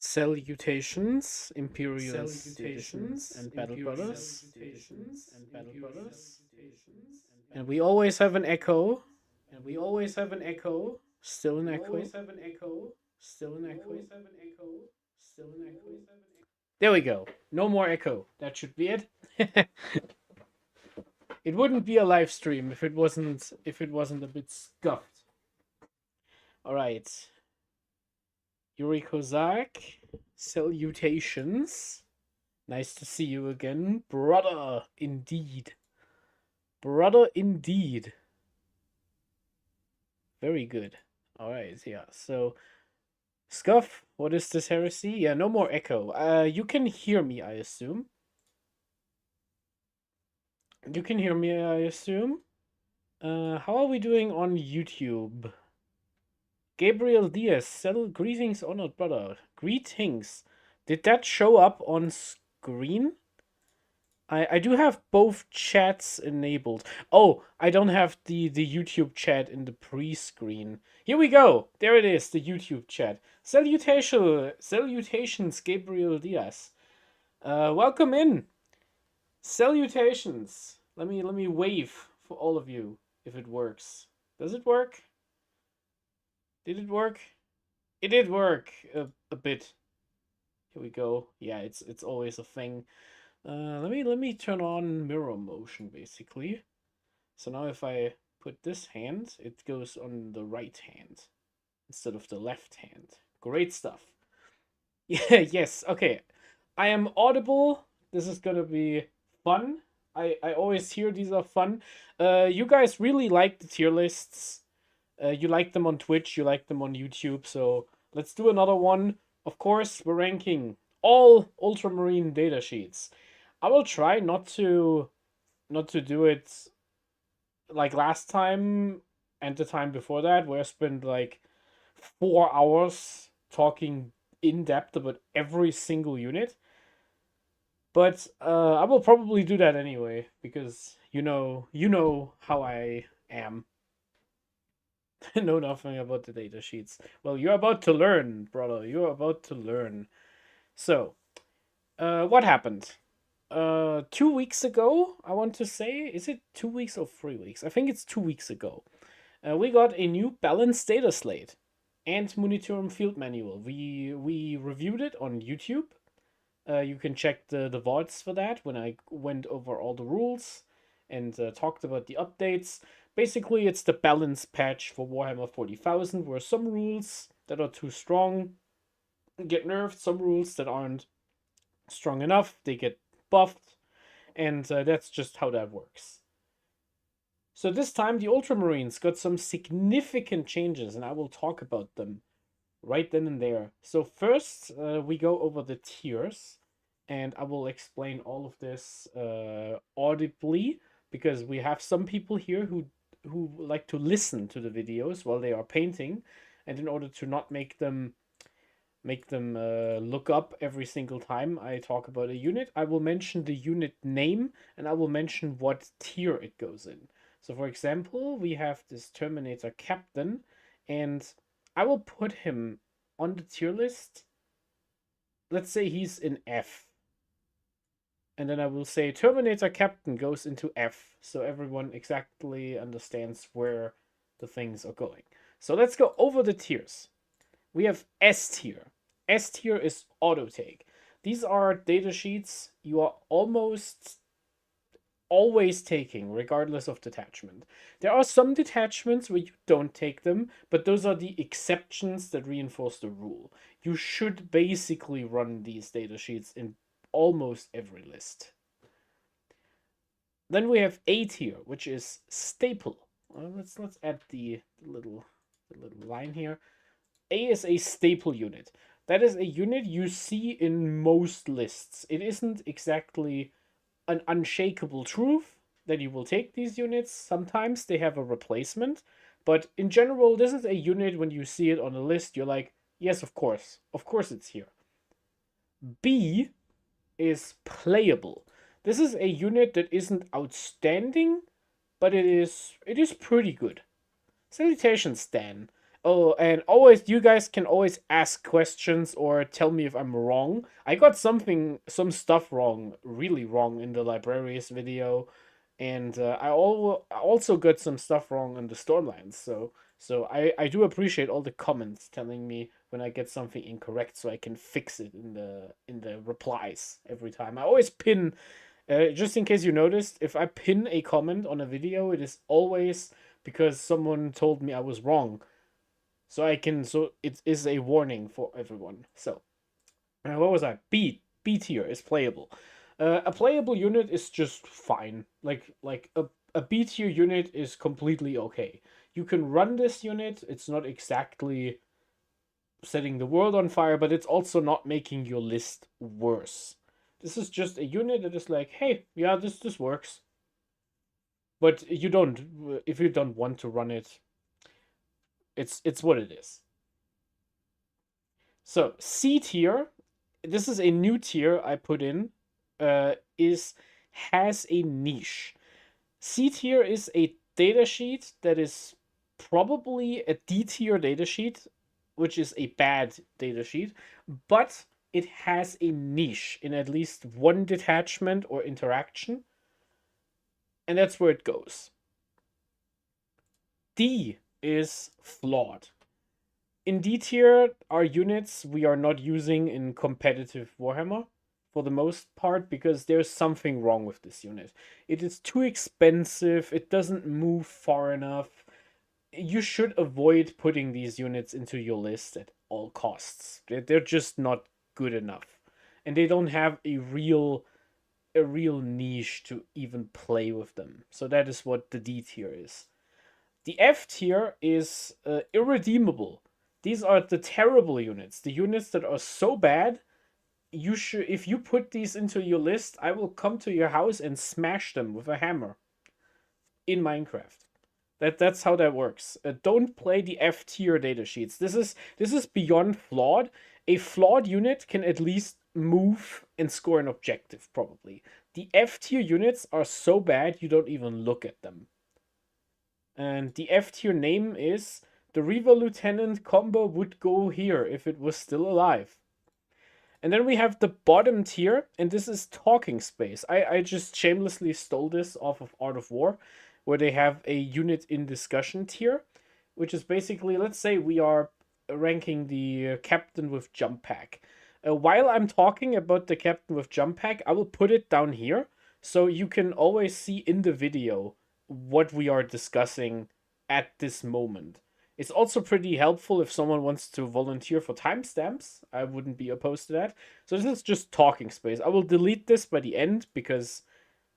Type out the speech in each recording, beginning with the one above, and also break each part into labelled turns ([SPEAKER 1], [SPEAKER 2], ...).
[SPEAKER 1] Salutations, Imperial citizens and battle brothers. And we always have an echo. Still an echo. There we go. No more echo. That should be it. It wouldn't be a live stream if it wasn't a bit scuffed. All right. Yuri Kozak, salutations. Nice to see you again. Brother, indeed. Brother, indeed. Very good. Alright, yeah. So, Scuff, what is this heresy? Yeah, no more echo. You can hear me, I assume. You can hear me, I assume. How are we doing on YouTube? Gabriel Diaz, greetings, honored brother. Greetings. Did that show up on screen? I do have both chats enabled. Oh, I don't have the YouTube chat in the pre-screen. Here we go. There it is, the YouTube chat. Salutations, Gabriel Diaz. Welcome in. Salutations. Let me wave for all of you if it works. Does it work? Did it work? It did work a bit. Here we go. Yeah, it's always a thing. Let me turn on mirror motion basically. So now if I put this hand, it goes on the right hand instead of the left hand. Great stuff. Yeah, yes. Okay. I am audible. This is gonna be fun. I always hear these are fun. You guys really like the tier lists. You like them on Twitch, you like them on YouTube, so let's do another one. Of course, we're ranking all Ultramarine datasheets. I will try not to do it like last time and the time before that, where I spent like 4 hours talking in depth about every single unit. But I will probably do that anyway, because you know how I am. Know nothing about the data sheets. Well, you're about to learn, brother. You're about to learn. So, what happened? 2 weeks ago, I want to say. Is it 2 weeks or 3 weeks? I think it's 2 weeks ago. We got a new balanced data slate and Muniturum field manual. We reviewed it on YouTube. You can check the VODs for that when I went over all the rules and talked about the updates. Basically, it's the balance patch for Warhammer 40.000, where some rules that are too strong get nerfed, some rules that aren't strong enough, they get buffed, and that's just how that works. So this time, the Ultramarines got some significant changes, and I will talk about them right then and there. So first, we go over the tiers, and I will explain all of this audibly, because we have some people here who like to listen to the videos while they are painting, and in order to not make them look up every single time I talk about a unit, I will mention the unit name and I will mention what tier it goes in. So for example, we have this Terminator Captain, and I will put him on the tier list. Let's say he's in F. And then I will say Terminator Captain goes into F, so everyone exactly understands where the things are going. So let's go over the tiers. We have S tier. S tier is auto take. These are data sheets you are almost always taking, regardless of detachment. There are some detachments where you don't take them, but those are the exceptions that reinforce the rule. You should basically run these data sheets in almost every list. Then we have A tier, which is staple. Let's add the little line here. A is a staple unit. That is a unit you see in most lists. It isn't exactly an unshakable truth that you will take these units. Sometimes they have a replacement, but in general, this is a unit when you see it on a list, you're like, yes, of course it's here. B is playable. This is a unit that isn't outstanding, but it is pretty good. Salutations, Dan. Oh, and always, you guys can always ask questions or tell me if I'm wrong. I got some stuff wrong, really wrong in the Librarians video, and I also got some stuff wrong on the Stormlands. So I do appreciate all the comments telling me when I get something incorrect, so I can fix it in the replies every time. I always pin, just in case you noticed, if I pin a comment on a video, it is always because someone told me I was wrong. So it is a warning for everyone. So, what was I? B tier is playable. A playable unit is just fine. Like a B tier unit is completely okay. You can run this unit. It's not exactly setting the world on fire, but it's also not making your list worse. This is just a unit that is like, hey, yeah, this works. But you don't, if you don't want to run it, it's what it is. So C tier, this is a new tier I put in, has a niche. C tier is a datasheet that is probably a D tier datasheet, which is a bad datasheet, but it has a niche in at least one detachment or interaction, and that's where it goes. D is flawed. In D tier are units we are not using in competitive Warhammer for the most part because there's something wrong with this unit. It is too expensive, it doesn't move far enough. You should avoid putting these units into your list at all costs. They're just not good enough. And they don't have a real niche to even play with them. So that is what the D tier is. The F tier is irredeemable. These are the terrible units, the units that are so bad. You should, if you put these into your list, I will come to your house and smash them with a hammer in Minecraft. That's how that works. Don't play the F tier datasheets. This is beyond flawed. A flawed unit can at least move and score an objective, probably. The F tier units are so bad you don't even look at them. And the F tier name is the Reiver Lieutenant combo would go here if it was still alive. And then we have the bottom tier, and this is Talking Space. I just shamelessly stole this off of Art of War, where they have a unit in discussion tier, which is basically, let's say we are ranking the captain with jump pack. While I'm talking about the captain with jump pack, I will put it down here, so you can always see in the video what we are discussing at this moment. It's also pretty helpful if someone wants to volunteer for timestamps. I wouldn't be opposed to that. So this is just Talking Space. I will delete this by the end because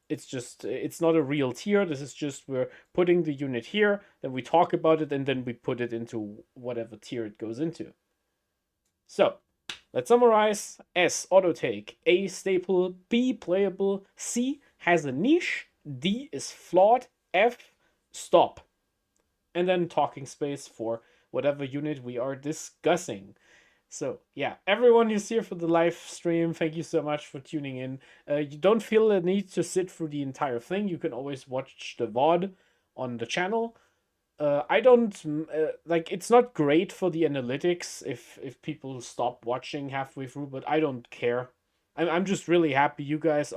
[SPEAKER 1] it's not a real tier. This is just we're putting the unit here, then we talk about it, and then we put it into whatever tier it goes into. So let's summarize. S, auto take. A, staple. B, playable. C, has a niche. D is flawed. F, stop. And then Talking Space for whatever unit we are discussing. So, yeah, everyone who's here for the live stream, thank you so much for tuning in. You don't feel the need to sit through the entire thing. You can always watch the VOD on the channel. I don't, like, it's not great for the analytics if people stop watching halfway through, but I don't care. I'm just really happy you guys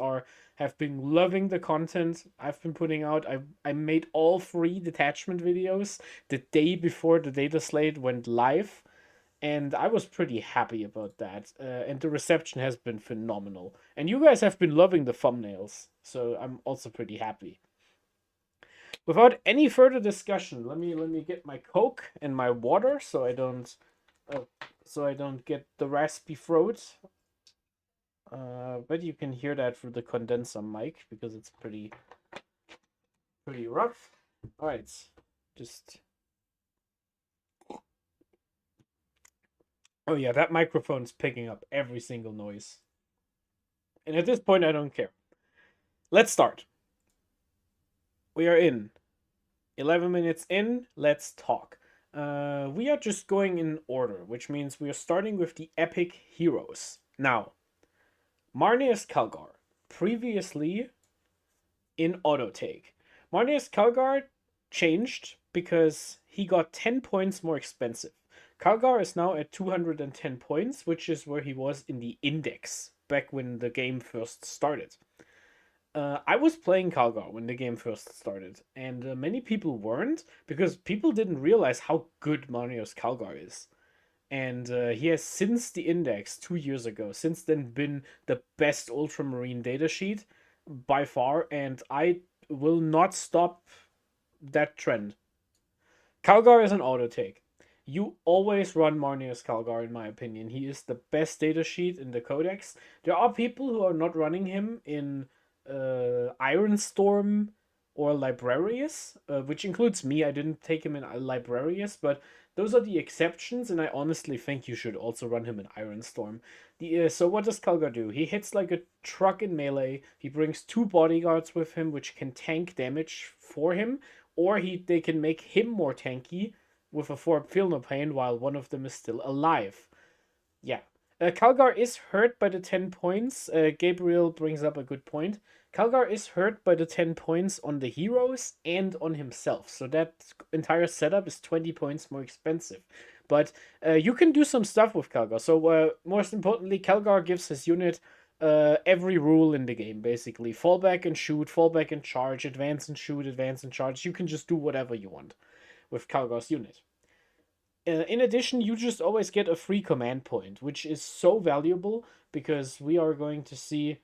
[SPEAKER 1] have been loving the content I've been putting out. I made all 3 detachment videos the day before the data slate went live, and I was pretty happy about that. And the reception has been phenomenal. And you guys have been loving the thumbnails, so I'm also pretty happy. Without any further discussion, let me get my Coke and my water so I don't get the raspy throat. But you can hear that through the condenser mic because it's pretty rough. All right, just. Oh yeah, that microphone's picking up every single noise. And at this point, I don't care. Let's start. We are in 11 minutes in. Let's talk. We are just going in order, which means we are starting with the epic heroes. Now, Marneus Calgar, previously in auto take. Marneus Calgar changed because he got 10 points more expensive. Calgar is now at 210 points, which is where he was in the index back when the game first started. I was playing Calgar when the game first started, and many people weren't, because people didn't realize how good Marneus Calgar is. And he has, since the index 2 years ago, since then been the best Ultramarine datasheet by far, and I will not stop that trend. Calgar is an auto take. You always run Marneus Calgar, in my opinion. He is the best datasheet in the codex. There are people who are not running him in Ironstorm or Librarius, which includes me. I didn't take him in Librarius, but those are the exceptions, and I honestly think you should also run him in Ironstorm. So what does Calgar do? He hits like a truck in melee. He brings 2 bodyguards with him, which can tank damage for him, or they can make him more tanky with a 4 Feel No Pain while one of them is still alive. Yeah. Calgar is hurt by the 10 points. Gabriel brings up a good point. Calgar is hurt by the 10 points on the heroes and on himself. So that entire setup is 20 points more expensive. But you can do some stuff with Calgar. So most importantly, Calgar gives his unit every rule in the game, basically. Fall back and shoot, fall back and charge, advance and shoot, advance and charge. You can just do whatever you want with Calgar's unit. In addition, you just always get a free command point, which is so valuable because we are going to see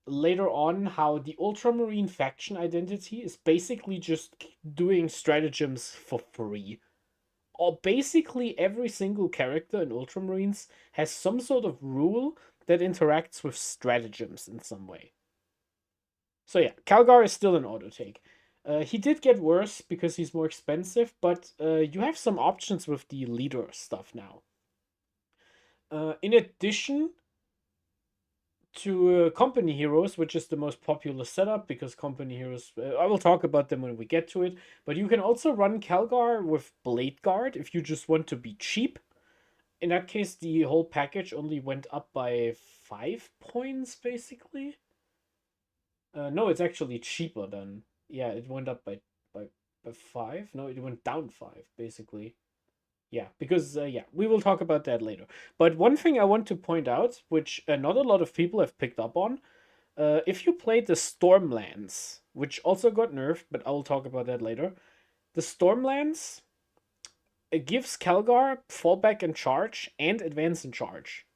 [SPEAKER 1] later on how the Ultramarine faction identity is basically just doing stratagems for free. Or basically every single character in Ultramarines has some sort of rule that interacts with stratagems in some way. So yeah, Calgar is still an auto take. He did get worse because he's more expensive, but you have some options with the leader stuff now. In addition to company heroes, which is the most popular setup, because company heroes, I will talk about them when we get to it, but you can also run Calgar with Bladeguard if you just want to be cheap. In that case, the whole package only went up by 5 points, basically. No, it's actually cheaper than... Yeah, it went up by 5. No, it went down 5, basically. Yeah, because, yeah, we will talk about that later. But one thing I want to point out, which not a lot of people have picked up on, if you played the Stormlands, which also got nerfed, but I will talk about that later. The Stormlands, it gives Calgar fallback and charge and advance and charge.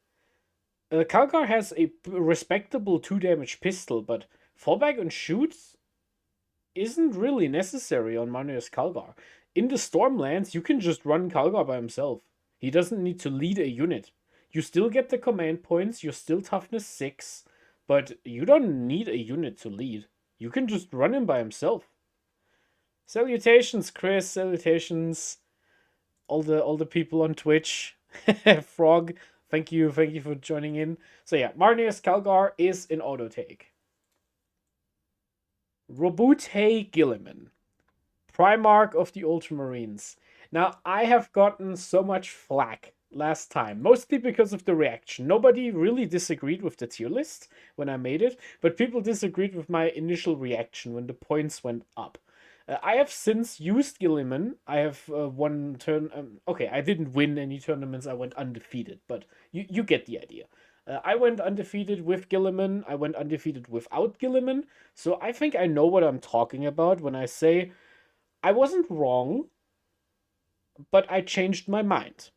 [SPEAKER 1] Calgar has a respectable 2 damage pistol, but fallback and shoot isn't really necessary on Marneus Calgar. In the Stormlands, you can just run Calgar by himself. He doesn't need to lead a unit. You still get the command points, you're still toughness 6, but you don't need a unit to lead. You can just run him by himself. Salutations, Chris. Salutations, all the people on Twitch. Frog, thank you for joining in. So yeah, Marneus Calgar is an auto take. Roboute Guilliman, Primarch of the Ultramarines. Now, I have gotten so much flack last time, mostly because of the reaction. Nobody really disagreed with the tier list when I made it, but people disagreed with my initial reaction when the points went up. I have since used Guilliman. I have won turn... okay, I didn't win any tournaments. I went undefeated, but you get the idea. I went undefeated with Guilliman. I went undefeated without Guilliman. So I think I know what I'm talking about when I say I wasn't wrong, but I changed my mind.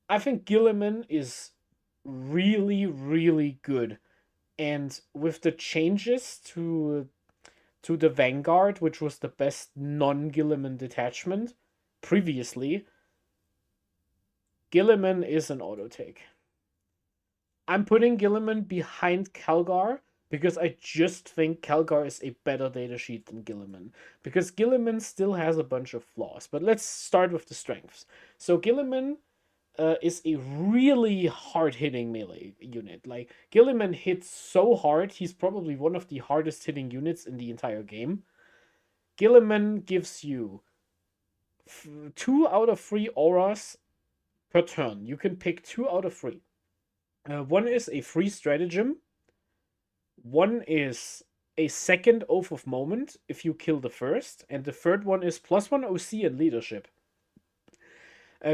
[SPEAKER 1] I think Guilliman is really, really good. And with the changes to the Vanguard, which was the best non-Guilliman detachment previously, Guilliman is an auto take. I'm putting Guilliman behind Calgar because I just think Calgar is a better datasheet than Guilliman. Because Guilliman still has a bunch of flaws. But let's start with the strengths. So Guilliman is a really hard-hitting melee unit. Like, Guilliman hits so hard, he's probably one of the hardest-hitting units in the entire game. Guilliman gives you 2 out of 3 auras per turn. You can pick 2 out of 3. One is a free stratagem. One is a second Oath of Moment if you kill the first, and the third one is +1 OC and Leadership.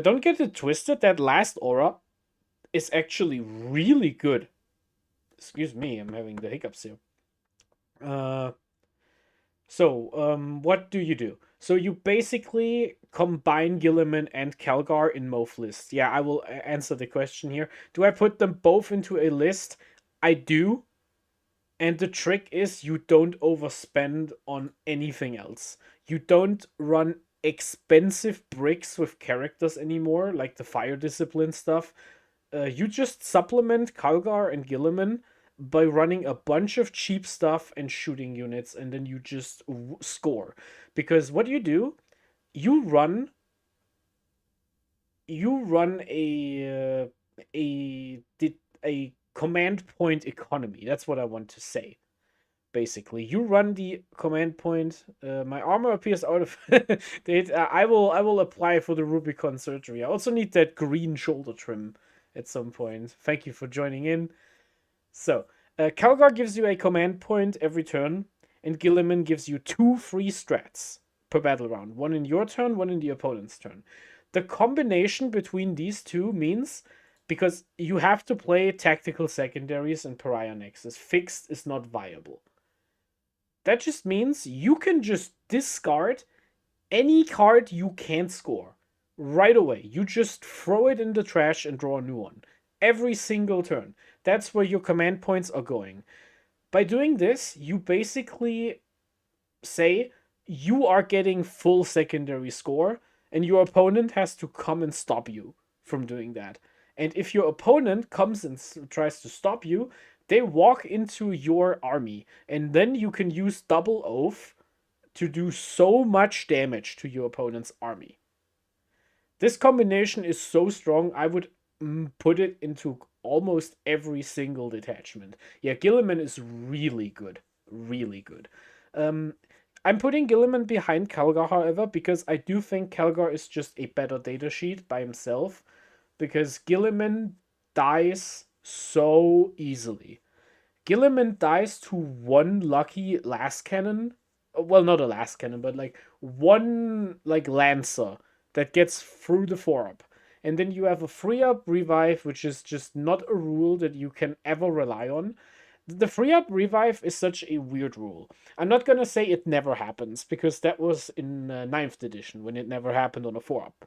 [SPEAKER 1] Don't get it twisted, that last aura is actually really good. Excuse me, I'm having the hiccups here. What do you do? So you basically combine Guilliman and Calgar in both lists. Yeah, I will answer the question here. Do I put them both into a list? I do. And the trick is you don't overspend on anything else. You don't run expensive bricks with characters anymore, like the fire discipline stuff. You just supplement Calgar and Guilliman by running a bunch of cheap stuff and shooting units, and then you just score. Because what you do, you run a command point economy. That's what I want to say. Basically, you run the command point. My armor appears out of date. I will apply for the Rubicon surgery. I also need that green shoulder trim at some point. Thank you for joining in. So, Calgar gives you a command point every turn, and Guilliman gives you 2 free strats per battle round. One in your turn, one in the opponent's turn. The combination between these two means, because you have to play tactical secondaries and Pariah Nexus, fixed is not viable. That just means you can just discard any card you can't score right away. You just throw it in the trash and draw a new one. Every single turn. That's where your command points are going. By doing this, you basically say you are getting full secondary score, and your opponent has to come and stop you from doing that. And if your opponent comes and tries to stop you, they walk into your army, and then you can use Double Oath to do so much damage to your opponent's army. This combination is so strong, I would put it into almost every single detachment. Yeah, Guilliman is really good. Really good. I'm putting Guilliman behind Calgar, however, because I do think Calgar is just a better datasheet by himself, because Guilliman dies so easily. Guilliman dies to one lucky last cannon. Well, not a last cannon, but like one lancer that gets through the 4-up. And then you have a 3-up revive, which is just not a rule that you can ever rely on. The 3-up revive is such a weird rule. I'm not gonna say it never happens, because that was in 9th edition, when it never happened on a 4-up.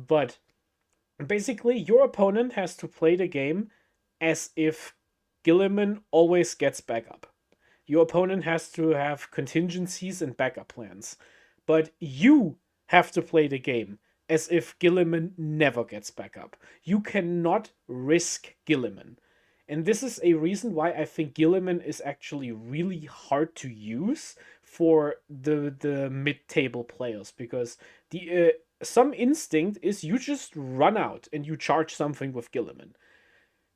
[SPEAKER 1] But basically, your opponent has to play the game as if Guilliman always gets back up. Your opponent has to have contingencies and backup plans. But you have to play the game as if Guilliman never gets back up. You cannot risk Guilliman. And this is a reason why I think Guilliman is actually really hard to use for the mid-table players, because the some instinct is you just run out and you charge something with Guilliman.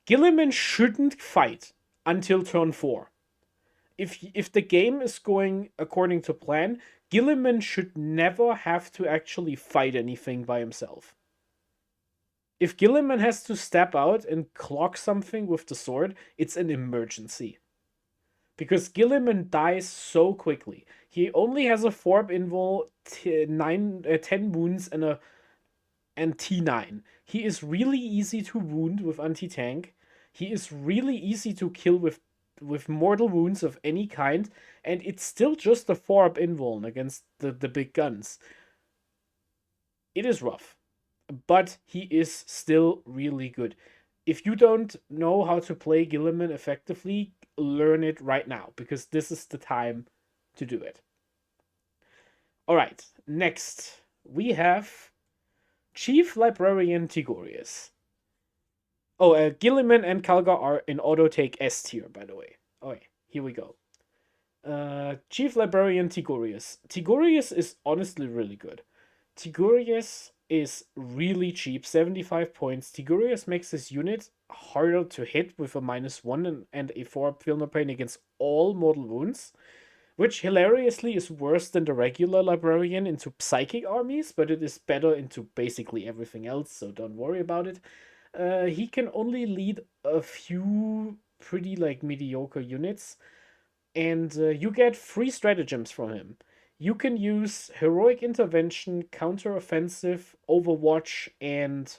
[SPEAKER 1] Guilliman shouldn't fight until turn 4. If the game is going according to plan, Guilliman should never have to actually fight anything by himself. If Guilliman has to step out and clock something with the sword, it's an emergency. Because Guilliman dies so quickly. He only has a 4-up invul, 10 wounds, and T9. He is really easy to wound with anti-tank. He is really easy to kill with mortal wounds of any kind, and it's still just a 4-up invuln against the big guns. It is rough, but he is still really good. If you don't know how to play Guilliman effectively, learn it right now, because this is the time to do it. Alright, next we have Chief Librarian Tigurius. Oh, Guilliman and Calgar are in auto take S tier, by the way. Okay, here we go. Chief Librarian Tigurius. Tigurius is honestly really good. Tigurius is really cheap, 75 points. Tigurius makes this unit harder to hit with a -1 and a 4-up Filner Pain against all mortal wounds, which hilariously is worse than the regular Librarian into psychic armies, but it is better into basically everything else, so don't worry about it. He can only lead a few pretty mediocre units, and you get 3 stratagems from him. You can use Heroic Intervention, Counter-Offensive, Overwatch, and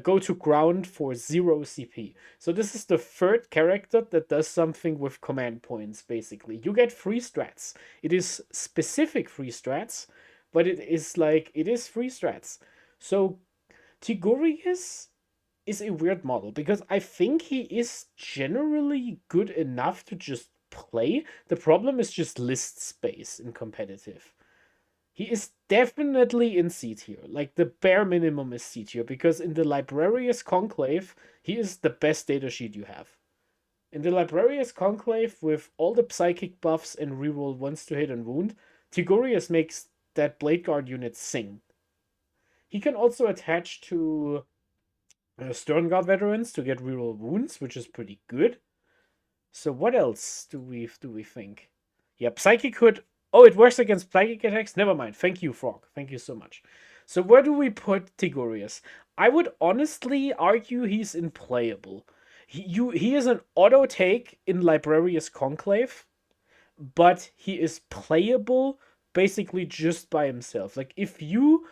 [SPEAKER 1] go to ground for 0 CP. So this is the 3rd character that does something with command points, basically. You get 3 strats. It is specific 3 strats, but it is 3 strats. So Tigurius is a weird model because I think he is generally good enough to just play. The problem is just list space in competitive. He is definitely in C tier. Like, the bare minimum is C tier, because in the Librarius Conclave, he is the best datasheet you have. In the Librarius Conclave, with all the psychic buffs and reroll once to hit and wound, Tigurius makes that Bladeguard unit sing. He can also attach to Sternguard Veterans to get reroll wounds, which is pretty good. So what else do we think? Yeah, Psychic Hood. Oh, it works against psychic attacks? Never mind. Thank you, Frog. Thank you so much. So where do we put Tigurius? I would honestly argue he's unplayable. He is an auto take in Librarius Conclave, but he is playable basically just by himself. Like, if you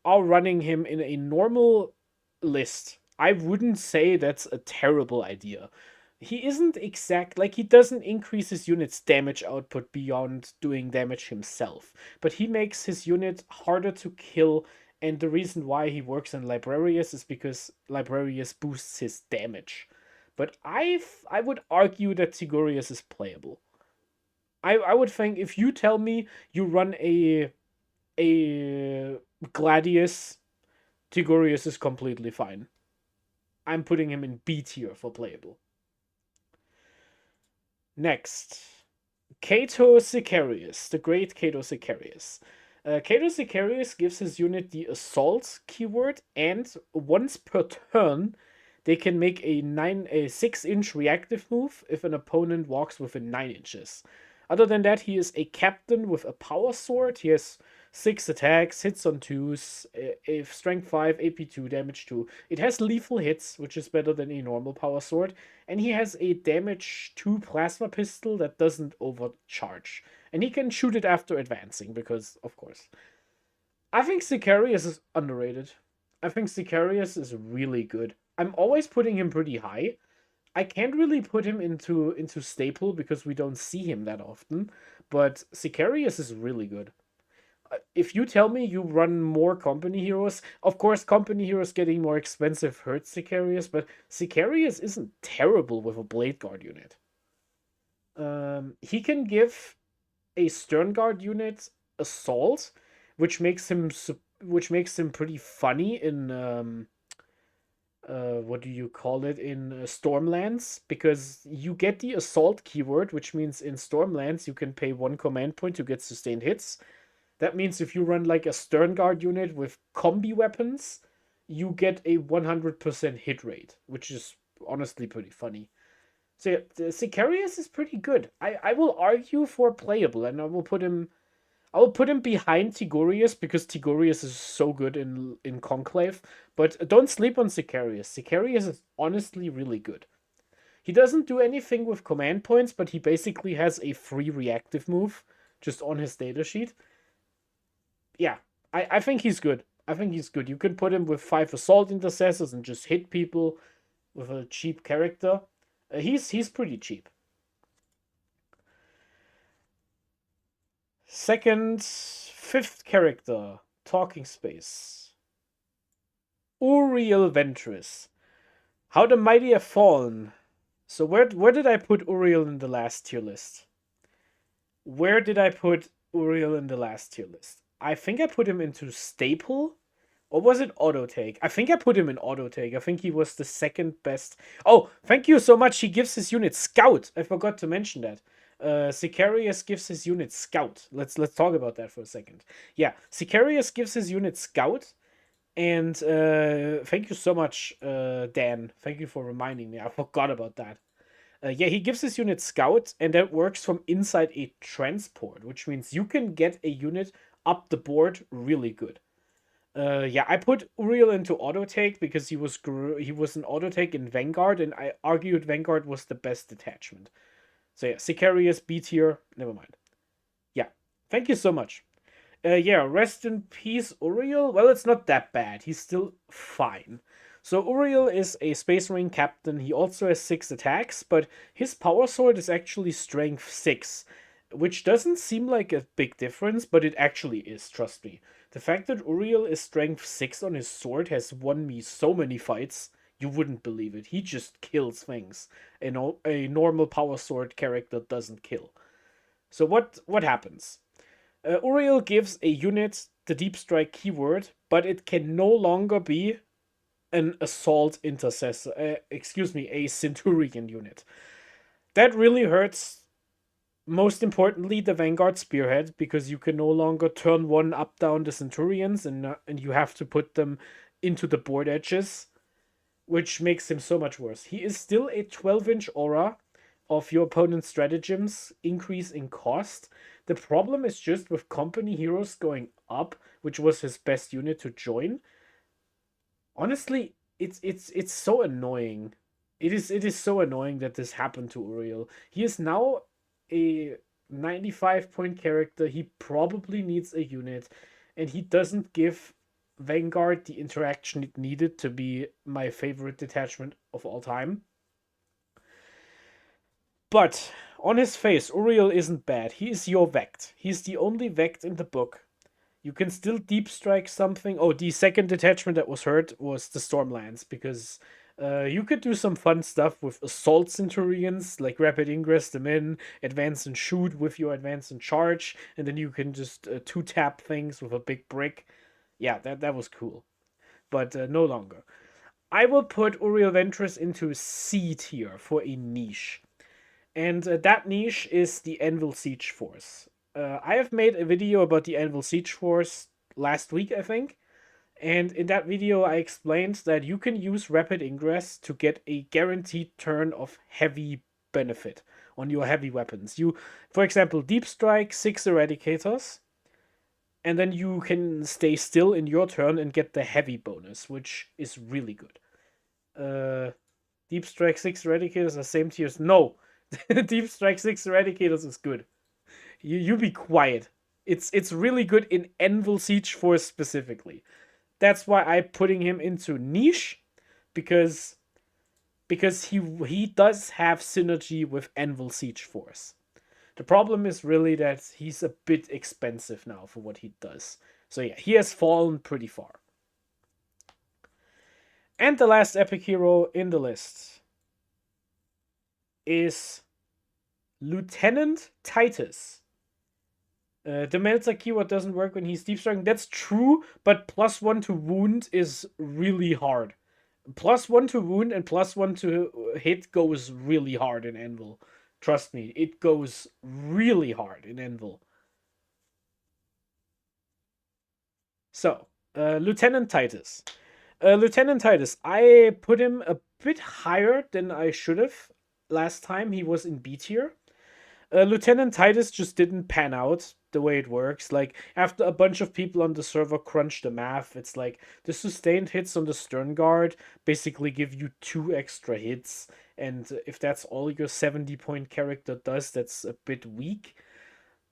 [SPEAKER 1] are running him in a normal list, I wouldn't say that's a terrible idea. He isn't he doesn't increase his unit's damage output beyond doing damage himself, but he makes his unit harder to kill, and the reason why he works in Librarius is because Librarius boosts his damage. But I would argue that Tigurius is playable. I would think, if you tell me you run a Gladius, Tigurius is completely fine. I'm putting him in B tier for playable. Next, Kato Sicarius, the great Kato Sicarius. Kato Sicarius gives his unit the Assault keyword, and once per turn, they can make a 6-inch reactive move if an opponent walks within 9 inches. Other than that, he is a captain with a power sword. He has 6 attacks, hits on 2s, strength 5, AP 2, damage 2. It has lethal hits, which is better than a normal power sword. And he has a damage 2 plasma pistol that doesn't overcharge. And he can shoot it after advancing, because, of course. I think Sicarius is underrated. I think Sicarius is really good. I'm always putting him pretty high. I can't really put him into staple because we don't see him that often. But Sicarius is really good. If you tell me you run more company heroes, of course, company heroes getting more expensive hurts Sicarius, but Sicarius isn't terrible with a Bladeguard unit. He can give a Sternguard unit assault, which makes him pretty funny in what do you call it, in Stormlands, because you get the assault keyword, which means in Stormlands you can pay 1 command point to get sustained hits. That means if you run like a Sternguard unit with combi weapons, you get a 100% hit rate, which is honestly pretty funny. So yeah, Sicarius is pretty good. I will argue for playable, and I will put him behind Tigurius, because Tigurius is so good in Conclave. But don't sleep on Sicarius. Sicarius is honestly really good. He doesn't do anything with command points, but he basically has a free reactive move just on his datasheet. Yeah, I think he's good. I think he's good. You can put him with 5 assault intercessors and just hit people with a cheap character. He's pretty cheap. Second, 5th character, Talking Space. Uriel Ventris. How the Mighty Have Fallen. So where did I put Uriel in the last tier list? Where did I put Uriel in the last tier list? I think I put him into staple, or was it auto take? I think I put him in auto take. I think he was the 2nd best. Oh, thank you so much. He gives his unit Scout. I forgot to mention that. Sicarius gives his unit Scout. Let's talk about that for a second. Yeah, Sicarius gives his unit Scout, and thank you so much, Dan. Thank you for reminding me. I forgot about that. Yeah, he gives his unit Scout, and that works from inside a transport, which means you can get a unit up the board really good. Yeah, I put Uriel into auto take because he was an auto take in Vanguard, and I argued Vanguard was the best detachment. So yeah, Sicarius, B tier, never mind. Yeah, thank you so much. Yeah, rest in peace, Uriel. Well, it's not that bad. He's still fine. So Uriel is a Space Marine Captain. He also has 6 attacks, but his power sword is actually strength 6, which doesn't seem like a big difference, but it actually is, trust me. The fact that Uriel is strength 6 on his sword has won me so many fights, you wouldn't believe it. He just kills things. A normal power sword character doesn't kill. So what happens? Uriel gives a unit the deep strike keyword, but it can no longer be an assault intercessor. A Centurion unit. That really hurts. Most importantly, the Vanguard Spearhead, because you can no longer turn one up down the Centurions, and you have to put them into the board edges, which makes him so much worse. He is still a 12-inch aura of your opponent's stratagems increase in cost. The problem is just with company heroes going up, which was his best unit to join. Honestly, it's so annoying. It is so annoying that this happened to Uriel. He is now a 95-point character. He probably needs a unit, and he doesn't give Vanguard the interaction it needed to be my favorite detachment of all time. But on his face, Uriel isn't bad. He is your Vect. He's the only Vect in the book. You can still deep strike something. Oh, the second detachment that was hurt was the Stormlands, because you could do some fun stuff with Assault Centurions, like rapid ingress them in, advance and shoot with your advance and charge, and then you can just 2-tap things with a big brick. Yeah, that was cool. But no longer. I will put Uriel Ventris into C tier for a niche. And that niche is the Anvil Siege Force. I have made a video about the Anvil Siege Force last week, I think. And in that video, I explained that you can use Rapid Ingress to get a guaranteed turn of heavy benefit on your heavy weapons. You, for example, Deep Strike 6 Eradicators, and then you can stay still in your turn and get the heavy bonus, which is really good. Deep Strike 6 Eradicators are same tiers. No! Deep Strike 6 Eradicators is good. You be quiet. It's really good in Anvil Siege Force specifically. That's why I'm putting him into niche, because he does have synergy with Anvil Siege Force. The problem is really that he's a bit expensive now for what he does. So yeah, he has fallen pretty far. And the last epic hero in the list is Lieutenant Titus. The Melter keyword doesn't work when he's deep striking. That's true, but +1 to wound is really hard. +1 to wound and +1 to hit goes really hard in Anvil. Trust me, it goes really hard in Anvil. So, Lieutenant Titus. Lieutenant Titus, I put him a bit higher than I should have last time he was in B tier. Lieutenant Titus just didn't pan out the way it works. Like, after a bunch of people on the server crunched the math, it's like the sustained hits on the Sternguard basically give you 2 extra hits, and if that's all your 70-point character does, that's a bit weak.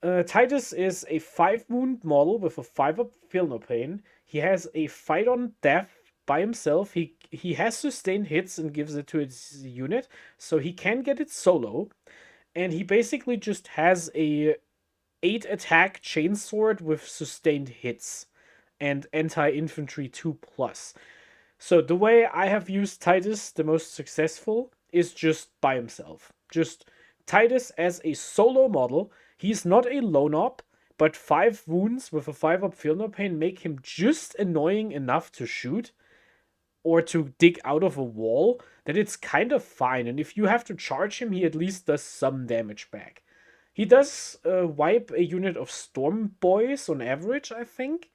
[SPEAKER 1] Titus is a 5-wound model with a 5-up feel no pain. He has a fight on death by himself. He has sustained hits and gives it to his unit, so he can get it solo. And he basically just has a 8-attack chainsword with sustained hits and anti-infantry 2+. So the way I have used Titus the most successful is just by himself. Just Titus as a solo model. He's not a lone op, but 5 wounds with a 5-up feel no pain make him just annoying enough to shoot or to dig out of a wall, that it's kind of fine. And if you have to charge him, he at least does some damage back. He does wipe a unit of Storm Boys on average, I think.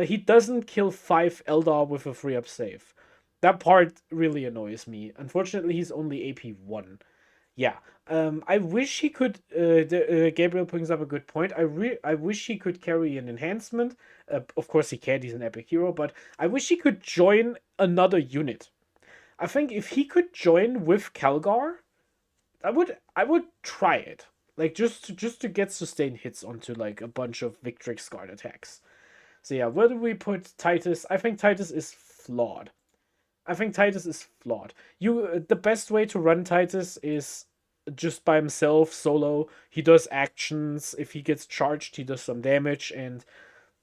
[SPEAKER 1] He doesn't kill 5 Eldar with a 3-up save. That part really annoys me. Unfortunately, he's only AP 1. Yeah. I wish he could... Gabriel brings up a good point. I wish he could carry an enhancement. Of course he can, he's an epic hero, but I wish he could join another unit. I think if he could join with Calgar, I would try it. Like just to get sustained hits onto like a bunch of Victrix Guard attacks. So yeah, where do we put Titus? I think Titus is flawed. The best way to run Titus is just by himself, solo. He does actions. If he gets charged, he does some damage, and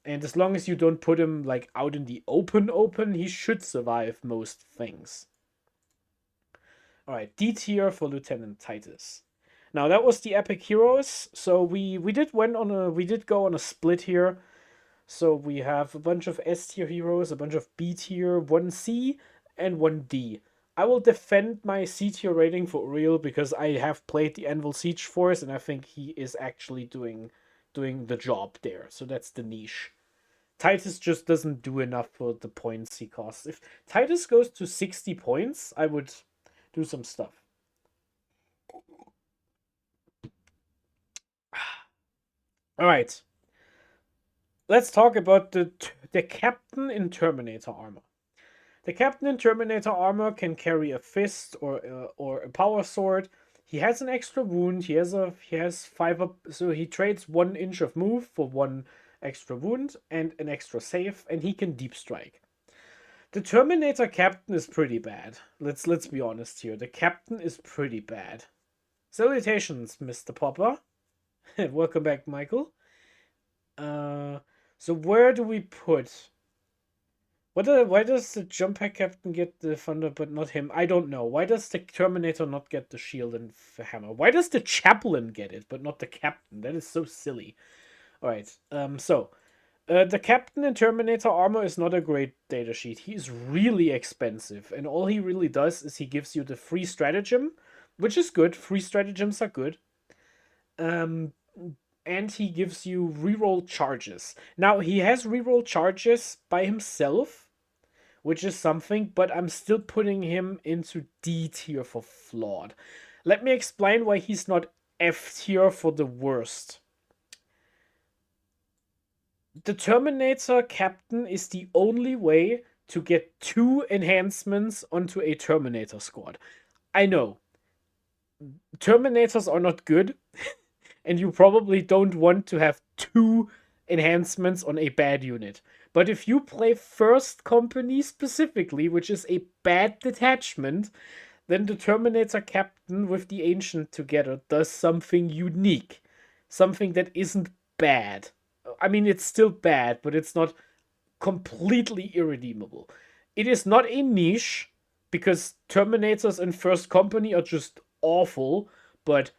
[SPEAKER 1] as long as you don't put him like out in the open, he should survive most things. All right, D tier for Lieutenant Titus. Now that was the epic heroes. So we did go on a split here. So we have a bunch of S tier heroes, a bunch of B tier, 1C, and 1D. I will defend my C tier rating for Uriel because I have played the Anvil Siege Force and I think he is actually doing the job there. So that's the niche. Titus just doesn't do enough for the points he costs. If Titus goes to 60 points, I would do some stuff. All right. Let's talk about the Captain in Terminator armor. The Captain in Terminator armor can carry a fist or a power sword. He has an extra wound. He has 5 up, so he trades 1 inch of move for 1 extra wound and an extra save, and he can deep strike. The Terminator Captain is pretty bad. Let's be honest here. The Captain is pretty bad. Salutations, Mr. Popper. Welcome back, Michael. So where do we put? Why does the Jump Pack Captain get the Thunder but not him? I don't know. Why does the Terminator not get the shield and the hammer? Why does the Chaplain get it but not the Captain? That is so silly. Alright, the Captain in Terminator armor is not a great datasheet. He is really expensive, and all he really does is he gives you the free stratagem, which is good. Free stratagems are good. And he gives you reroll charges. Now, he has reroll charges by himself, which is something, but I'm still putting him into D tier for flawed. Let me explain why he's not F tier for the worst. The Terminator Captain is the only way to get 2 enhancements onto a Terminator squad. I know. Terminators are not good. And you probably don't want to have 2 enhancements on a bad unit. But if you play First Company specifically, which is a bad detachment, then the Terminator Captain with the Ancient together does something unique. Something that isn't bad. I mean, it's still bad, but it's not completely irredeemable. It is not a niche, because Terminators in First Company are just awful, but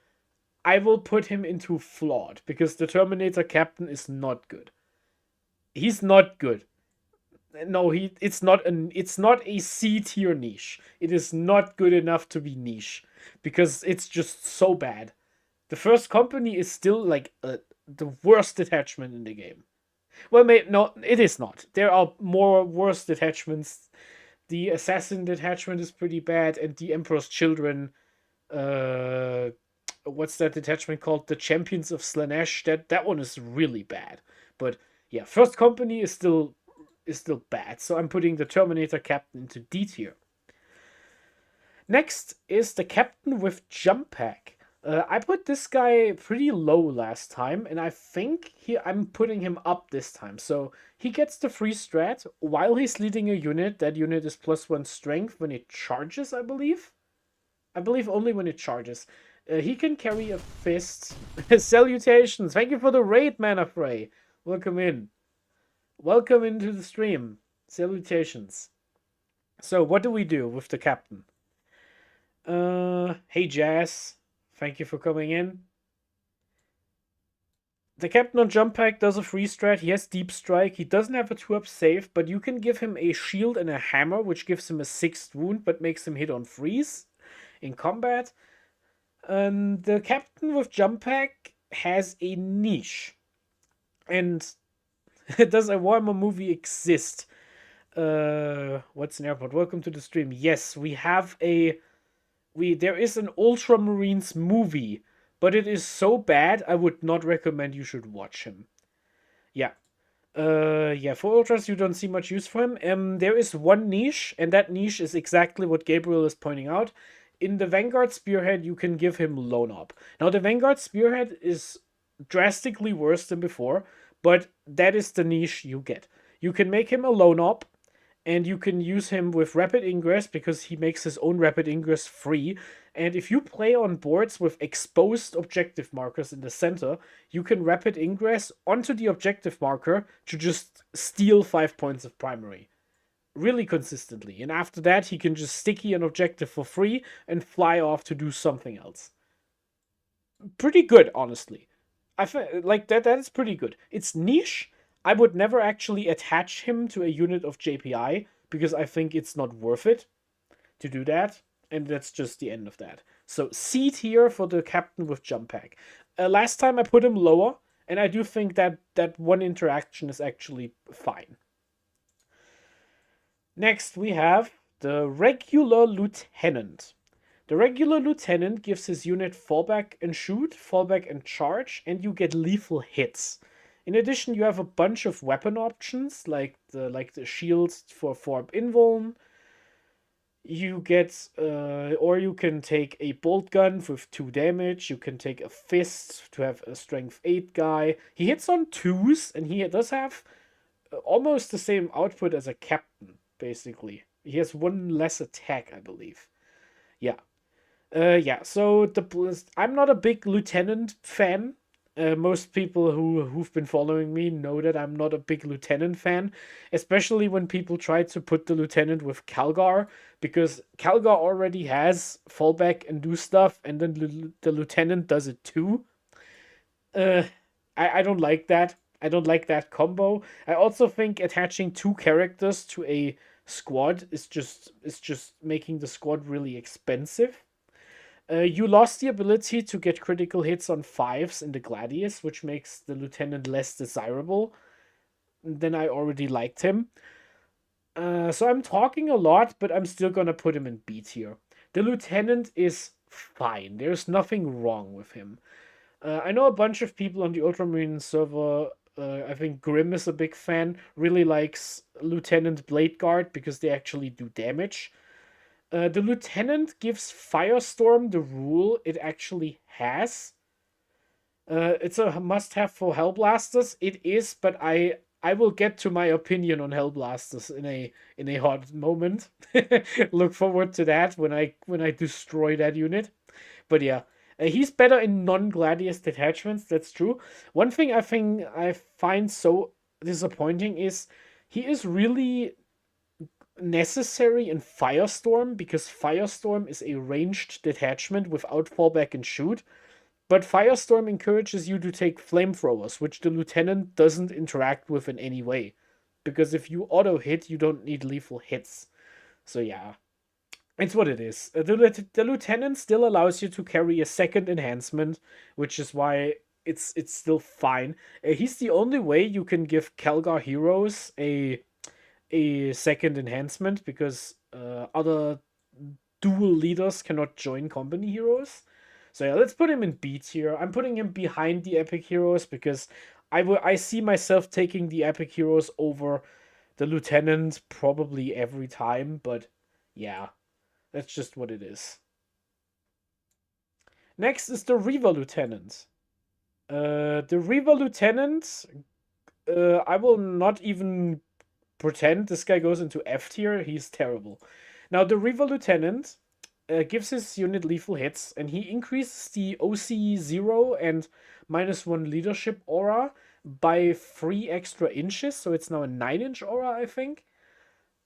[SPEAKER 1] I will put him into flawed, because the Terminator Captain is not good. He's not good. No, it's not a C tier niche. It is not good enough to be niche, because it's just so bad. The First Company is still like the worst detachment in the game. Well, no, it is not. There are more worse detachments. The Assassin detachment is pretty bad, and the Emperor's Children, what's that detachment called? The Champions of Slanesh. That one is really bad. But yeah, First Company is still bad. So I'm putting the Terminator Captain into D tier. Next is the Captain with Jump Pack. I put this guy pretty low last time, and I think I'm putting him up this time. So he gets the free strat while he's leading a unit. That unit is +1 strength when it charges, I believe. I believe only when it charges. He can carry a fist. Salutations. Thank you for the raid, Mana Frey. Welcome in. Welcome into the stream. Salutations. So what do we do with the Captain? Hey, Jazz. Thank you for coming in. The Captain on Jump Pack does a free strat. He has Deep Strike. He doesn't have a 2-up save, but you can give him a shield and a hammer, which gives him a 6th wound, but makes him hit on freeze in combat. The Captain with Jump Pack has a niche. And does a Warhammer movie exist? What's an airport? Welcome to the stream. Yes, we have there is an Ultramarines movie, but it is so bad I would not recommend you should watch him. Yeah. Yeah, for Ultras you don't see much use for him. There is one niche, and that niche is exactly what Gabriel is pointing out. in the Vanguard Spearhead, you can give him Lone Op. Now, the Vanguard Spearhead is drastically worse than before, but that is the niche you get. You can make him a Lone Op, and you can use him with Rapid Ingress because he makes his own Rapid Ingress free. And if you play on boards with exposed objective markers in the center, you can Rapid Ingress onto the objective marker to just steal 5 points of primary. Really consistently. And after that, he can just sticky an objective for free and fly off to do something else. Pretty good, honestly. I feel like that is pretty good. It's niche. I would never actually attach him to a unit of JPI because I think it's not worth it to do that. And that's just the end of that. So C tier for the captain with jump pack. Last time I put him lower, and I do think that one interaction is actually fine. Next, we have the Regular Lieutenant. The Regular Lieutenant gives his unit fallback and shoot, fallback and charge, and you get lethal hits. In addition, you have a bunch of weapon options, like the shields for Forb Invuln. You get, or you can take a bolt gun with 2 damage. You can take a fist to have a strength 8 guy. He hits on 2s, and he does have almost the same output as a captain. Basically, he has 1 less attack, I believe. Yeah, so I'm not a big lieutenant fan. Most people who've been following me know that I'm not a big lieutenant fan, especially when people try to put the lieutenant with Calgar, because Calgar already has fallback and do stuff, and then the lieutenant does it too. I don't like that. I don't like that combo. I also think attaching 2 characters to a squad is just making the squad really expensive. You lost the ability to get critical hits on 5s in the Gladius, which makes the lieutenant less desirable than I already liked him. So I'm talking a lot, but I'm still gonna put him in B tier. The lieutenant is fine. There's nothing wrong with him. I know a bunch of people on the Ultramarine server. I think Grim is a big fan. Really likes Lieutenant Bladeguard because they actually do damage. The Lieutenant gives Firestorm the rule it actually has. It's a must-have for Hellblasters. It is, but I will get to my opinion on Hellblasters in a hot moment. Look forward to that when I destroy that unit. But yeah. He's better in non-Gladius detachments, that's true. One thing I find so disappointing is he is really necessary in Firestorm, because Firestorm is a ranged detachment without fallback and shoot. But Firestorm encourages you to take flamethrowers, which the lieutenant doesn't interact with in any way. Because if you auto-hit, you don't need lethal hits. So yeah. It's what it is. The lieutenant still allows you to carry a second enhancement, which is why it's still fine. He's the only way you can give Calgar heroes a second enhancement, because other dual leaders cannot join company heroes. So yeah, let's put him in B tier. I'm putting him behind the epic heroes because I see myself taking the epic heroes over the lieutenant probably every time, but yeah. That's just what it is. Next is the Reiver Lieutenant. The Reiver Lieutenant, I will not even pretend this guy goes into F tier. He's terrible. Now, the Reiver Lieutenant gives his unit lethal hits, and he increases the OC 0 and -1 leadership aura by 3 extra inches. So it's now a 9-inch aura, I think.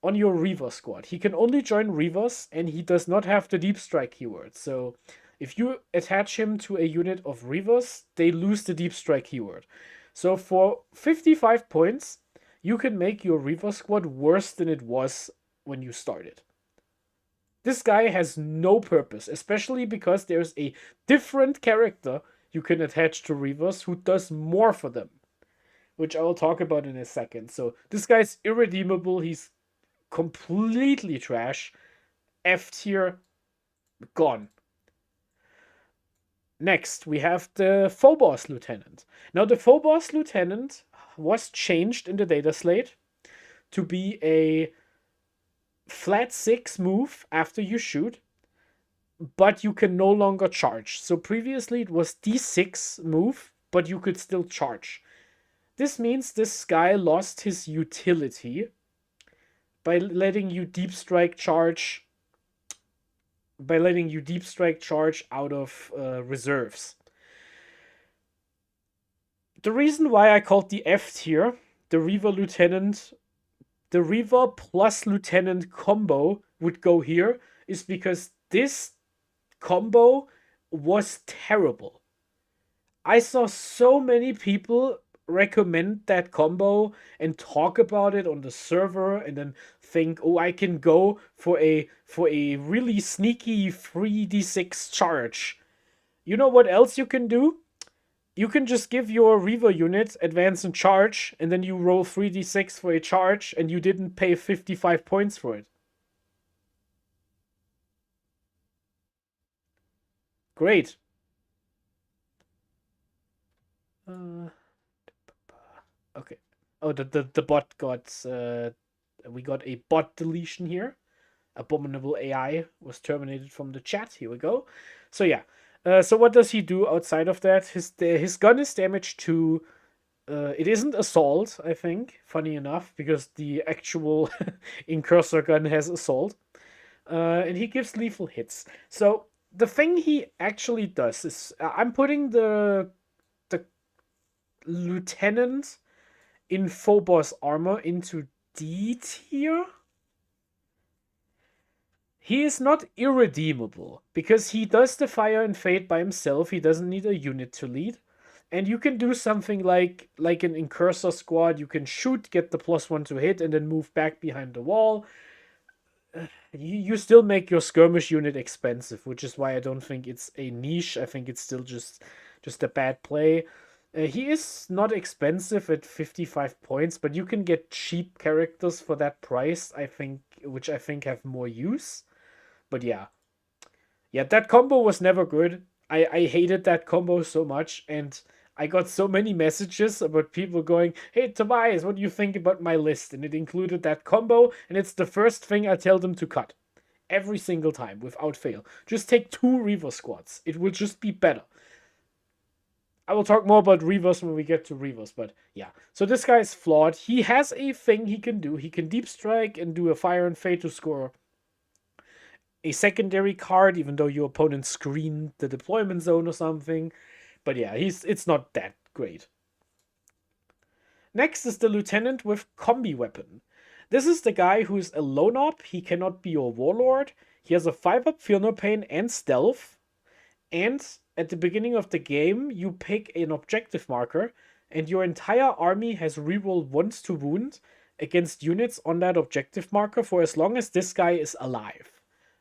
[SPEAKER 1] On your Reiver squad. He can only join Reivers, and he does not have the Deep Strike keyword. So if you attach him to a unit of Reivers, they lose the Deep Strike keyword. So for 55 points, you can make your Reiver squad worse than it was when you started. This guy has no purpose, especially because there's a different character you can attach to Reivers who does more for them, which I will talk about in a second. So this guy's irredeemable. He's completely trash. F tier, gone. Next, we have the Phobos Lieutenant. Now, the Phobos Lieutenant was changed in the data slate to be a flat 6 move after you shoot, but you can no longer charge. So previously it was D6 move, but you could still charge. This means this guy lost his utility by letting you deep strike charge out of reserves. The reason why I called the F tier the Reiver Lieutenant, the Reiver plus Lieutenant combo would go here is because this combo was terrible. I saw so many people recommend that combo and talk about it on the server and then think, oh, I can go for a really sneaky 3d6 charge. You know what else you can do? You can just give your Reiver unit advance and charge, and then you roll 3d6 for a charge, and you didn't pay 55 points for it. Great. Okay. Oh, the bot got we got a bot deletion here. Abominable AI was terminated from the chat. Here we go. So yeah. So what does he do outside of that? His gun is damage to. It isn't assault, I think. Funny enough, because the actual Incursor gun has assault, and he gives lethal hits. So the thing he actually does is I'm putting the lieutenant in Phobos armor into D tier. He is not irredeemable because he does the fire and fade by himself. He doesn't need a unit to lead. And you can do something like an Incursor squad. You can shoot, get the +1 to hit, and then move back behind the wall. You still make your skirmish unit expensive, which is why I don't think it's a niche. I think it's still just a bad play. He is not expensive at 55 points, but you can get cheap characters for that price, I think, which I think have more use. But yeah. Yeah, that combo was never good. I hated that combo so much, and I got so many messages about people going, hey, Tobias, what do you think about my list? And it included that combo, and it's the first thing I tell them to cut. Every single time, without fail. Just take 2 Reiver squads. It will just be better. I will talk more about Reivers when we get to Reivers, but yeah. So this guy is flawed. He has a thing he can do. He can deep strike and do a fire and fade to score a secondary card, even though your opponent screened the deployment zone or something. But yeah, it's not that great. Next is the Lieutenant with Combi-weapon. This is the guy who is a lone op. He cannot be your warlord. He has a 5-up Feel No Pain and Stealth. And at the beginning of the game, you pick an objective marker, and your entire army has reroll once to wound against units on that objective marker for as long as this guy is alive.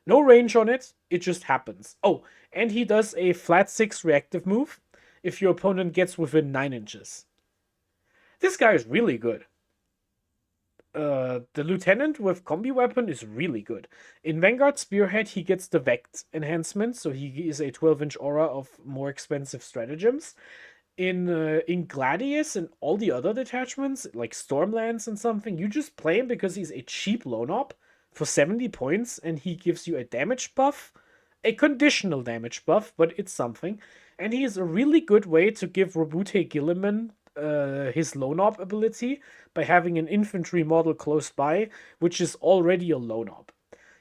[SPEAKER 1] No range on it, it just happens. Oh, and he does a flat 6 reactive move if your opponent gets within 9 inches. This guy is really good. The Lieutenant with Combi-weapon is really good. In Vanguard Spearhead, he gets the Vect enhancement, so he is a 12-inch aura of more expensive stratagems. In Gladius and all the other detachments, like Stormlands and something, you just play him because he's a cheap lone op for 70 points, and he gives you a damage buff, a conditional damage buff, but it's something. And he is a really good way to give Roboute Guilliman his lone op ability by having an infantry model close by, which is already a lone op.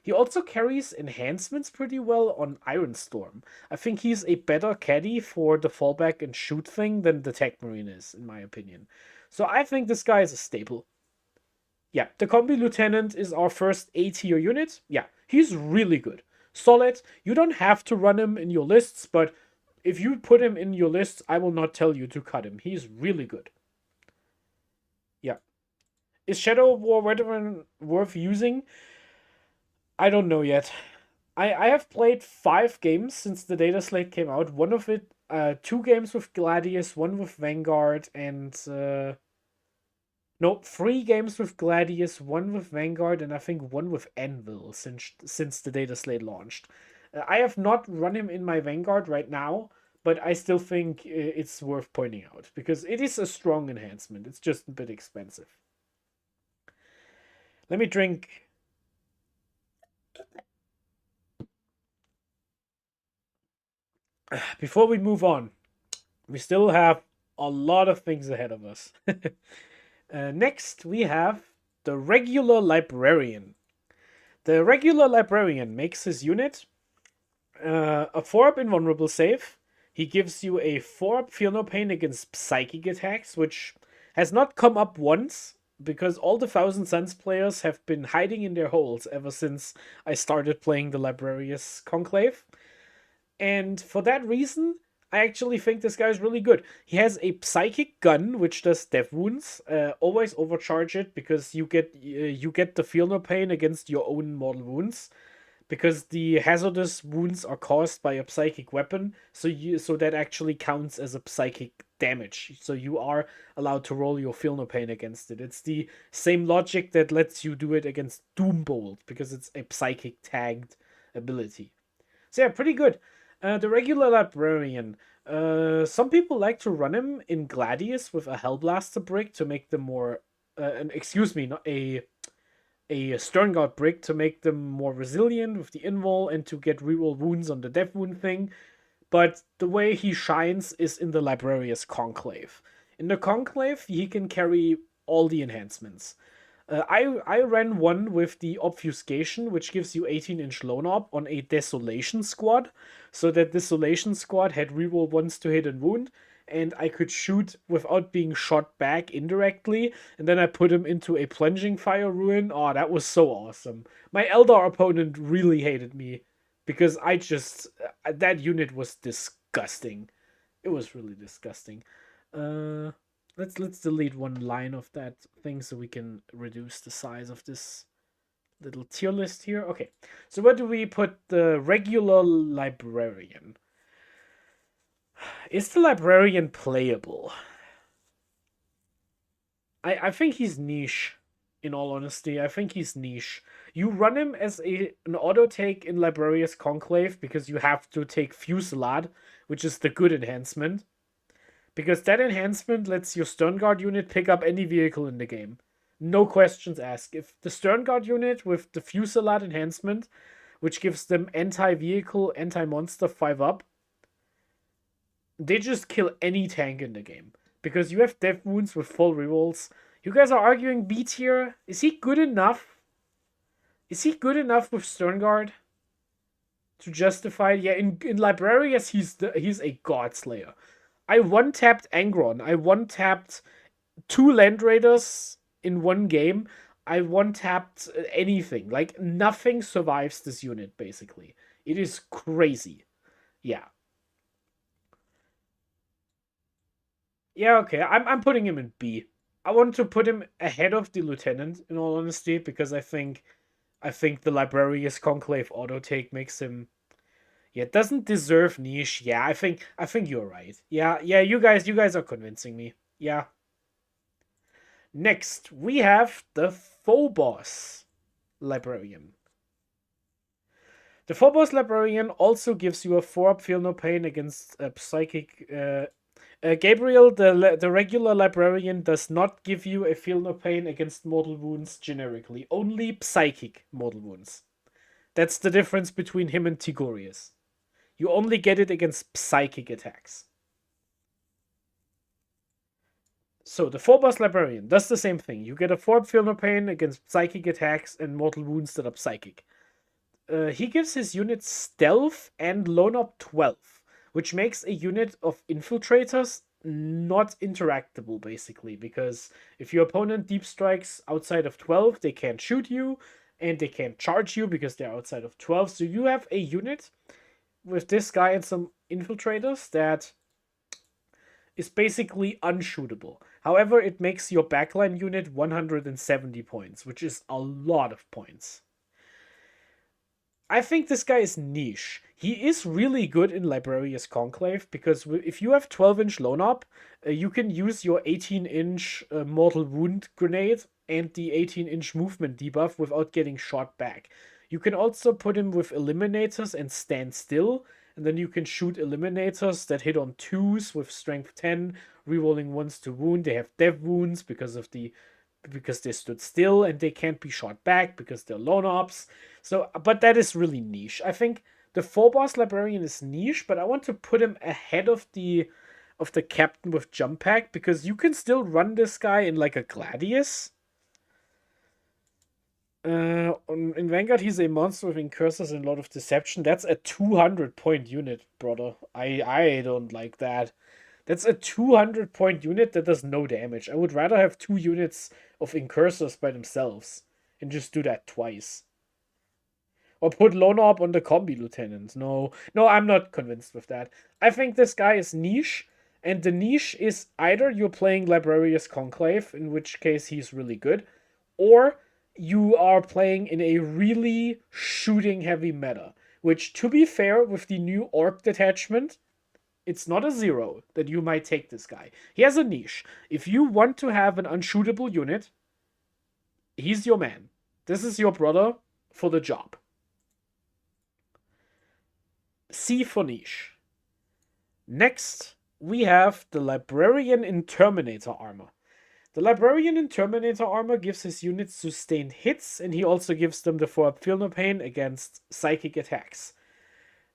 [SPEAKER 1] He also carries enhancements pretty well on Ironstorm. I think he's a better caddy for the fallback and shoot thing than the Tech Marine is, in my opinion. So I think this guy is a staple. Yeah, the Combi Lieutenant is our first A tier unit. Yeah, he's really good. Solid. You don't have to run him in your lists, but if you put him in your lists, I will not tell you to cut him. He's really good. Yeah. Is Shadow War Veteran worth using? I don't know yet. I have played 5 games since the data slate came out. One of it, 2 games with Gladius, 1 with Vanguard, and no, 3 games with Gladius, 1 with Vanguard, and I think 1 with Anvil since the data slate launched. I have not run him in my Vanguard right now, but I still think it's worth pointing out because it is a strong enhancement. It's just a bit expensive. Let me drink. before we move on, we still have a lot of things ahead of us. Next, we have the regular librarian. The regular librarian makes his unit a 4-up invulnerable save. He gives you a 4-up Feel No Pain against psychic attacks, which has not come up once, because all the Thousand Suns players have been hiding in their holes ever since I started playing the Librarius Conclave. And for that reason, I actually think this guy is really good. He has a psychic gun which does death wounds. Always overcharge it because you get the Feel No Pain against your own mortal wounds, because the hazardous wounds are caused by a psychic weapon. So that actually counts as a psychic damage. So you are allowed to roll your Feel No Pain against it. It's the same logic that lets you do it against Doombolt, because it's a psychic tagged ability. So yeah, pretty good. The regular librarian. Some people like to run him in Gladius with a Hellblaster brick to make them more. Not a Sternguard brick to make them more resilient with the invul and to get reroll wounds on the death wound thing. But the way he shines is in the Librarius Conclave. In the Conclave, he can carry all the enhancements. I ran one with the Obfuscation, which gives you 18-inch lone op on a Desolation squad, so that Desolation squad had reroll 1s to hit and wound, and I could shoot without being shot back indirectly, and then I put him into a Plunging Fire Ruin. Oh, that was so awesome. My Eldar opponent really hated me, because that unit was disgusting. It was really disgusting. Let's delete one line of that thing so we can reduce the size of this little tier list here. Okay, so where do we put the regular librarian? Is the librarian playable? I think he's niche, in all honesty. I think he's niche. You run him as an auto take in Librarius Conclave because you have to take Fusillade, which is the good enhancement. Because that enhancement lets your Sternguard unit pick up any vehicle in the game. No questions asked. If the Sternguard unit with the Fusillade enhancement, which gives them anti-vehicle, anti-monster 5-up, they just kill any tank in the game. Because you have death wounds with full rerolls. You guys are arguing B tier. Is he good enough? Is he good enough with Sternguard to justify? Yeah, in Librarius, he's a God Slayer. I one-tapped Angron. I one-tapped 2 Land Raiders in one game. I one-tapped anything. Like, nothing survives this unit, basically. It is crazy. Yeah. Yeah, okay. I'm putting him in B. I want to put him ahead of the Lieutenant, in all honesty, because I think the Librarius Conclave auto take makes him... Yeah, doesn't deserve niche. Yeah, I think you're right. Yeah, you guys are convincing me. Yeah. Next, we have the Phobos Librarian. The Phobos Librarian also gives you a 4-up Feel No Pain against psychic. Gabriel, the regular Librarian, does not give you a Feel No Pain against mortal wounds generically. Only psychic mortal wounds. That's the difference between him and Tigurius. You only get it against psychic attacks. So the Phobos Librarian does the same thing. You get a 4-up Feel No Pain against psychic attacks and mortal wounds that are psychic. He gives his unit stealth and lone op 12, which makes a unit of infiltrators not interactable, basically, because if your opponent deep strikes outside of 12, they can't shoot you, and they can't charge you because they're outside of 12. So you have a unit with this guy and some infiltrators that is basically unshootable. However, it makes your backline unit 170 points, which is a lot of points. I think this guy is niche. He is really good in Librarius Conclave, because if you have 12-inch lone op, you can use your 18-inch mortal wound grenade and the 18-inch movement debuff without getting shot back. You can also put him with eliminators and stand still, and then you can shoot eliminators that hit on 2s with strength 10, rerolling 1s to wound. They have death wounds because they stood still, and they can't be shot back because they're lone ops. So, but that is really niche. I think The Phobos Librarian is niche, but I want to put him ahead of the Captain with Jump Pack, because you can still run this guy in like a Gladius. In Vanguard, he's a monster with Incursors and a lot of deception. That's a 200-point unit, brother. I don't like that. That's a 200-point unit that does no damage. I would rather have 2 units of Incursors by themselves and just do that twice. Or put Lonorb on the Combi Lieutenant. No, I'm not convinced with that. I think this guy is niche, and the niche is either you're playing Librarius Conclave, in which case he's really good, or you are playing in a really shooting-heavy meta, which, to be fair, with the new Orc detachment, it's not a 0 that you might take this guy. He has a niche. If you want to have an unshootable unit, he's your man. This is your brother for the job. C for niche. Next, we have the Librarian in Terminator armor. The Librarian in Terminator armor gives his units sustained hits, and he also gives them the 4-up Feel No Pain against psychic attacks.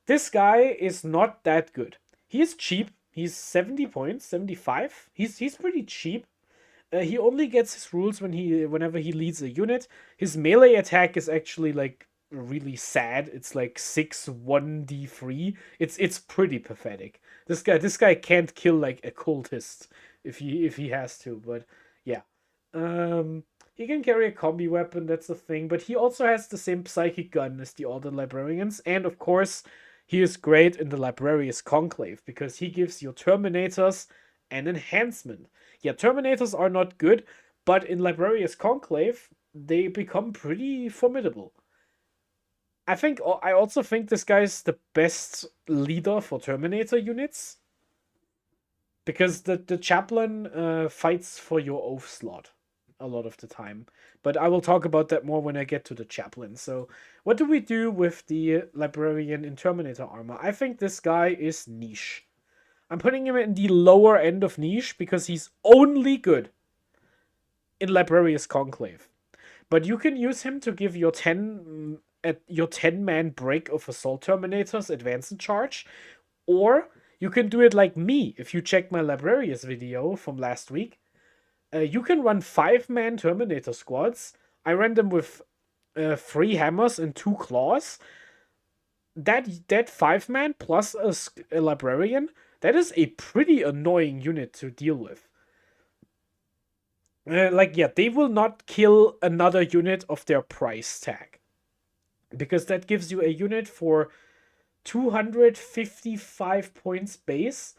[SPEAKER 1] This guy is not that good. He is cheap. He's 70 points, 75. He's pretty cheap. He only gets his rules whenever he leads a unit. His melee attack is actually like really sad. It's like 6-1d3. It's pretty pathetic. This guy can't kill like a cultist if he has to, but yeah. He can carry a combi weapon, that's the thing, but he also has the same psychic gun as the other librarians, and of course, he is great in the Librarius Conclave, because he gives your Terminators an enhancement. Yeah, Terminators are not good, but in Librarius Conclave, they become pretty formidable. I also think this guy is the best leader for Terminator units, because the Chaplain fights for your oath slot a lot of the time. But I will talk about that more when I get to the Chaplain. So what do we do with the Librarian in Terminator armor? I think this guy is niche. I'm putting him in the lower end of niche because he's only good in Librarius Conclave. But you can use him to give your 10-man break of Assault Terminators advance and charge, or you can do it like me. If you check my Librarius video from last week, you can run 5-man Terminator squads. I ran them with 3 hammers and 2 claws. That 5-man plus a librarian, that is a pretty annoying unit to deal with. They will not kill another unit of their price tag, because that gives you a unit for 255 points base,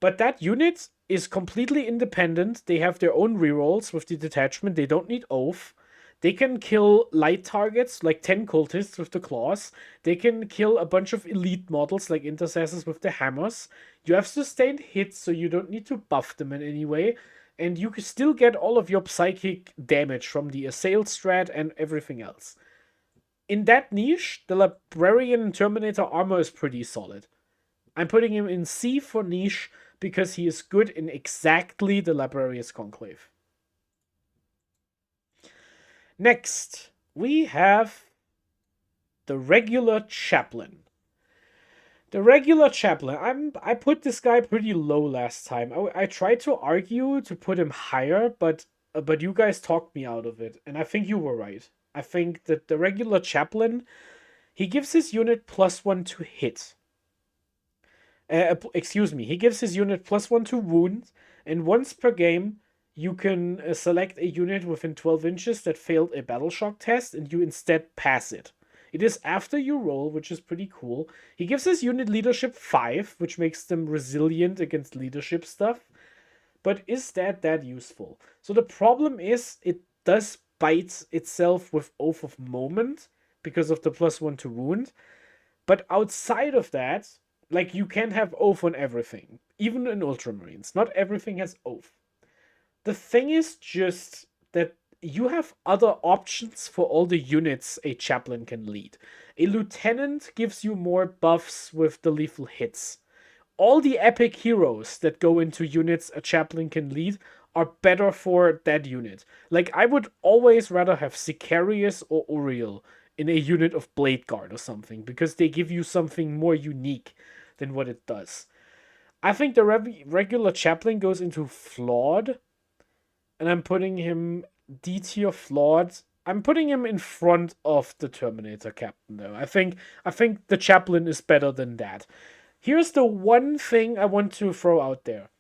[SPEAKER 1] but that unit is completely independent. They have their own rerolls with the detachment. They don't need oath. They can kill light targets like 10 cultists with the claws. They can kill a bunch of elite models like intercessors with the hammers. You have sustained hits, so you don't need to buff them in any way. And you can still get all of your psychic damage from the assail strat and everything else. In that niche, the Librarian and Terminator armor is pretty solid. I'm putting him in C for niche because he is good in exactly the Librarius Conclave. Next, we have the regular Chaplain. The regular Chaplain, I put this guy pretty low last time. I tried to argue to put him higher, but you guys talked me out of it, and I think you were right. I think that the regular Chaplain, he gives his unit +1 to hit. He gives his unit +1 to wound, and once per game, you can select a unit within 12 inches that failed a battle shock test, and you instead pass it. It is after you roll, which is pretty cool. He gives his unit leadership 5, which makes them resilient against leadership stuff. But is that useful? So the problem is, it does bite itself with Oath of Moment because of the +1 to wound. But outside of that, like, you can't have Oath on everything. Even in Ultramarines. Not everything has Oath. The thing is just that you have other options for all the units a Chaplain can lead. A Lieutenant gives you more buffs with the lethal hits. All the epic heroes that go into units a Chaplain can lead are better for that unit. Like, I would always rather have Sicarius or Uriel in a unit of Bladeguard or something, because they give you something more unique than what it does. I think the regular Chaplain goes into Flawed, and I'm putting him D tier Flawed. I'm putting him in front of the Terminator Captain, though. I think the Chaplain is better than that. Here's the one thing I want to throw out there.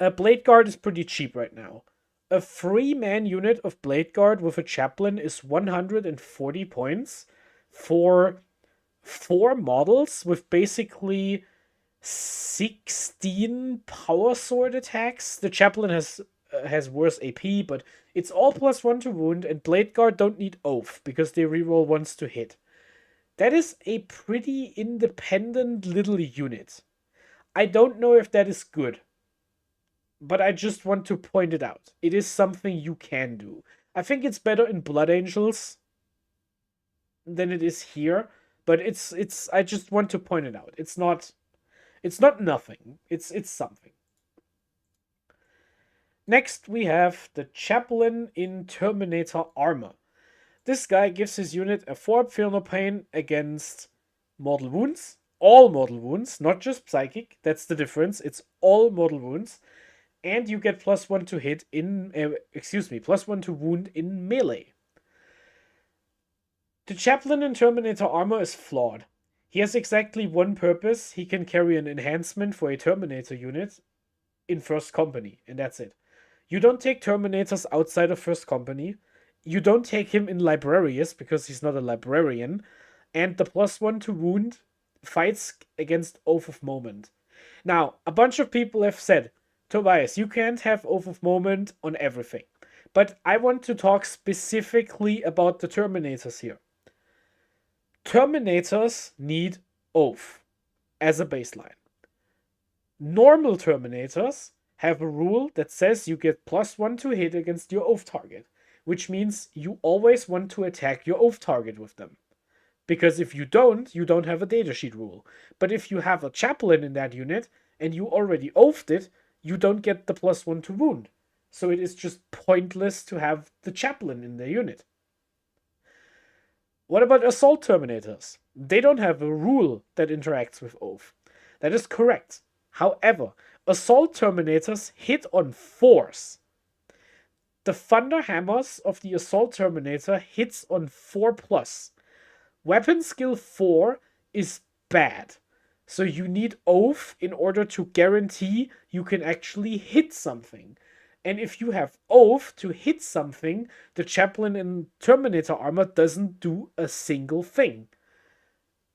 [SPEAKER 1] Bladeguard is pretty cheap right now. A 3-man unit of Bladeguard with a Chaplain is 140 points for 4 models with basically 16 power sword attacks. The Chaplain has worse AP, but it's all +1 to wound, and Bladeguard don't need Oath because they reroll once to hit. That is a pretty independent little unit. I don't know if that is good, but I just want to point it out. It is something you can do. I think it's better in Blood Angels than it is here, but it's I just want to point it out. It's not nothing. It's something. Next, we have the Chaplain in Terminator Armor. This guy gives his unit a 4 Feel No Pain against mortal wounds. All mortal wounds, not just psychic. That's the difference. It's all mortal wounds. And you get +1 to hit in... +1 to wound in melee. The Chaplain in Terminator Armor is flawed. He has exactly one purpose. He can carry an enhancement for a Terminator unit in First Company, and that's it. You don't take Terminators outside of First Company. You don't take him in Librarius because he's not a Librarian. And the +1 to wound fights against Oath of Moment. Now, a bunch of people have said, Tobias, you can't have Oath of Moment on everything. But I want to talk specifically about the Terminators here. Terminators need Oath as a baseline. Normal Terminators have a rule that says you get +1 to hit against your Oath target, which means you always want to attack your Oath target with them. Because if you don't have a datasheet rule. But if you have a Chaplain in that unit and you already Oathed it, you don't get the +1 to wound. So it is just pointless to have the Chaplain in the unit. What about Assault Terminators? They don't have a rule that interacts with Oath. That is correct. However, Assault Terminators hit on 4s. The Thunder Hammers of the Assault Terminator hits on 4+. Weapon skill 4 is bad. So you need Oath in order to guarantee you can actually hit something. And if you have Oath to hit something, the Chaplain in Terminator Armor doesn't do a single thing.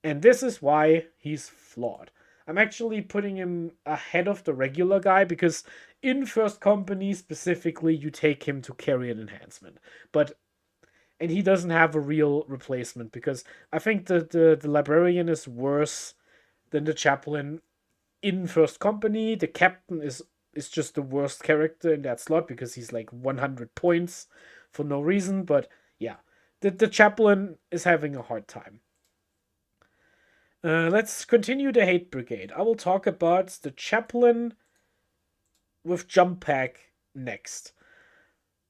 [SPEAKER 1] And this is why he's flawed. I'm actually putting him ahead of the regular guy because in First Company specifically, you take him to carry an enhancement. And he doesn't have a real replacement because I think the Librarian is worse than the Chaplain in First Company. The Captain is just the worst character in that slot because he's like 100 points for no reason. But yeah, the Chaplain is having a hard time. Let's continue the Hate Brigade. I will talk about the Chaplain with Jump Pack next.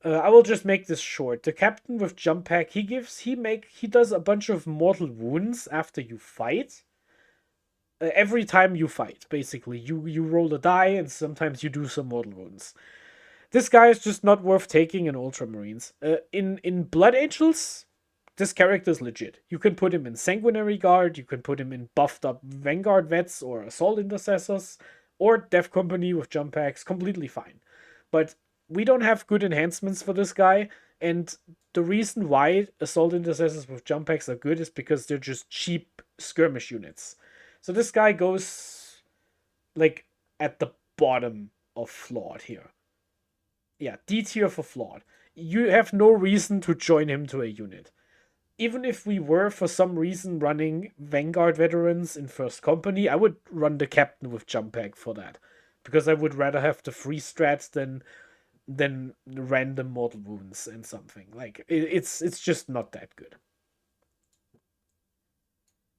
[SPEAKER 1] I will just make this short. The Captain with Jump Pack, he does a bunch of mortal wounds after you fight. Every time you fight, basically. You roll a die and sometimes you do some mortal wounds. This guy is just not worth taking in Ultramarines. In Blood Angels, this character is legit. You can put him in Sanguinary Guard, you can put him in buffed up Vanguard Vets or Assault Intercessors, or Death Company with Jump Packs, completely fine. But we don't have good enhancements for this guy, and the reason why Assault Intercessors with Jump Packs are good is because they're just cheap skirmish units. So this guy goes, like, at the bottom of flawed here. Yeah, D tier for flawed. You have no reason to join him to a unit. Even if we were, for some reason, running Vanguard Veterans in First Company, I would run the Captain with Jump Pack for that. Because I would rather have the free strats than random mortal wounds and something. Like, it's just not that good.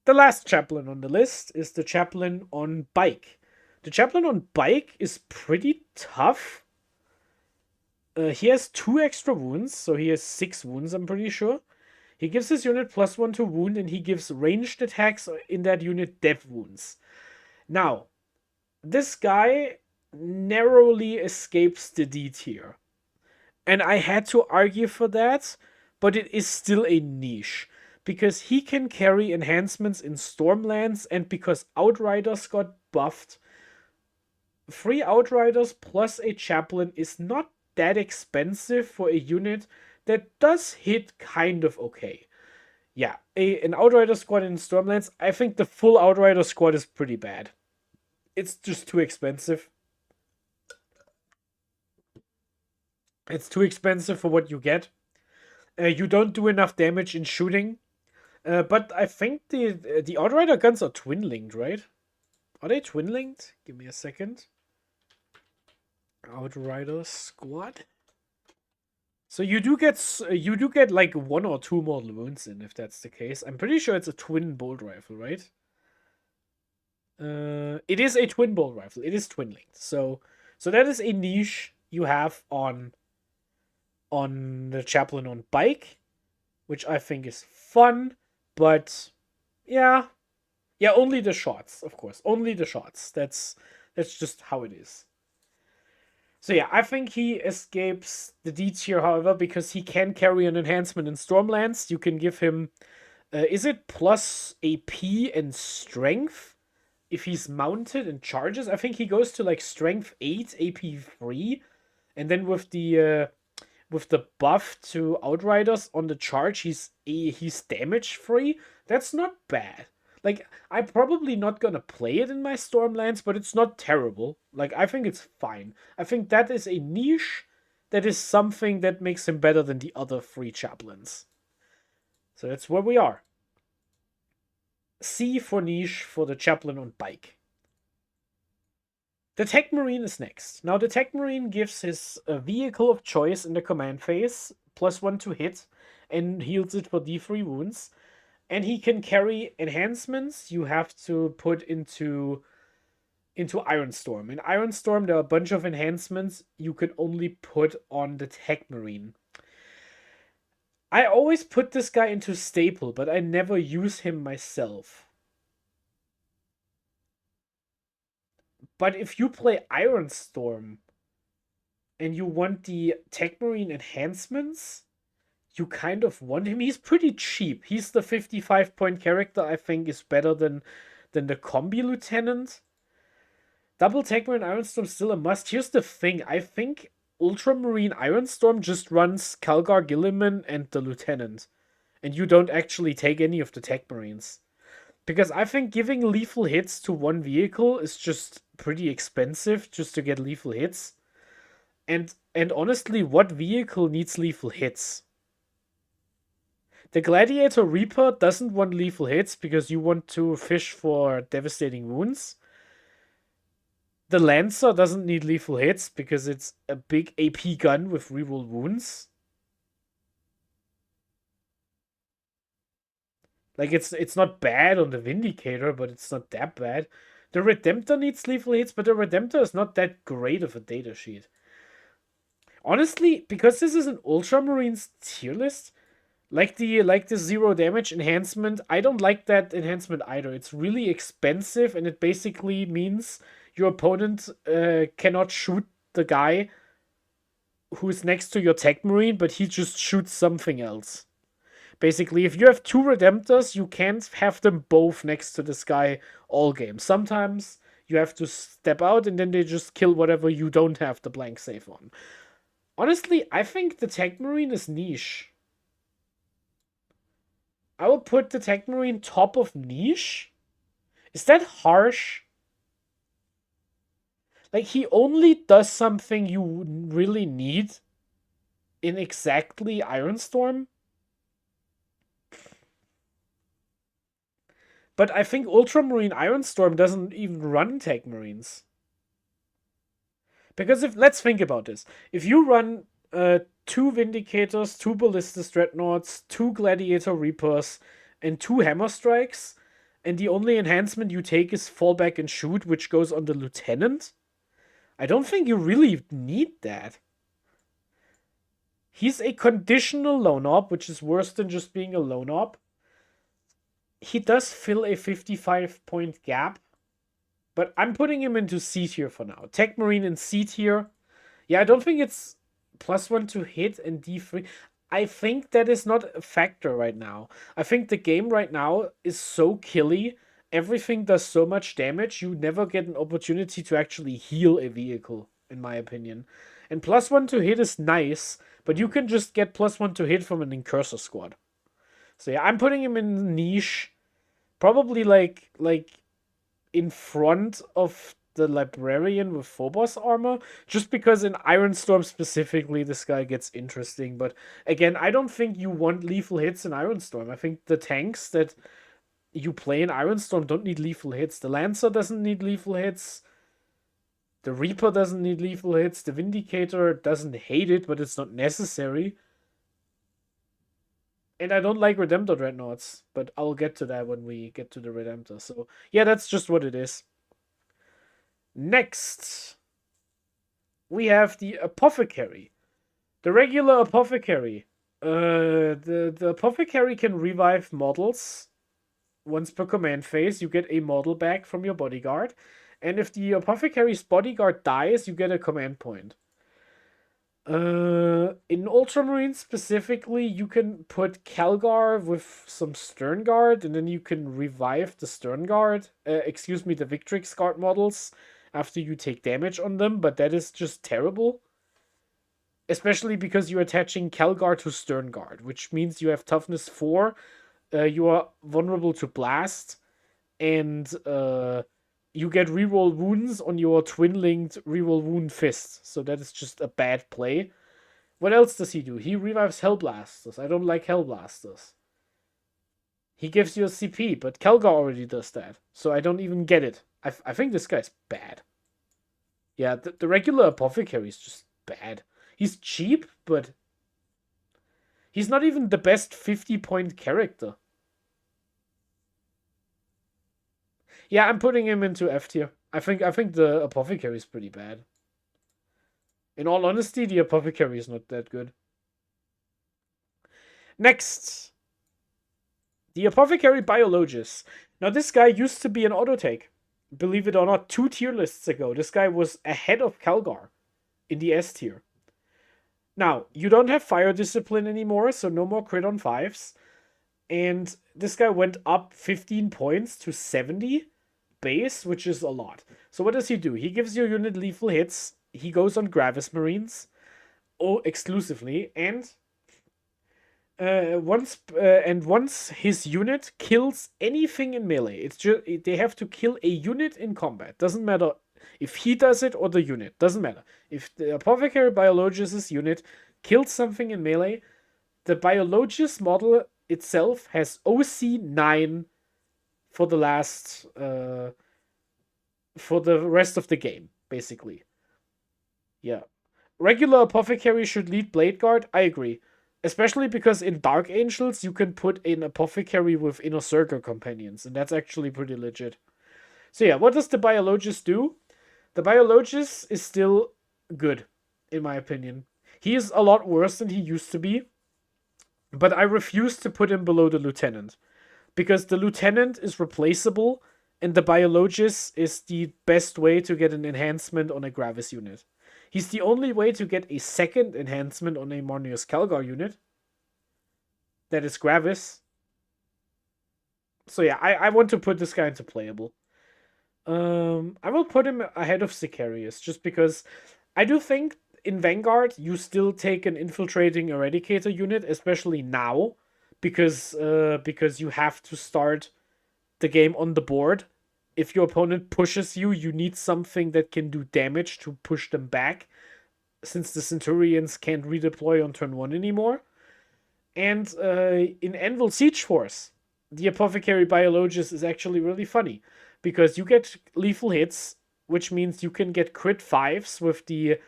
[SPEAKER 1] The last Chaplain on the list is the Chaplain on Bike. The Chaplain on Bike is pretty tough. He has 2 extra wounds, so he has 6 wounds, I'm pretty sure. He gives his unit +1 to wound, and he gives ranged attacks in that unit death wounds. Now, this guy narrowly escapes the D tier. And I had to argue for that, but it is still a niche. Because he can carry enhancements in Stormlands, and because Outriders got buffed, 3 Outriders plus a Chaplain is not that expensive for a unit that does hit kind of okay. Yeah, an Outrider Squad in Stormlands, I think the full Outrider Squad is pretty bad. It's just too expensive. It's too expensive for what you get. You don't do enough damage in shooting. But I think the Outrider guns are twin-linked, right? Are they twin-linked? Give me a second. Outrider Squad. So you do get like 1 or 2 mortal wounds in, if that's the case. I'm pretty sure it's a twin bolt rifle, right? It is a twin bolt rifle. It is twin-linked. So that is a niche you have on the Chaplain on bike, which I think is fun, but yeah, only the shots, of course, only the shots. That's just how it is. So yeah, I think he escapes the D tier, however, because he can carry an enhancement in Stormlands. You can give him, is it plus AP and strength if he's mounted and charges? I think he goes to like strength 8, AP 3, and then with the buff to Outriders on the charge, he's damage free. That's not bad. Like, I'm probably not gonna play it in my Stormlands, but it's not terrible. Like, I think it's fine. I think that is a niche. That is something that makes him better than the other 3 Chaplains. So that's where we are. C for niche for the Chaplain on bike. The Tech Marine is next. Now, the Tech Marine gives his vehicle of choice in the command phase +1 to hit and heals it for D3 wounds. And he can carry enhancements you have to put into Ironstorm. In Ironstorm, there are a bunch of enhancements you can only put on the Tech Marine. I always put this guy into staple, but I never use him myself. But if you play Ironstorm and you want the Tech Marine enhancements, you kind of want him. He's pretty cheap. He's the 55-point character I think is better than the Combi Lieutenant. Double Tech Marine Ironstorm still a must. Here's the thing. I think Ultramarine Ironstorm just runs Calgar Guilliman and the Lieutenant. And you don't actually take any of the Tech Marines. Because I think giving lethal hits to one vehicle is just pretty expensive just to get lethal hits. And honestly, what vehicle needs lethal hits? The Gladiator Reaper doesn't want lethal hits because you want to fish for devastating wounds. The Lancer doesn't need lethal hits because it's a big AP gun with reroll wounds. Like, it's not bad on the Vindicator, but it's not that bad. The Redemptor needs lethal hits, but the Redemptor is not that great of a datasheet. Honestly, because this is an Ultramarines tier list, like the 0 damage enhancement, I don't like that enhancement either. It's really expensive, and it basically means your opponent cannot shoot the guy who's next to your Tech Marine, but he just shoots something else. Basically, if you have 2 Redemptors, you can't have them both next to this guy all game. Sometimes you have to step out, and then they just kill whatever you don't have the blank save on. Honestly, I think the Tech Marine is niche. I will put the Tech Marine top of niche. Is that harsh? Like, he only does something you really need in exactly Ironstorm. But I think Ultramarine Ironstorm doesn't even run Tech Marines. Because let's think about this. If you run 2 Vindicators, 2 Ballistus Dreadnoughts, 2 Gladiator Reapers, and 2 Hammer Strikes, and the only enhancement you take is Fall Back and Shoot, which goes on the Lieutenant, I don't think you really need that. He's a conditional lone op, which is worse than just being a lone op. He does fill a 55-point gap, but I'm putting him into C tier for now. Tech Marine in C tier. Yeah, I don't think it's +1 to hit and D3. I think that is not a factor right now. I think the game right now is so killy. Everything does so much damage, you never get an opportunity to actually heal a vehicle, in my opinion. And +1 to hit is nice, but you can just get +1 to hit from an Incursor squad. So yeah, I'm putting him in niche. Probably like in front of the Librarian with Phobos armor, just because in Ironstorm specifically this guy gets interesting. But again, I don't think you want lethal hits in Ironstorm. I think the tanks that you play in Ironstorm don't need lethal hits. The Lancer doesn't need lethal hits. The Reaper doesn't need lethal hits. The Vindicator doesn't hate it, but it's not necessary. And I don't like Redemptor Dreadnoughts, but I'll get to that when we get to the Redemptor. So, yeah, that's just what it is. Next, we have the Apothecary. The regular Apothecary. The Apothecary can revive models. Once per command phase, you get a model back from your bodyguard. And if the Apothecary's bodyguard dies, you get a command point. In Ultramarines specifically, you can put Calgar with some Sternguard, and then you can revive the Sternguard, the Victrix Guard models after you take damage on them, but that is just terrible. Especially because you're attaching Calgar to Sternguard, which means you have toughness 4, you are vulnerable to blast, and you get reroll wounds on your twin-linked reroll wound fist. So that is just a bad play. What else does he do? He revives Hellblasters. I don't like Hellblasters. He gives you a CP, but Calgar already does that. So I don't even get it. I think this guy's bad. Yeah, the regular Apothecary is just bad. He's cheap, but he's not even the best 50-point character. Yeah, I'm putting him into F tier. I think the Apothecary is pretty bad. In all honesty, the Apothecary is not that good. Next, the Apothecary Biologist. Now, this guy used to be an auto-take. Believe it or not, 2 tier lists ago, this guy was ahead of Calgar in the S tier. Now, you don't have Fire Discipline anymore, so no more crit on 5s. And this guy went up 15 points to 70 base, which is a lot. So what does he do? He gives your unit lethal hits. He goes on Gravis Marines, exclusively, and once his unit kills anything in melee, it's just they have to kill a unit in combat. Doesn't matter if he does it or the unit. Doesn't matter. If the Apothecary Biologist's unit kills something in melee, the Biologist model itself has OC 9 for the last for the rest of the game, basically. Yeah. Regular Apothecary should lead Bladeguard, I agree. Especially because in Dark Angels, you can put an Apothecary with Inner Circle companions, and that's actually pretty legit. So yeah, what does the Biologist do? The Biologist is still good, in my opinion. He is a lot worse than he used to be, but I refuse to put him below the Lieutenant. Because the Lieutenant is replaceable, and the Biologist is the best way to get an enhancement on a Gravis unit. He's the only way to get a second enhancement on a Marneus Calgar unit. That is Gravis. So yeah, I want to put this guy into playable. I will put him ahead of Sicarius, just because I do think in Vanguard you still take an infiltrating Eradicator unit, especially now, because you have to start the game on the board. If your opponent pushes you, you need something that can do damage to push them back, since the Centurions can't redeploy on turn 1 anymore. And in Anvil Siege Force, the Apothecary Biologist is actually really funny, because you get lethal hits, which means you can get crit 5s with the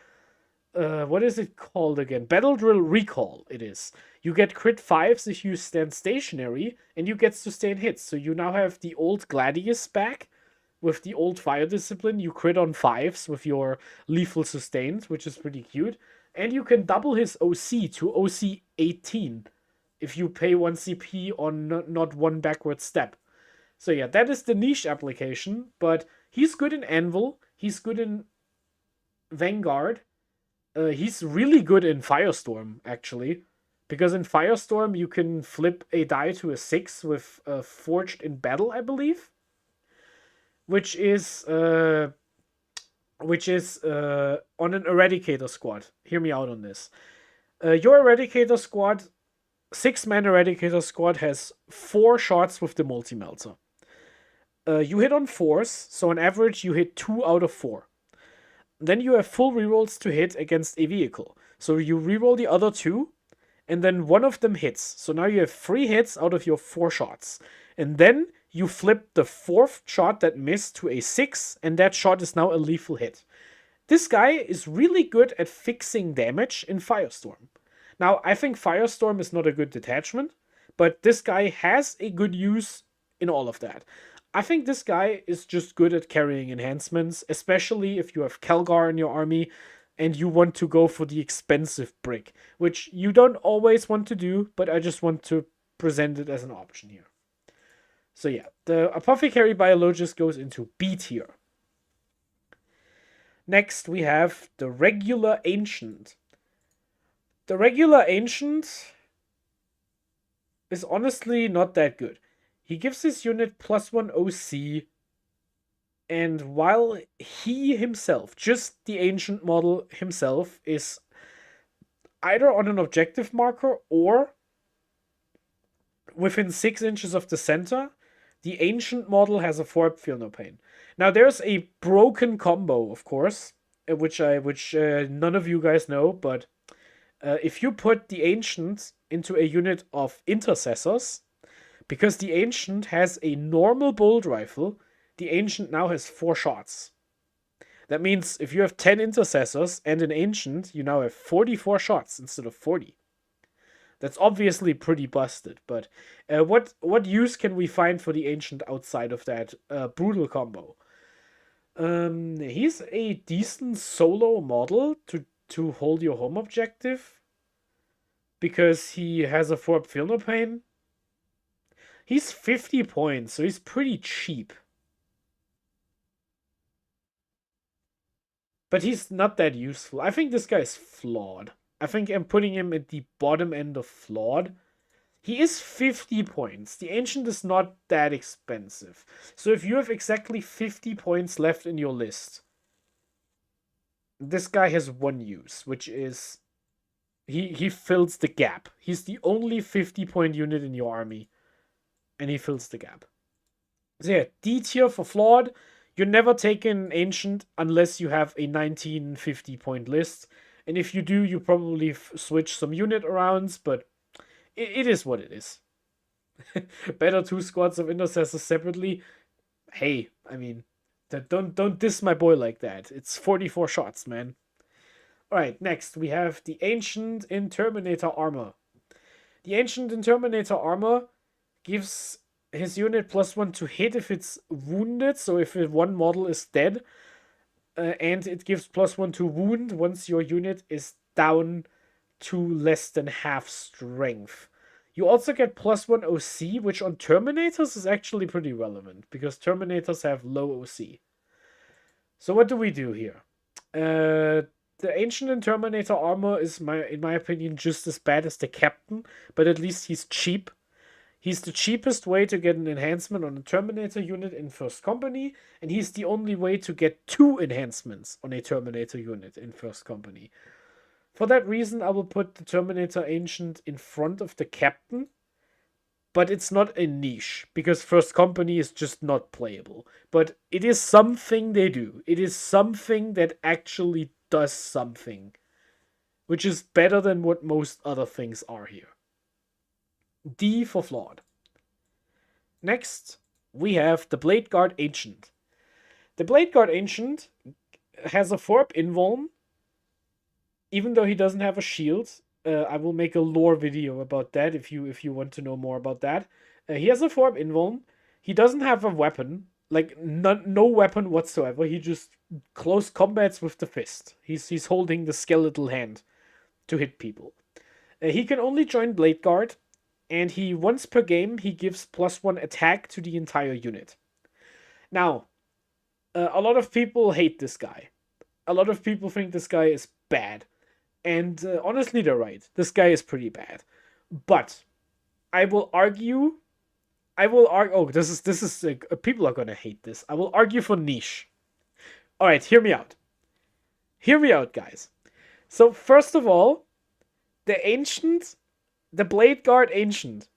[SPEAKER 1] what is it called again? Battle Drill Recall, it is. You get crit 5s if you stand stationary, and you get sustain hits. So you now have the old Gladius back, with the old Fire Discipline. You crit on 5s with your lethal sustained, which is pretty cute. And you can double his OC to OC 18 if you pay 1 CP on not one backward step. So yeah, that is the niche application, but he's good in Anvil, he's good in Vanguard, he's really good in Firestorm, actually. Because in Firestorm, you can flip a die to a 6 with Forged in Battle, I believe. Which is on an Eradicator squad. Hear me out on this. Your Eradicator squad, 6-man Eradicator squad, has 4 shots with the Multi-Melter. You hit on 4s, so on average you hit 2 out of 4. Then you have full rerolls to hit against a vehicle. So you reroll the other 2, and then one of them hits. So now you have 3 hits out of your 4 shots. And then you flip the 4th shot that missed to a 6, and that shot is now a lethal hit. This guy is really good at fixing damage in Firestorm. Now, I think Firestorm is not a good detachment, but this guy has a good use in all of that. I think this guy is just good at carrying enhancements, especially if you have Calgar in your army and you want to go for the expensive brick, which you don't always want to do, but I just want to present it as an option here. So yeah, the Apothecary Biologist goes into B tier. Next, we have the regular Ancient. The regular Ancient is honestly not that good. He gives his unit +1 OC, and while he himself, just the Ancient model himself, is either on an objective marker or within 6 inches of the center, the Ancient model has a 4-up Feel No Pain. Now, there's a broken combo, of course, which none of you guys know, but if you put the Ancient into a unit of Intercessors, because the Ancient has a normal bolt rifle, the Ancient now has 4 shots. That means if you have 10 Intercessors and an Ancient, you now have 44 shots instead of 40. That's obviously pretty busted, but what use can we find for the Ancient outside of that brutal combo? He's a decent solo model to hold your home objective, because he has a 4-up Feel No Pain. He's 50 points, so he's pretty cheap. But he's not that useful. I think this guy is flawed. I think I'm putting him at the bottom end of flawed. He is 50 points. The Ancient is not that expensive. So if you have exactly 50 points left in your list, this guy has one use, which is he fills the gap. He's the only 50-point unit in your army, and he fills the gap. So yeah, D tier for flawed. You're never taking Ancient unless you have a 19 50-point list. And if you do, you probably switch some unit arounds, but it is what it is. Better 2 squads of Intercessors separately. Hey, I mean, don't diss my boy like that. It's 44 shots, man. Alright, next we have the Ancient in Terminator Armor. The Ancient in Terminator Armor gives his unit +1 to hit if it's wounded, so if one model is dead. And it gives +1 to wound once your unit is down to less than half strength. You also get +1 OC, which on Terminators is actually pretty relevant, because Terminators have low OC. So what do we do here? The Ancient in Terminator Armor is, in my opinion, just as bad as the Captain, but at least he's cheap. He's the cheapest way to get an enhancement on a Terminator unit in First Company, and he's the only way to get 2 enhancements on a Terminator unit in First Company. For that reason, I will put the Terminator Ancient in front of the Captain, but it's not a niche, because First Company is just not playable. But it is something they do. It is something that actually does something, which is better than what most other things are here. D for flawed. Next, we have the Bladeguard Ancient. The Bladeguard Ancient has a 4-up invuln, even though he doesn't have a shield. I will make a lore video about that if you want to know more about that. He has a 4-up invuln. He doesn't have a weapon, like no weapon whatsoever. He just close combats with the fist. He's holding the skeletal hand. to hit people. He can only join Bladeguard, and once per game, he gives +1 attack to the entire unit. Now, a lot of people hate this guy. A lot of people think this guy is bad. And honestly, they're right. This guy is pretty bad. But I will argue. Oh, this is people are gonna hate this. I will argue for niche. All right, hear me out. Hear me out, guys. So first of all, the Bladeguard Ancient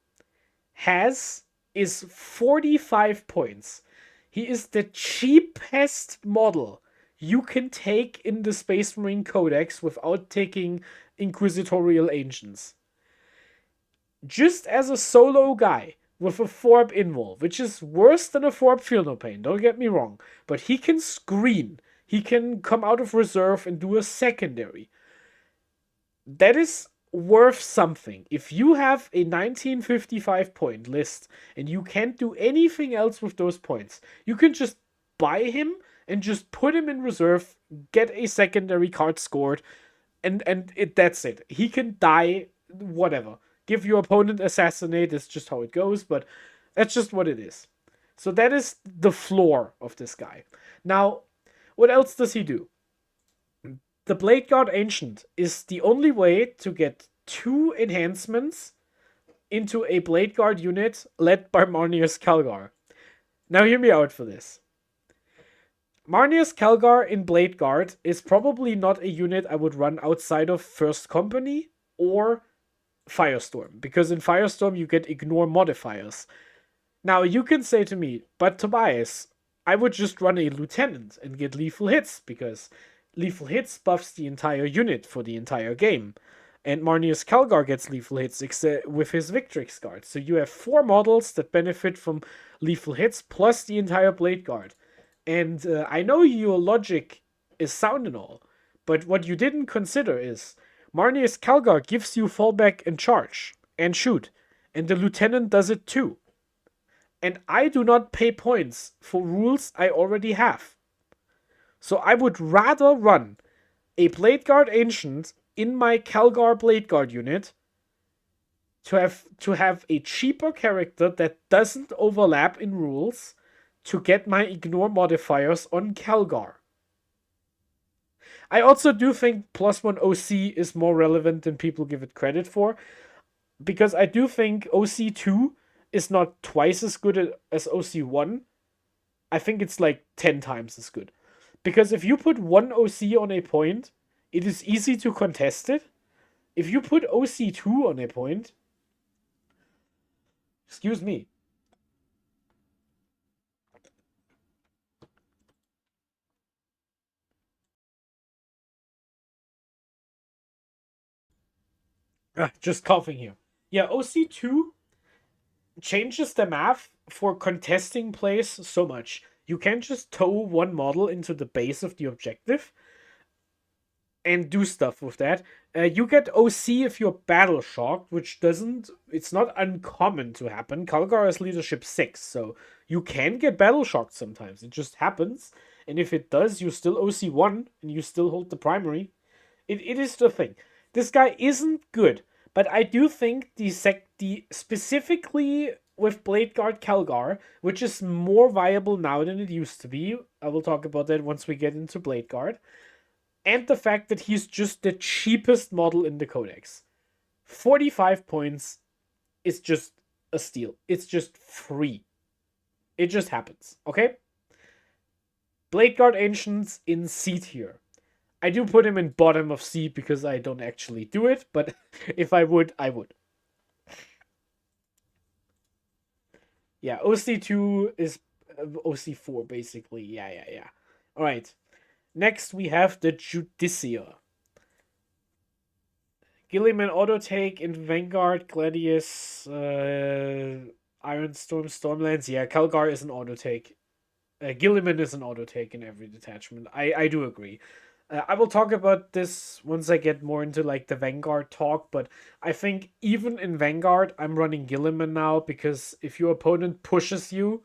[SPEAKER 1] is 45 points. He is the cheapest model you can take in the Space Marine Codex without taking Inquisitorial Ancients. Just as a solo guy with a Forb Invul, which is worse than a Forb Feel No Pain, don't get me wrong, but he can screen. He can come out of reserve and do a secondary. That is worth something. If you have a 1955 point list and you can't do anything else with those points, you can just buy him and just put him in reserve, get a secondary card scored, and that's it. He can die, whatever. Give your opponent assassinate, it's just how it goes, but that's just what it is. So that is the floor of this guy. Now, what else does he do? The Bladeguard Ancient is the only way to get 2 enhancements into a Bladeguard unit led by Marneus Calgar. Now hear me out for this. Marneus Calgar in Bladeguard is probably not a unit I would run outside of First Company or Firestorm, because in Firestorm you get ignore modifiers. Now you can say to me, but Tobias, I would just run a Lieutenant and get lethal hits, because lethal hits buffs the entire unit for the entire game. And Marneus Calgar gets lethal hits with his Victrix card. So you have 4 models that benefit from lethal hits plus the entire Bladeguard. And I know your logic is sound and all, but what you didn't consider is Marneus Calgar gives you fallback and charge and shoot, and the Lieutenant does it too. And I do not pay points for rules I already have. So I would rather run a Bladeguard Ancient in my Calgar Bladeguard unit to have a cheaper character that doesn't overlap in rules to get my ignore modifiers on Calgar. I also do think +1 OC is more relevant than people give it credit for, because I do think OC2 is not twice as good as OC1. I think it's like 10 times as good. Because if you put 1 OC on a point, it is easy to contest it. If you put OC2 on a point, excuse me, just coughing here. Yeah, OC2 changes the math for contesting plays so much. You can't just tow one model into the base of the objective and do stuff with that. You get OC if you're battle shocked, which it's not uncommon to happen. Calgar is leadership 6, so you can get battle shocked sometimes. It just happens. And if it does, you still OC1 and you still hold the primary. It is the thing. This guy isn't good, but I do think the specifically with Bladeguard Calgar, which is more viable now than it used to be. I will talk about that once we get into Bladeguard. And the fact that he's just the cheapest model in the Codex. 45 points is just a steal. It's just free. It just happens, okay? Bladeguard Ancients in C tier. I do put him in bottom of C because I don't actually do it, but if I would, I would. Yeah, OC2 is OC4, basically. Yeah. Alright. Next, we have the Judicia. Guilliman auto-take in Vanguard, Gladius, Ironstorm, Stormlands. Yeah, Calgar is an auto-take. Guilliman is an auto-take in every detachment. I do agree. I will talk about this once I get more into like the Vanguard talk, but I think even in Vanguard, I'm running Guilliman now because if your opponent pushes you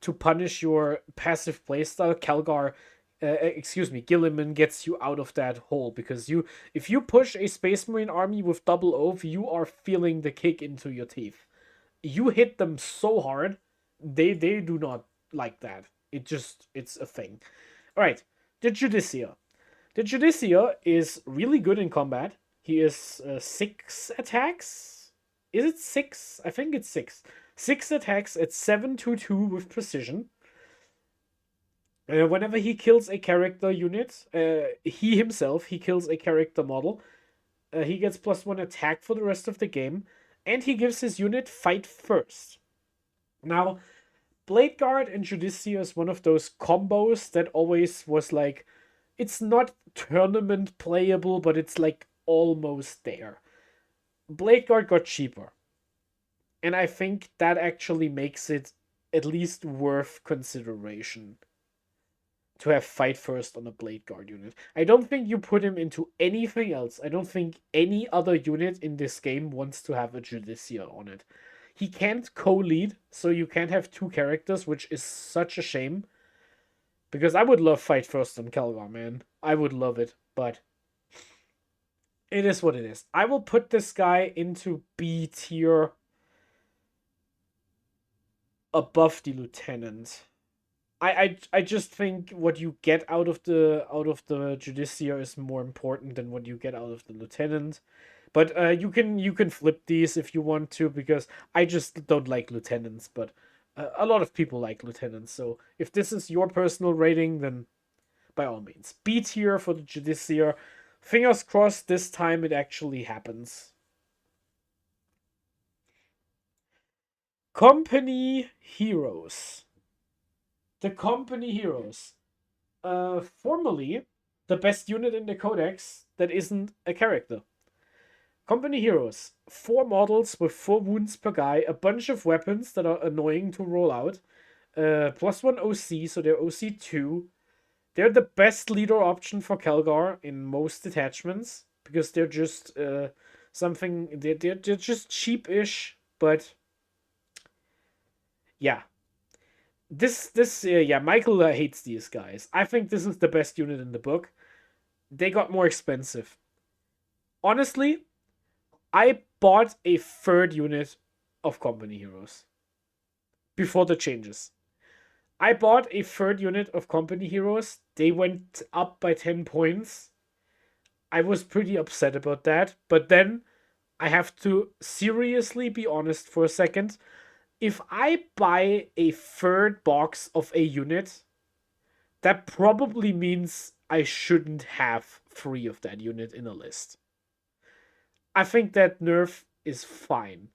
[SPEAKER 1] to punish your passive playstyle, Calgar excuse me, Guilliman gets you out of that hole, because if you push a Space Marine army with double oath, you are feeling the kick into your teeth. You hit them so hard, they do not like that. It's a thing. All right, the Judicia. The Judicia is really good in combat. He is 6 attacks. Is it 6? I think it's 6. 6 attacks at 722 with precision. Whenever he kills a character unit, he kills a character model, he gets +1 attack for the rest of the game, and he gives his unit fight first. Now, Bladeguard and Judicia is one of those combos that always was like, it's not tournament playable, but it's like almost there. Bladeguard got cheaper, and I think that actually makes it at least worth consideration to have fight first on a Bladeguard unit. I don't think you put him into anything else. I don't think any other unit in this game wants to have a Judicia on it. He can't co-lead, so you can't have 2 characters, which is such a shame. Because I would love fight first on Calgar, man. I would love it, but it is what it is. I will put this guy into B tier above the Lieutenant. I just think what you get out of the Judicia is more important than what you get out of the Lieutenant. But you can flip these if you want to, because I just don't like Lieutenants, but a lot of people like Lieutenants. So if this is your personal rating, then by all means, B tier for the Judicia. Fingers crossed this time it actually happens. Company Heroes. The Company Heroes. Formerly, the best unit in the Codex that isn't a character. Company Heroes. 4 models with 4 wounds per guy, a bunch of weapons that are annoying to roll out. +1 OC, so they're OC 2. They're the best leader option for Calgar in most detachments, because they're just they're just cheap-ish, but yeah. Michael hates these guys. I think this is the best unit in the book. They got more expensive. Honestly, I bought a 3rd unit of Company Heroes before the changes. I bought a 3rd unit of Company Heroes. They went up by 10 points. I was pretty upset about that. But then I have to seriously be honest for a second. If I buy a 3rd box of a unit, that probably means I shouldn't have 3 of that unit in a list. I think that nerf is fine.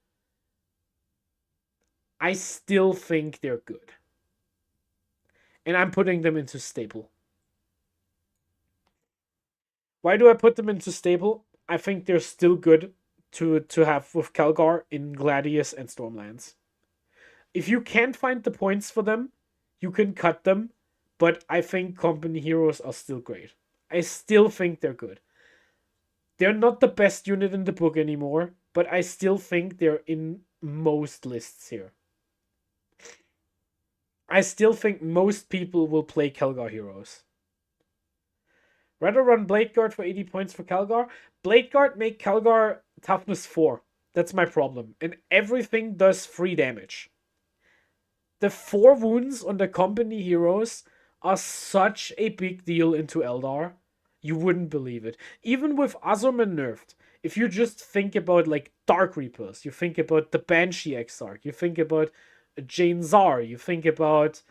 [SPEAKER 1] I still think they're good. And I'm putting them into staple. Why do I put them into staple? I think they're still good to have with Calgar in Gladius and Stormlands. If you can't find the points for them, you can cut them, but I think Company Heroes are still great. I still think they're good. They're not the best unit in the book anymore, but I still think they're in most lists here. I still think most people will play Calgar Heroes. Rather run Bladeguard for 80 points for Calgar. Bladeguard make Calgar toughness 4. That's my problem. And everything does 3 damage. The 4 wounds on the Company Heroes are such a big deal into Eldar. You wouldn't believe it. Even with Azurman nerfed, if you just think about like Dark Reapers, you think about the Banshee Exarch, you think about Jane Zar, you think about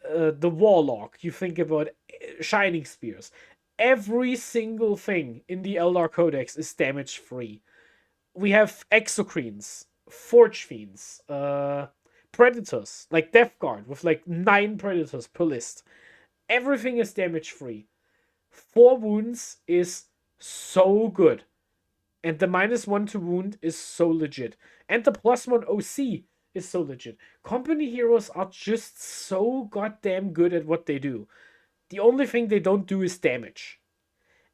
[SPEAKER 1] the Warlock, you think about Shining Spears. Every single thing in the Eldar Codex is damage free. We have Exocrines, Forge Fiends, Predators, like Death Guard with like 9 Predators per list. Everything is damage free. 4 wounds is so good. And the -1 to wound is so legit. And the +1 OC is so legit. Company Heroes are just so goddamn good at what they do. The only thing they don't do is damage.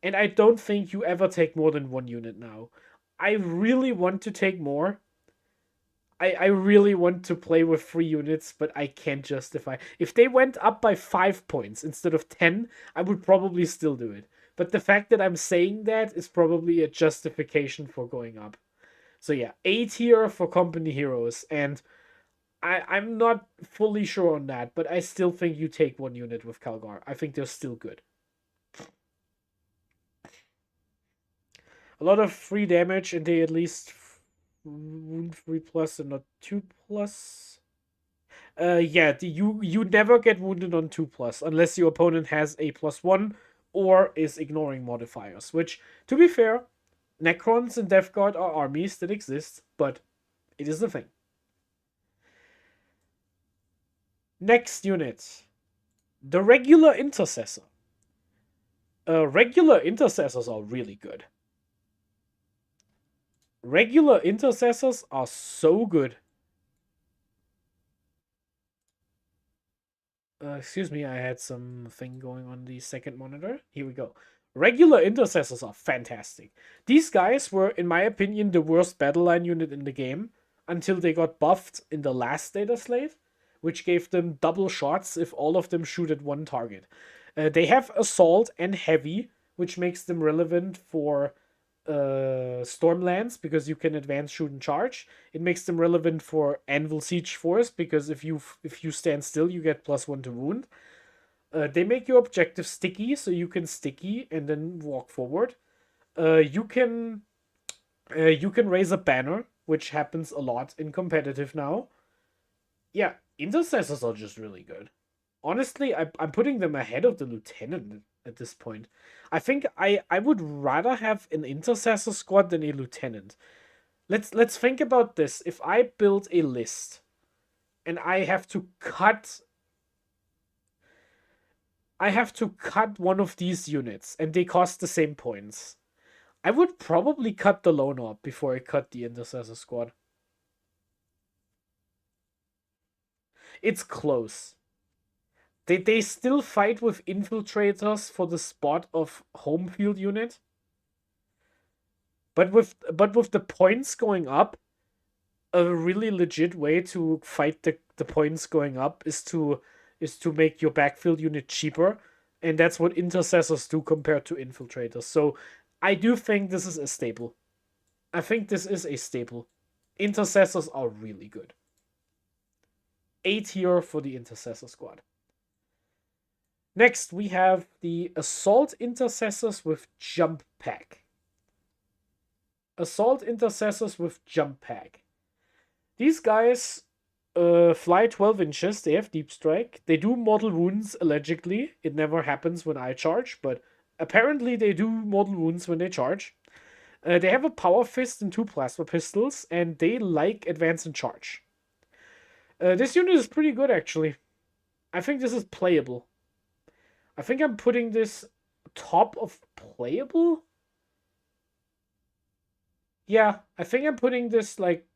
[SPEAKER 1] And I don't think you ever take more than 1 unit now. I really want to take more. I really want to play with 3 units, but I can't justify. If they went up by 5 points instead of 10, I would probably still do it. But the fact that I'm saying that is probably a justification for going up. So yeah, A tier for company heroes, and I'm not fully sure on that, but I still think you take 1 unit with Calgar. I think they're still good. A lot of free damage, and they at least wound 3+ and not 2+. Yeah, you never get wounded on 2+ unless your opponent has a +1 or is ignoring modifiers, which, to be fair, Necrons and Death Guard are armies that exist, but it is a thing. Next unit. The Regular Intercessor. Regular Intercessors are really good. Regular Intercessors are so good. Excuse me, I had something going on the second monitor. Here we go. Regular Intercessors are fantastic. These guys were, in my opinion, the worst battle line unit in the game until they got buffed in the last data slate, which gave them double shots if all of them shoot at one target. They have Assault and Heavy, which makes them relevant for Stormlands because you can advance, shoot, and charge. It makes them relevant for Anvil Siege Force because if you stand still, you get +1 to wound. They make your objective sticky, so you can sticky and then walk forward. You can raise a banner, which happens a lot in competitive now. Yeah, Intercessors are just really good. Honestly, I'm putting them ahead of the Lieutenant at this point. I think I would rather have an Intercessor squad than a Lieutenant. Let's think about this. If I build a list and I have to cut one of these units and they cost the same points, I would probably cut the Lone Orb before I cut the Intercessor squad. It's close. They still fight with infiltrators for the spot of home field unit. But with the points going up, a really legit way to fight the points going up is to make your backfield unit cheaper, and that's what intercessors do compared to infiltrators. So I do think this is a staple. I think this is a staple. Intercessors are really good. A tier for the Intercessor squad. Next, we have the Assault Intercessors with Jump Pack. Assault Intercessors with Jump Pack. These guys fly 12 inches. They have Deep Strike. They do mortal wounds, allegedly. It never happens when I charge, but apparently they do mortal wounds when they charge. They have a Power Fist and 2 Plasma Pistols, and they like Advance and Charge. This unit is pretty good, actually. I think this is playable. I think I'm putting this top of playable. Yeah, I think I'm putting this like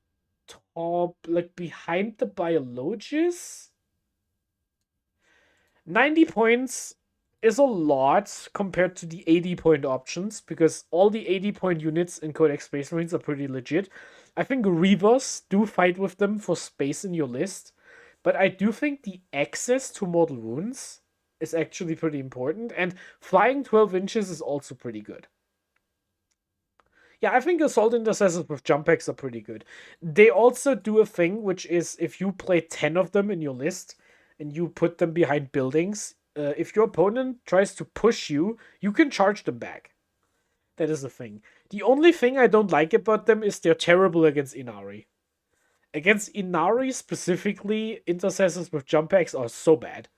[SPEAKER 1] top, like behind the Biologist. 90 points is a lot compared to the 80-point options because all the 80-point units in Codex Space Marines are pretty legit. I think Reivers do fight with them for space in your list, but I do think the access to mortal wounds is actually pretty important, and flying 12 inches is also pretty good. Yeah, I think Assault Intercessors with Jump Packs are pretty good. They also do a thing, which is if you play 10 of them in your list and you put them behind buildings, if your opponent tries to push you, you can charge them back. That is the thing. The only thing I don't like about them is they're terrible against Inari. Against Inari specifically, Intercessors with Jump Packs are so bad.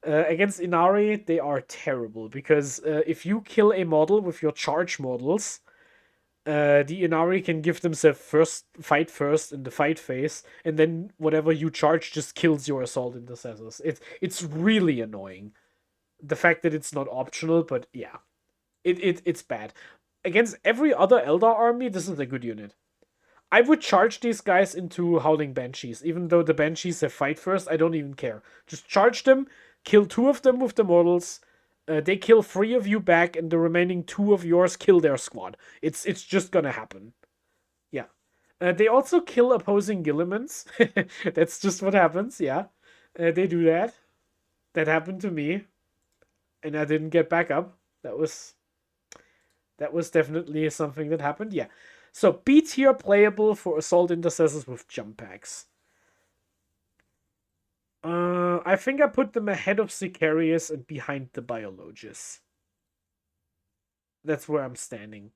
[SPEAKER 1] Against Inari, they are terrible because if you kill a model with your charge models, the Inari can give themselves fight first in the fight phase, and then whatever you charge just kills your Assault Intercessors. It's really annoying. The fact that it's not optional, but yeah. It's bad. Against every other Eldar army, this is a good unit. I would charge these guys into Howling Banshees. Even though the Banshees have fight first, I don't even care. Just charge them, kill 2 of them with the models. They kill 3 of you back, and the remaining 2 of yours kill their squad. It's just gonna happen. Yeah. They also kill opposing Guillimans. That's just what happens, yeah. They do that. That happened to me. And I didn't get back up. That was definitely something that happened, yeah. So B tier playable for Assault Intercessors with jump packs. I think I put them ahead of Sicarius and behind the Biologist. That's where I'm standing.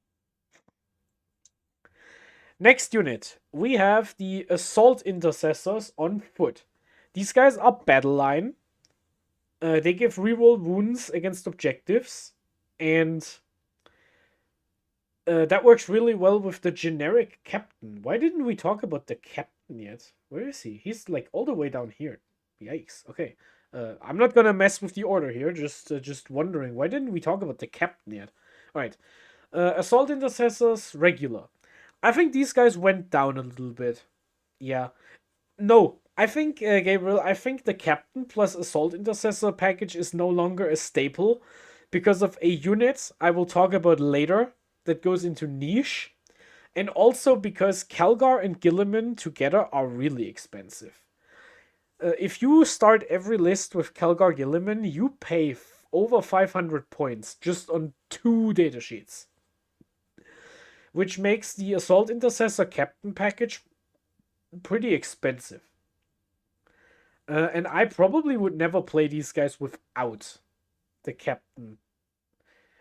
[SPEAKER 1] Next unit, we have the Assault Intercessors on foot. These guys are battle line. They give reroll wounds against objectives, and that works really well with the generic captain. Why didn't we talk about the captain yet? Where is he? He's like all the way down here. Yikes. Okay. I'm not gonna mess with the order here. Just wondering, why didn't we talk about the captain yet? All right. Assault Intercessors, regular. I think these guys went down a little bit. Yeah. No, I think, Gabriel, I think the Captain plus Assault Intercessor package is no longer a staple because of a unit I will talk about later that goes into niche, and also because Calgar and Guilliman together are really expensive. If you start every list with Calgar Guilliman, you pay over 500 points just on 2 datasheets, which makes the Assault Intercessor Captain package pretty expensive. And I probably would never play these guys without the Captain.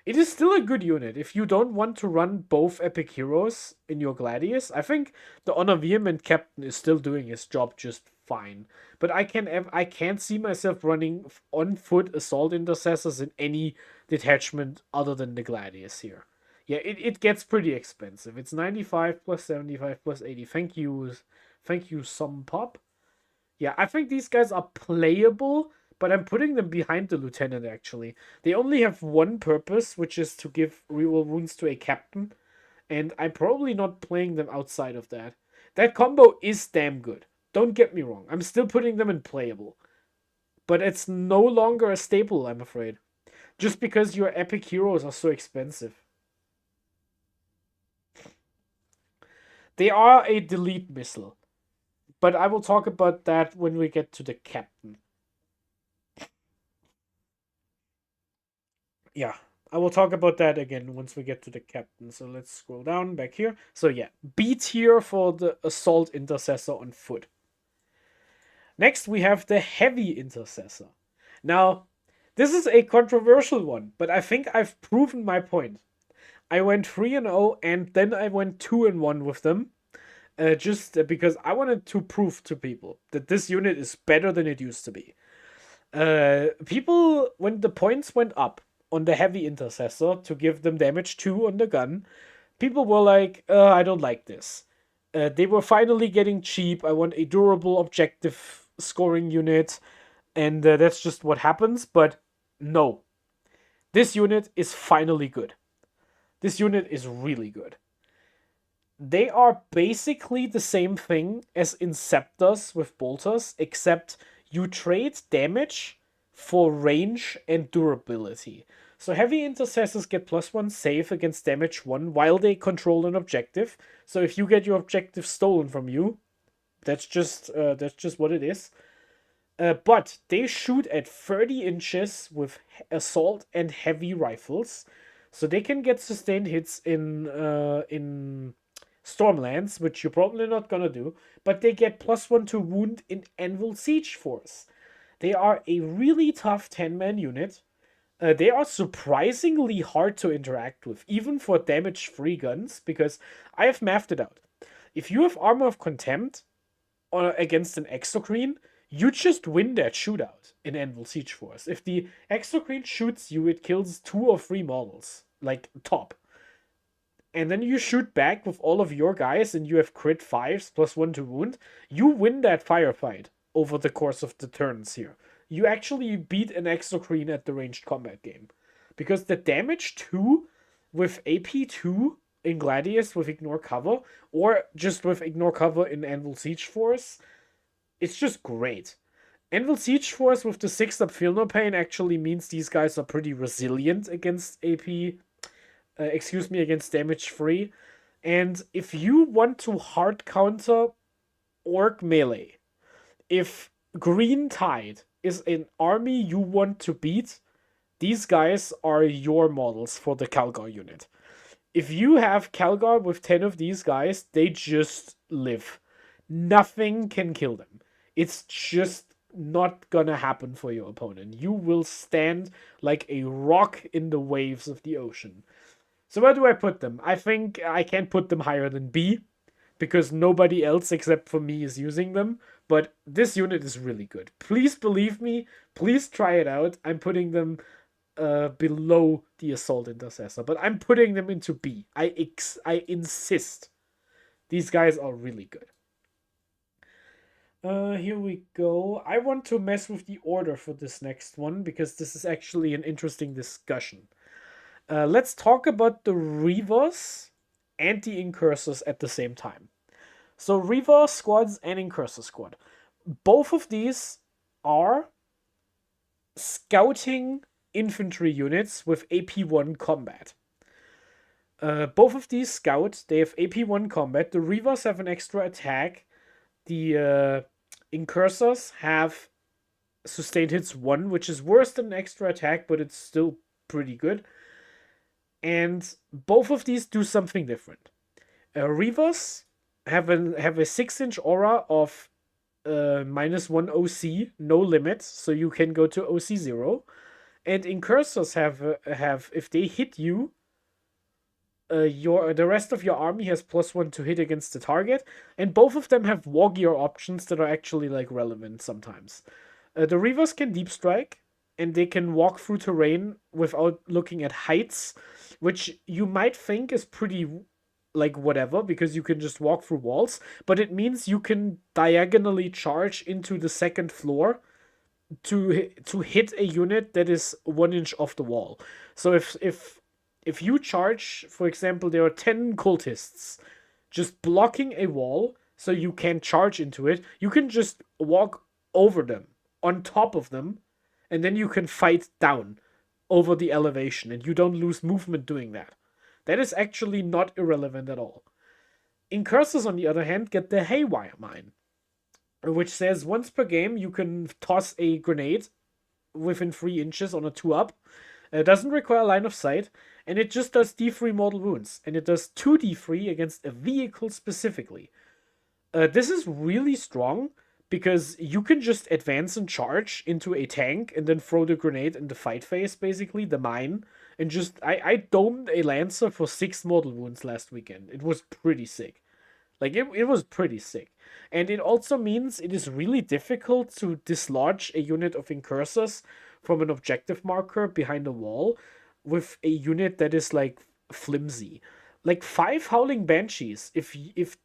[SPEAKER 1] It is still a good unit. If you don't want to run both Epic Heroes in your Gladius, I think the Honor Vehement Captain is still doing his job just fine. But I can't see myself running on foot Assault Intercessors in any detachment other than the Gladius here. Yeah, it gets pretty expensive. It's 95 plus 75 plus 80. Thank you, some pop. Yeah, I think these guys are playable, but I'm putting them behind the Lieutenant, actually. They only have one purpose, which is to give reroll wounds to a Captain, and I'm probably not playing them outside of that. That combo is damn good. Don't get me wrong. I'm still putting them in playable. But it's no longer a staple, I'm afraid. Just because your Epic Heroes are so expensive. They are a delete missile. But I will talk about that when we get to the Captain. Yeah, I will talk about that again once we get to the Captain. So let's scroll down back here. So yeah, B tier for the Assault Intercessor on foot. Next, we have the Heavy Intercessor. Now, this is a controversial one, but I think I've proven my point. I went 3-0 and then I went 2-1 with them. Just because I wanted to prove to people that this unit is better than it used to be. People, when the points went up on the Heavy Intercessor to give them damage 2 on the gun, people were like, I don't like this. They were finally getting cheap. I want a durable objective scoring unit, and that's just what happens. But no, this unit is finally good. This unit is really good. They are basically the same thing as Inceptors with bolters, except you trade damage for range and durability. So Heavy Intercessors get +1 save against damage 1 while they control an objective. So if you get your objective stolen from you, that's just what it is. But they shoot at 30 inches with assault and heavy rifles, so they can get sustained hits in Stormlands, which you're probably not gonna do. But they get +1 to wound in Anvil Siege Force. They are a really tough 10-man unit. They are surprisingly hard to interact with, even for damage-free guns, because I have mathed it out. If you have Armor of Contempt against an Exocrine, you just win that shootout in Anvil Siege Force. If the Exocrine shoots you, it kills 2 or 3 models, like top. And then you shoot back with all of your guys and you have crit 5s +1 to wound, you win that firefight over the course of the turns here. You actually beat an Exocrine at the ranged combat game. Because the damage 2 with AP 2 in Gladius with Ignore Cover, or just with Ignore Cover in Anvil Siege Force, it's just great. Anvil Siege Force with the 6-up Feel No Pain actually means these guys are pretty resilient against AP, against damage free. And if you want to hard counter Orc melee, if Green Tide is an army you want to beat, these guys are your models for the Calgar unit. If you have Calgar with 10 of these guys, they just live. Nothing can kill them. It's just not gonna happen for your opponent. You will stand like a rock in the waves of the ocean. So where do I put them? I think I can't put them higher than B, because nobody else except for me is using them. But this unit is really good. Please believe me. Please try it out. I'm putting them below the Assault Intercessor, but I'm putting them into B. I insist. These guys are really good. Here we go. I want to mess with the order for this next one because this is actually an interesting discussion. Let's talk about the Reivers and the Incursors at the same time. So Reiver squads and Incursor squad. Both of these are scouting infantry units with AP1 combat. Both of these scout, they have AP1 combat. The Reivers have an extra attack. The Incursors have sustained hits 1, which is worse than an extra attack, but it's still pretty good. And both of these do something different. Reivers have a 6-inch aura of -1 OC, no limit, so you can go to OC 0. And Incursors have if they hit you, the rest of your army has +1 to hit against the target, and both of them have war gear options that are actually like relevant sometimes. The Reivers can deep strike, and they can walk through terrain without looking at heights, which you might think is pretty like whatever, because you can just walk through walls, but it means you can diagonally charge into the second floor to hit a unit that is 1 inch off the wall. So if you charge, for example, there are 10 cultists just blocking a wall so you can't charge into it, you can just walk over them, on top of them, and then you can fight down over the elevation, and you don't lose movement doing that. That is actually not irrelevant at all. Incursors, on the other hand, get the Haywire Mine, which says once per game you can toss a grenade within 3 inches on a 2-up. It doesn't require line of sight, and it just does D3 mortal wounds, and it does 2d3 against a vehicle specifically. This is really strong, because you can just advance and charge into a tank and then throw the grenade in the fight phase, basically, the mine, and just, I domed a Lancer for 6 mortal wounds last weekend. It was pretty sick. Like, it was pretty sick. And it also means it is really difficult to dislodge a unit of Incursors from an objective marker behind a wall with a unit that is, like, flimsy. Like, 5 Howling Banshees, if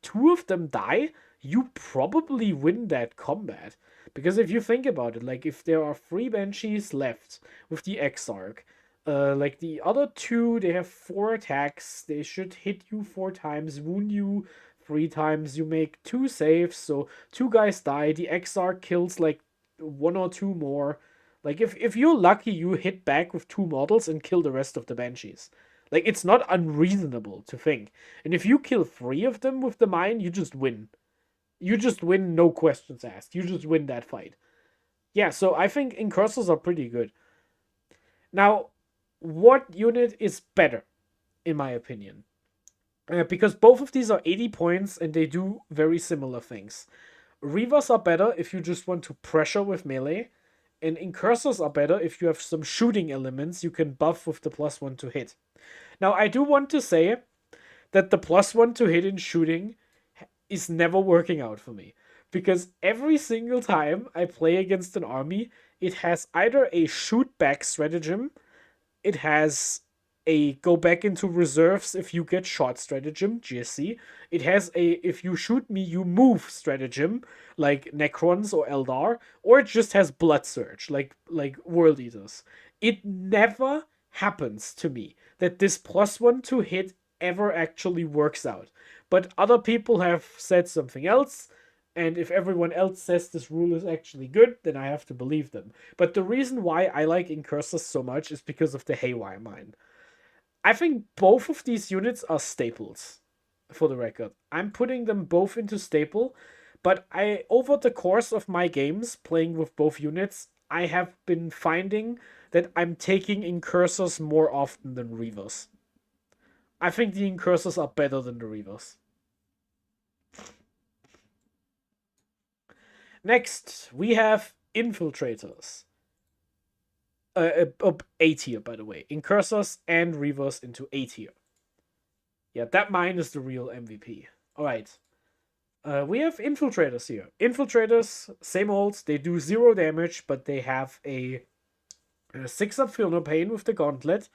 [SPEAKER 1] 2 of them die, you probably win that combat. Because if you think about it, like, if there are 3 Banshees left with the Exarch, like, the other 2, they have 4 attacks, they should hit you 4 times, wound you 3 times, you make 2 saves, so 2 guys die, the Exarch kills, like, 1 or 2 more. Like, if you're lucky, you hit back with 2 models and kill the rest of the Banshees. Like, it's not unreasonable to think. And if you kill 3 of them with the mine, you just win. You just win, no questions asked. You just win that fight. Yeah, so I think Incursors are pretty good. Now, what unit is better, in my opinion? Because both of these are 80 points, and they do very similar things. Reivers are better if you just want to pressure with melee, and Incursors are better if you have some shooting elements you can buff with the +1 to hit. Now, I do want to say that the +1 to hit in shooting is never working out for me. Because every single time I play against an army, it has either a shoot back stratagem, it has a go back into reserves if you get shot stratagem, GSC, it has a if you shoot me you move stratagem, like Necrons or Eldar, or it just has Blood Surge, like World Eaters. It never happens to me that this +1 to hit ever actually works out. But other people have said something else, and if everyone else says this rule is actually good, then I have to believe them. But the reason why I like Incursors so much is because of the Haywire Mine. I think both of these units are staples. for the record. I'm putting them both into staple, but over the course of my games, playing with both units, I have been finding that I'm taking Incursors more often than Reivers. I think the Incursors are better than the Reivers. Next, we have Infiltrators. A tier, by the way. Incursors and Reivers into A tier. Yeah, that mine is the real MVP. Alright. We have Infiltrators here. Infiltrators, same old. They do 0 damage, but they have a 6-up Feel No Pain with the Gauntlet.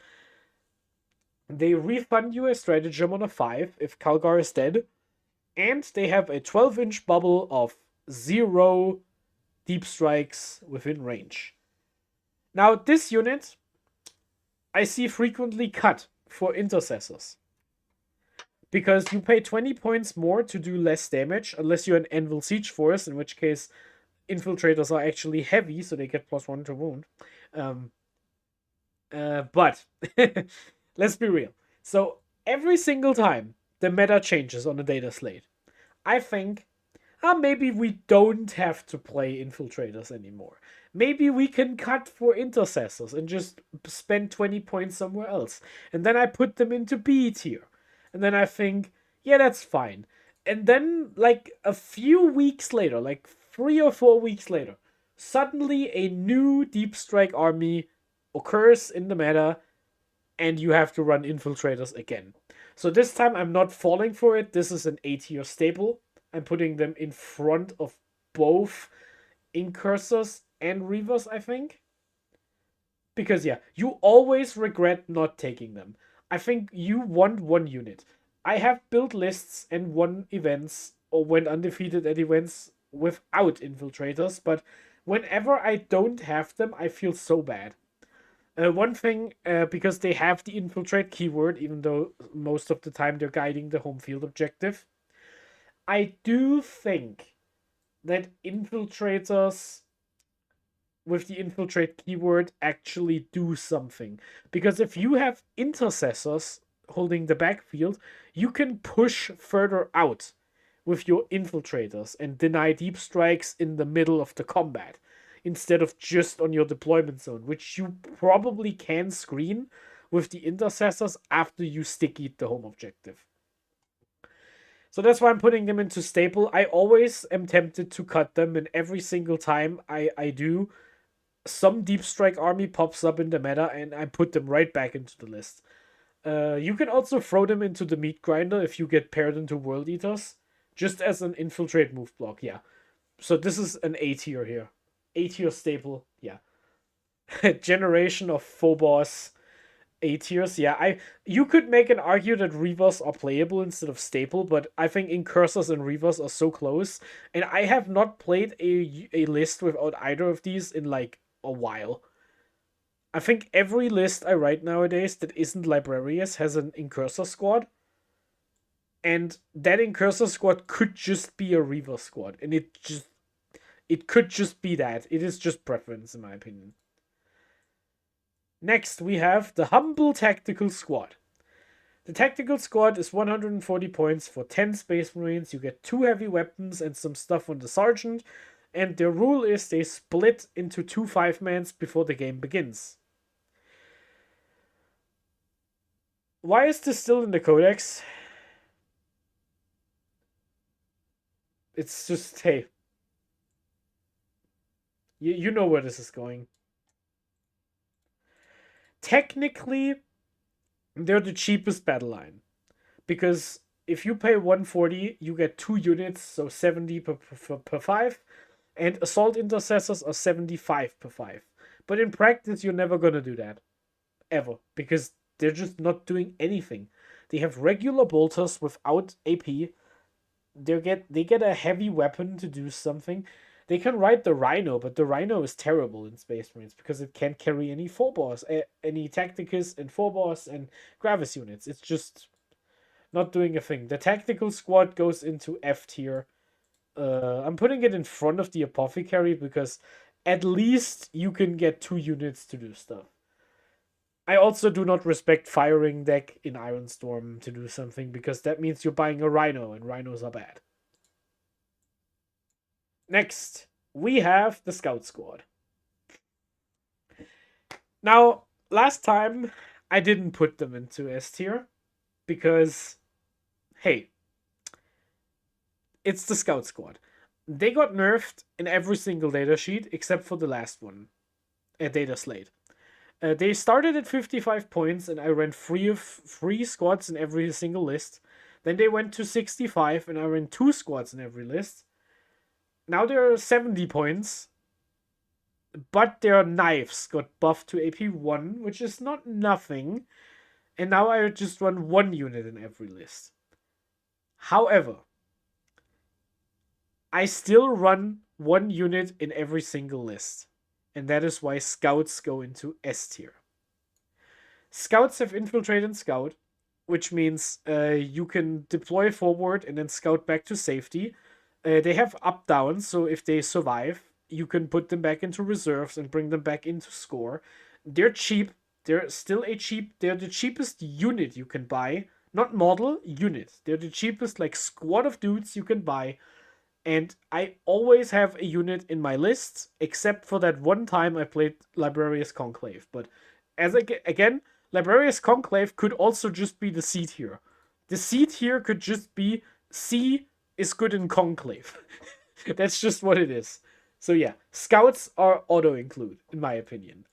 [SPEAKER 1] They refund you a stratagem on a 5 if Calgar is dead. And they have a 12-inch bubble of 0 deep strikes within range. Now, this unit I see frequently cut for Intercessors. Because you pay 20 points more to do less damage, unless you're an Anvil Siege Force, in which case Infiltrators are actually heavy, so they get +1 to wound. But let's be real. So every single time the meta changes on the data slate, I think, maybe we don't have to play Infiltrators anymore. Maybe we can cut for Intercessors and just spend 20 points somewhere else. And then I put them into B tier. And then I think, yeah, that's fine. And then, like, a few weeks later, like 3 or 4 weeks later, suddenly a new Deep Strike army occurs in the meta, and you have to run Infiltrators again. So this time I'm not falling for it. This is an A tier staple. I'm putting them in front of both Incursors and Reivers, I think. Because, yeah, you always regret not taking them. I think you want one unit. I have built lists and won events, or went undefeated at events without Infiltrators, but whenever I don't have them, I feel so bad. One thing, because they have the Infiltrate keyword, even though most of the time they're guiding the home field objective, I do think that Infiltrators with the Infiltrate keyword actually do something. Because if you have Intercessors holding the backfield, you can push further out with your Infiltrators and deny deep strikes in the middle of the combat, instead of just on your deployment zone, which you probably can screen with the Intercessors after you stick-eat the home objective. So that's why I'm putting them into staple. I always am tempted to cut them, and every single time I do, some Deep Strike army pops up in the meta, and I put them right back into the list. You can also throw them into the Meat Grinder if you get paired into World Eaters, just as an Infiltrate move block, yeah. So this is an A tier here. A tier staple, yeah. Generation of Phobos A tiers, yeah. You could make an argument that Reivers are playable instead of staple, but I think Incursors and Reivers are so close, and I have not played a list without either of these in like a while. I think every list I write nowadays that isn't Librarius has an Incursor squad, and that Incursor squad could just be a Reiver squad, and it could just be that. It is just preference, in my opinion. Next, we have the Humble Tactical Squad. The Tactical Squad is 140 points for 10 Space Marines. You get 2 heavy weapons and some stuff on the Sergeant. And their rule is they split into 2 5-mans before the game begins. Why is this still in the Codex? It's just, hey. You know where this is going. Technically, they're the cheapest battle line. Because if you pay 140, you get 2 units, so 70 per 5. And Assault Intercessors are 75 per 5. But in practice, you're never gonna do that. Ever. Because they're just not doing anything. They have regular bolters without AP. They get a heavy weapon to do something. They can ride the Rhino, but the Rhino is terrible in Space Marines because it can't carry any Phobos, any Tacticus and Phobos and Gravis units. It's just not doing a thing. The Tactical Squad goes into F tier. I'm putting it in front of the Apothecary because at least you can get 2 units to do stuff. I also do not respect firing deck in Ironstorm to do something, because that means you're buying a Rhino, and Rhinos are bad. Next, we have the Scout Squad. Now, last time I didn't put them into S tier because, hey, it's the Scout Squad. They got nerfed in every single datasheet except for the last one, a data slate. They started at 55 points, and I ran three squads in every single list. Then they went to 65, and I ran 2 squads in every list. Now they're 70 points, but their knives got buffed to AP1, which is not nothing. And now I just run 1 unit in every list. However, I still run 1 unit in every single list. And that is why Scouts go into S tier. Scouts have Infiltrate and Scout, which means you can deploy forward and then scout back to safety. They have up-down, so if they survive, you can put them back into reserves and bring them back into score. They're cheap. They're still they're the cheapest unit you can buy. Not model, unit. They're the cheapest, like, squad of dudes you can buy. And I always have a unit in my list, except for that one time I played Librarius Conclave. But again, Librarius Conclave could also just be the C tier. The C tier could just be C is good in Conclave. That's just what it is. So yeah, Scouts are auto-include, in my opinion.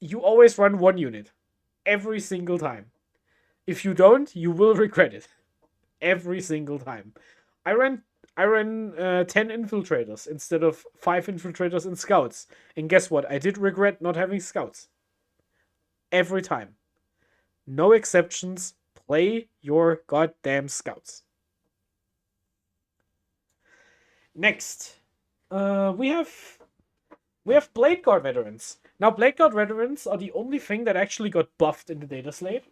[SPEAKER 1] You always run 1 unit. Every single time. If you don't, you will regret it. Every single time. I ran 10 infiltrators instead of 5 infiltrators and scouts. And guess what? I did regret not having scouts. Every time. No exceptions. Play your goddamn scouts. Next, we have Bladeguard Veterans. Now, Bladeguard Veterans are the only thing that actually got buffed in the data slate.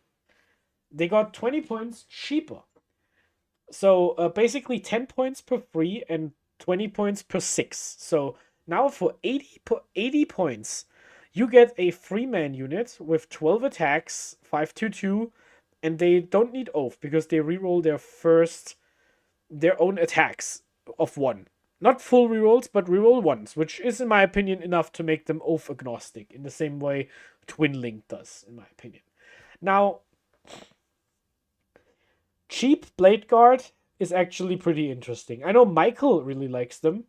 [SPEAKER 1] They got 20 points cheaper. So basically 10 points per 3 and 20 points per 6. So now for 80 points, you get a 3-man unit with 12 attacks, 5/2/2, and they don't need Oath because they reroll their own attacks of 1. Not full rerolls, but reroll ones, which is, in my opinion, enough to make them Oath agnostic in the same way Twin Link does, in my opinion. Now, cheap Bladeguard is actually pretty interesting. I know Michael really likes them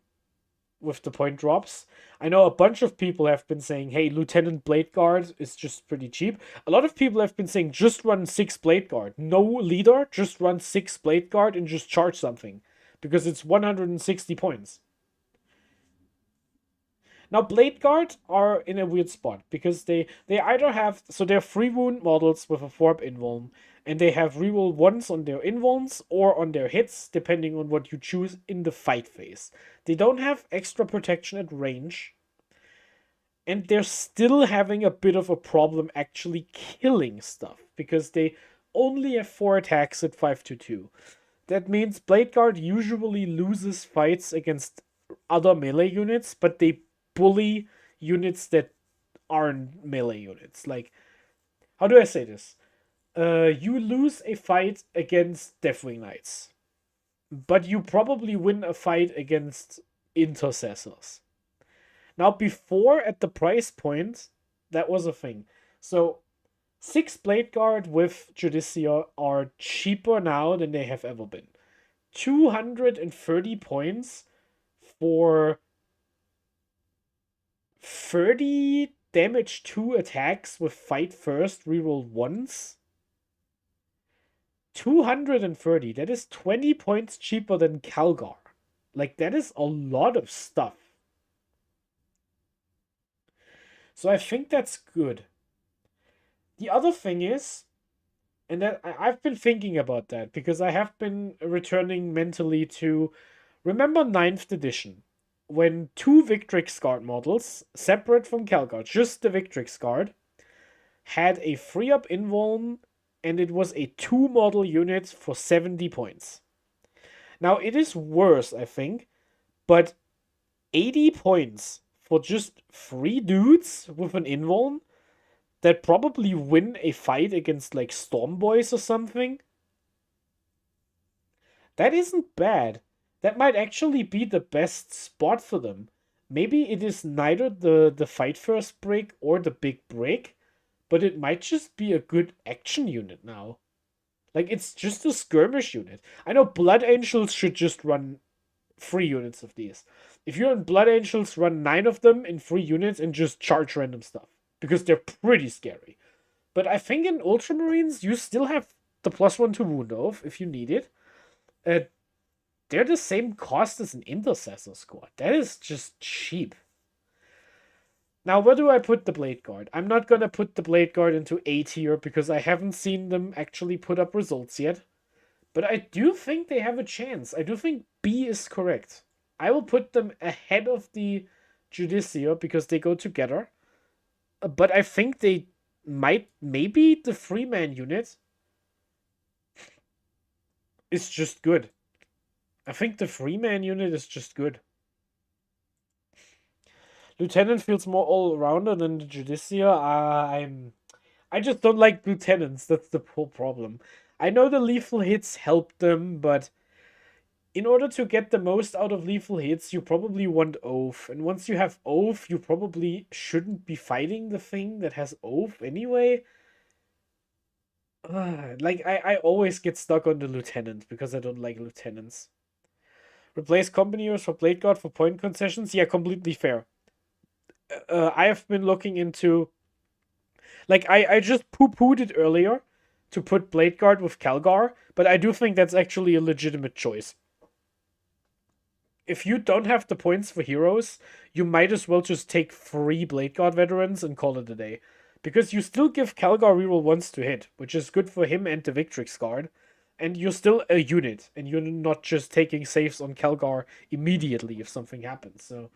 [SPEAKER 1] with the point drops. I know a bunch of people have been saying, hey, Lieutenant Bladeguard is just pretty cheap. A lot of people have been saying, just run 6 Bladeguard. No leader, just run 6 Bladeguard and just charge something. Because it's 160 points. Now, Bladeguard are in a weird spot because they either have, so they're 3 wound models with a 4-up invuln, and they have reroll 1s on their invulns or on their hits, depending on what you choose in the fight phase. They don't have extra protection at range, and they're still having a bit of a problem actually killing stuff because they only have 4 attacks at 5/2. That means Bladeguard usually loses fights against other melee units, but they bully units that aren't melee units. Like, how do I say this? You lose a fight against Deathwing Knights, but you probably win a fight against Intercessors. Now, before, at the price point, that was a thing. So, 6 Bladeguard with Judicia are cheaper now than they have ever been. 230 points for 30 damage 2 attacks with fight first, reroll once. 230. That is 20 points cheaper than Calgar. Like, that is a lot of stuff. So I think that's good. The other thing is, and that I've been thinking about that because I have been returning mentally to, remember 9th edition, when 2 Victrix Guard models, separate from Calgar, just the Victrix Guard, had a 3-up invuln, and it was a 2-model unit for 70 points. Now, it is worse, I think, but 80 points for just 3 dudes with an invuln that probably win a fight against like Storm Boys or something. That isn't bad. That might actually be the best spot for them. Maybe it is neither the fight first break or the big break, but it might just be a good action unit now. Like, it's just a skirmish unit. I know Blood Angels should just run 3 units of these. If you're in Blood Angels, run 9 of them in 3 units and just charge random stuff. Because they're pretty scary. But I think in Ultramarines, you still have the +1 to wound off if you need it. They're the same cost as an Intercessor Squad. That is just cheap. Now, where do I put the Bladeguard? I'm not going to put the Bladeguard into A tier because I haven't seen them actually put up results yet. But I do think they have a chance. I do think B is correct. I will put them ahead of the Judicia because they go together. But I think they maybe the 3-man unit is just good. I think the 3-man unit is just good. Lieutenant feels more all-rounder than the Judicia. I just don't like lieutenants. That's the whole problem. I know the lethal hits help them, but in order to get the most out of lethal hits, you probably want Oath. And once you have Oath, you probably shouldn't be fighting the thing that has Oath anyway. Like, I always get stuck on the lieutenant because I don't like lieutenants. Replace companies for Bladeguard for point concessions? Yeah, completely fair. I have been looking into... Like, I just poo-pooed it earlier to put Bladeguard with Calgar, but I do think that's actually a legitimate choice. If you don't have the points for heroes, you might as well just take 3 Bladeguard veterans and call it a day. Because you still give Calgar reroll once to hit, which is good for him and the Victrix guard. And you're still a unit, and you're not just taking saves on Calgar immediately if something happens. So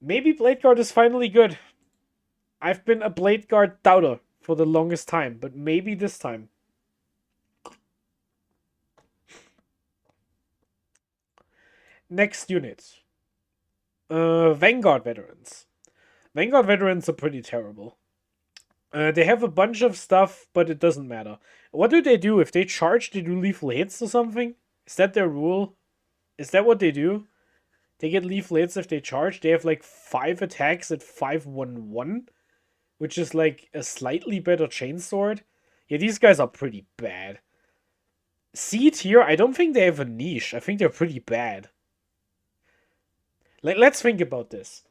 [SPEAKER 1] maybe Bladeguard is finally good. I've been a Bladeguard doubter for the longest time, but maybe this time. Next unit. Vanguard Veterans. Vanguard Veterans are pretty terrible. They have a bunch of stuff, but it doesn't matter. What do they do? If they charge, they do lethal hits or something? Is that their rule? Is that what they do? They get lethal hits if they charge. They have like 5 attacks at 5/1/1, which is like a slightly better chainsword. Yeah, these guys are pretty bad. C tier, I don't think they have a niche. I think they're pretty bad. Let's think about this.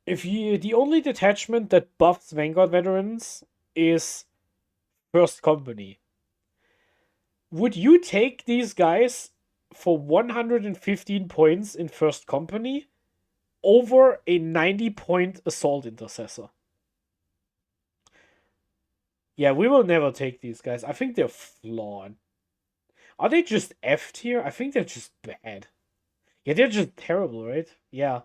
[SPEAKER 1] If the only detachment that buffs Vanguard Veterans is First Company, would you take these guys for 115 points in First Company over a 90-point Assault Intercessor? Yeah, we will never take these guys. I think they're flawed. Are they just F tier? I think they're just bad. Yeah, they're just terrible, right? Yeah.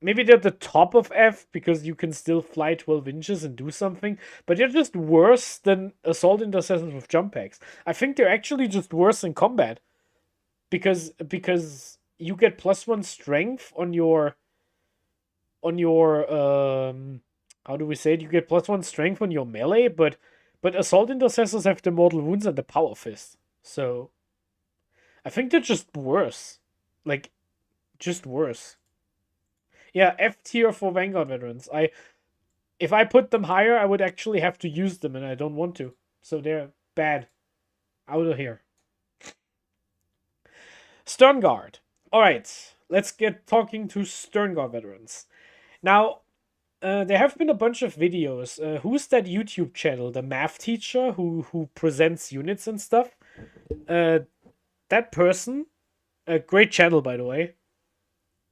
[SPEAKER 1] Maybe they're the top of F because you can still fly 12 inches and do something, but they're just worse than Assault Intercessors with jump packs. I think they're actually just worse in combat because you get +1 strength on your how do we say it? You get +1 strength on your melee, but Assault Intercessors have the Mortal Wounds and the Power Fist. So I think they're just worse. Like, just worse. Yeah, F tier for Vanguard Veterans. If I put them higher, I would actually have to use them, and I don't want to. So they're bad. Out of here. Sternguard. Alright, let's get talking to Sternguard Veterans. Now, there have been a bunch of videos. Who's that YouTube channel? The math teacher who presents units and stuff? That person, a great channel, by the way.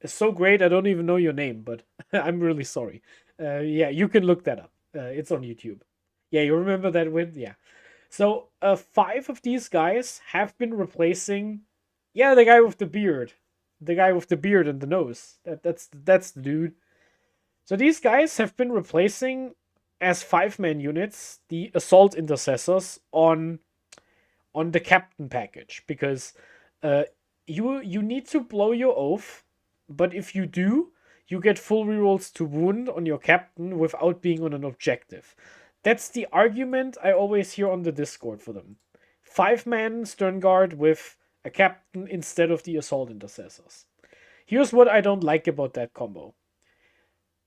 [SPEAKER 1] It's so great, I don't even know your name, but I'm really sorry. Yeah, you can look that up. It's on YouTube. Yeah, you remember that win? Yeah. So, 5 of these guys have been replacing... Yeah, the guy with the beard. The guy with the beard and the nose. That's the dude. So these guys have been replacing, as 5-man units, the Assault Intercessors on the Captain package. Because you need to blow your oath... But if you do, you get full rerolls to wound on your captain without being on an objective. That's the argument I always hear on the Discord for them. 5-man Sternguard with a captain instead of the Assault Intercessors. Here's what I don't like about that combo.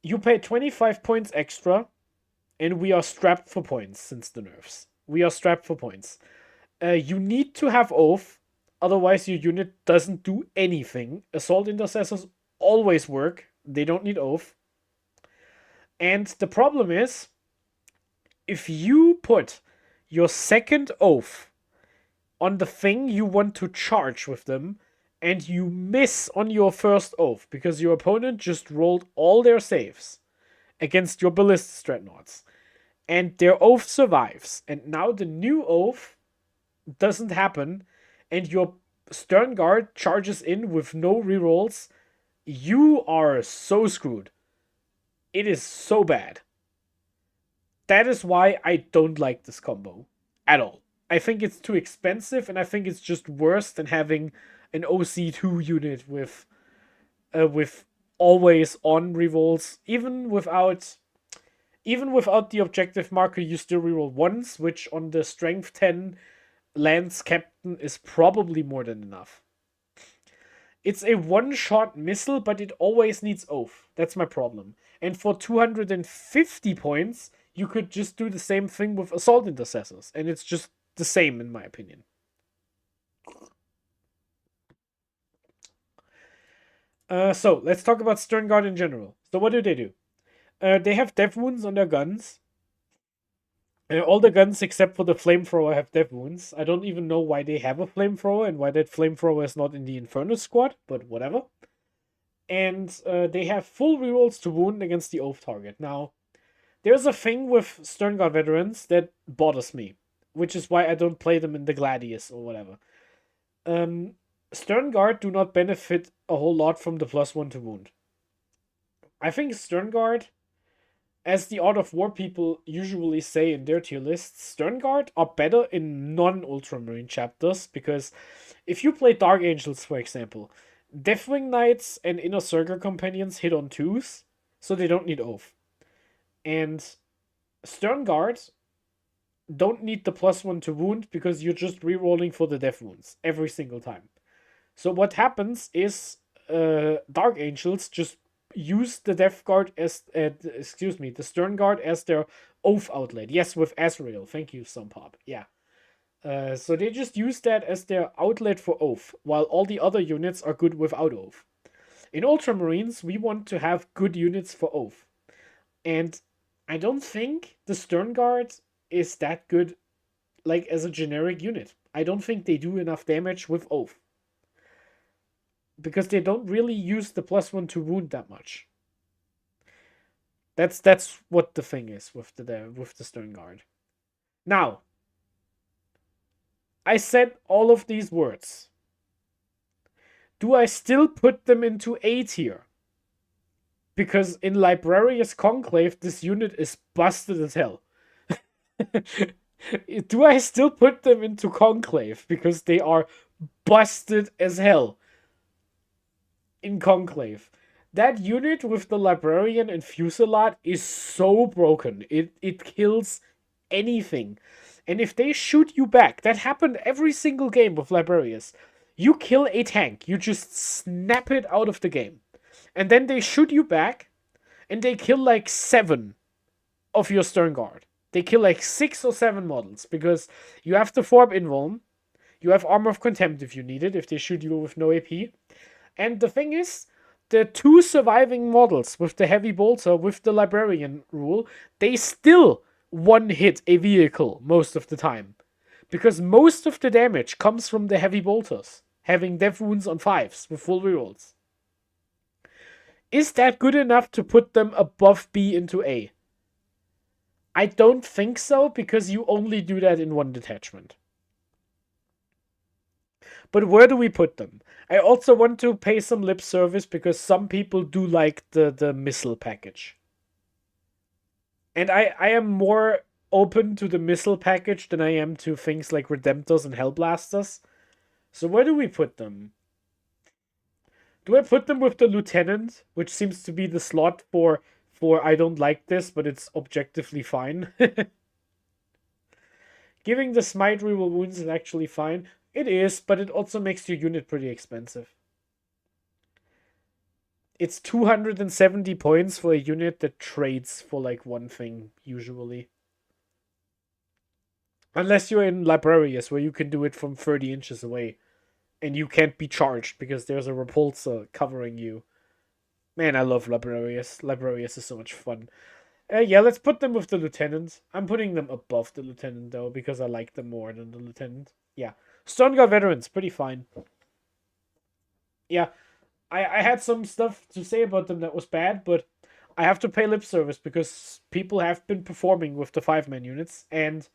[SPEAKER 1] You pay 25 points extra, and we are strapped for points since the nerfs. We are strapped for points. You need to have Oath, otherwise your unit doesn't do anything. Assault Intercessors always work. They don't need Oath. And the problem is, if you put your second Oath on the thing you want to charge with them, and you miss on your first Oath because your opponent just rolled all their saves against your Ballistus Dreadnoughts, and their Oath survives, and now the new Oath doesn't happen, and your Sternguard charges in with no rerolls, you are so screwed. It is so bad. That is why I don't like this combo at all. I think it's too expensive, and I think it's just worse than having an OC2 unit with always on rerolls. Even without the objective marker, you still reroll once, which on the strength 10 Lance Captain is probably more than enough. It's a one-shot missile, but it always needs Oath. That's my problem. And for 250 points, you could just do the same thing with Assault Intercessors, and it's just the same in my opinion. So, let's talk about Sternguard in general. So what do? They have death wounds on their guns. All the guns except for the flamethrower have death wounds. I don't even know why they have a flamethrower and why that flamethrower is not in the Infernus Squad, but whatever. And they have full rerolls to wound against the Oath target. Now, there's a thing with Sternguard Veterans that bothers me, which is why I don't play them in the Gladius or whatever. Sternguard do not benefit a whole lot from the +1 to wound. I think Sternguard, as the Art of War people usually say in their tier lists, Sternguard are better in non-Ultramarine chapters, because if you play Dark Angels, for example, Deathwing Knights and Inner Circle Companions hit on 2s, so they don't need Oath. And Sternguard don't need the +1 to wound because you're just rerolling for the death wounds every single time. So what happens is Dark Angels just use the the Sternguard as their Oath outlet. Yes, with Azrael. Thank you, Sumpop. Yeah. So they just use that as their outlet for Oath, while all the other units are good without Oath. In Ultramarines, we want to have good units for Oath. And I don't think the Sternguard is that good, like, as a generic unit. I don't think they do enough damage with Oath, because they don't really use the +1 to wound that much. That's what the thing is with the Sternguard. Now, I said all of these words. Do I still put them into A tier? Because in Librarius Conclave, this unit is busted as hell. Do I still put them into Conclave? Because they are busted as hell in Conclave. That unit with the Librarian and Fusillade is so broken. It kills anything. And if they shoot you back, that happened every single game with Librarius. You kill a tank, you just snap it out of the game. And then they shoot you back, and they kill like 7 of your Sternguard. They kill like 6 or 7 models, because you have the Forb Invuln, you have Armor of Contempt if you need it, if they shoot you with no AP. And the thing is, the 2 surviving models with the Heavy Bolter, with the Librarian rule, they still one-hit a vehicle most of the time. Because most of the damage comes from the Heavy Bolters, having death wounds on 5s with full rerolls. Is that good enough to put them above B into A? I don't think so, because you only do that in one detachment. But where do we put them? I also want to pay some lip service, because some people do like the missile package. And I am more open to the missile package than I am to things like Redemptors and Hellblasters. So where do we put them? Do I put them with the Lieutenant, which seems to be the slot for I don't like this, but it's objectively fine? Giving the smite reroll wounds is actually fine. It is, but it also makes your unit pretty expensive. It's 270 points for a unit that trades for like one thing, usually. Unless you're in Librarius, where you can do it from 30 inches away. And you can't be charged because there's a repulsor covering you. Man, I love Librarius. Librarius is so much fun. Yeah, let's put them with the Lieutenant. I'm putting them above the Lieutenant, though, because I like them more than the Lieutenant. Yeah. Sternguard Veterans, pretty fine. Yeah, I had some stuff to say about them that was bad, but I have to pay lip service because people have been performing with the 5-man units, and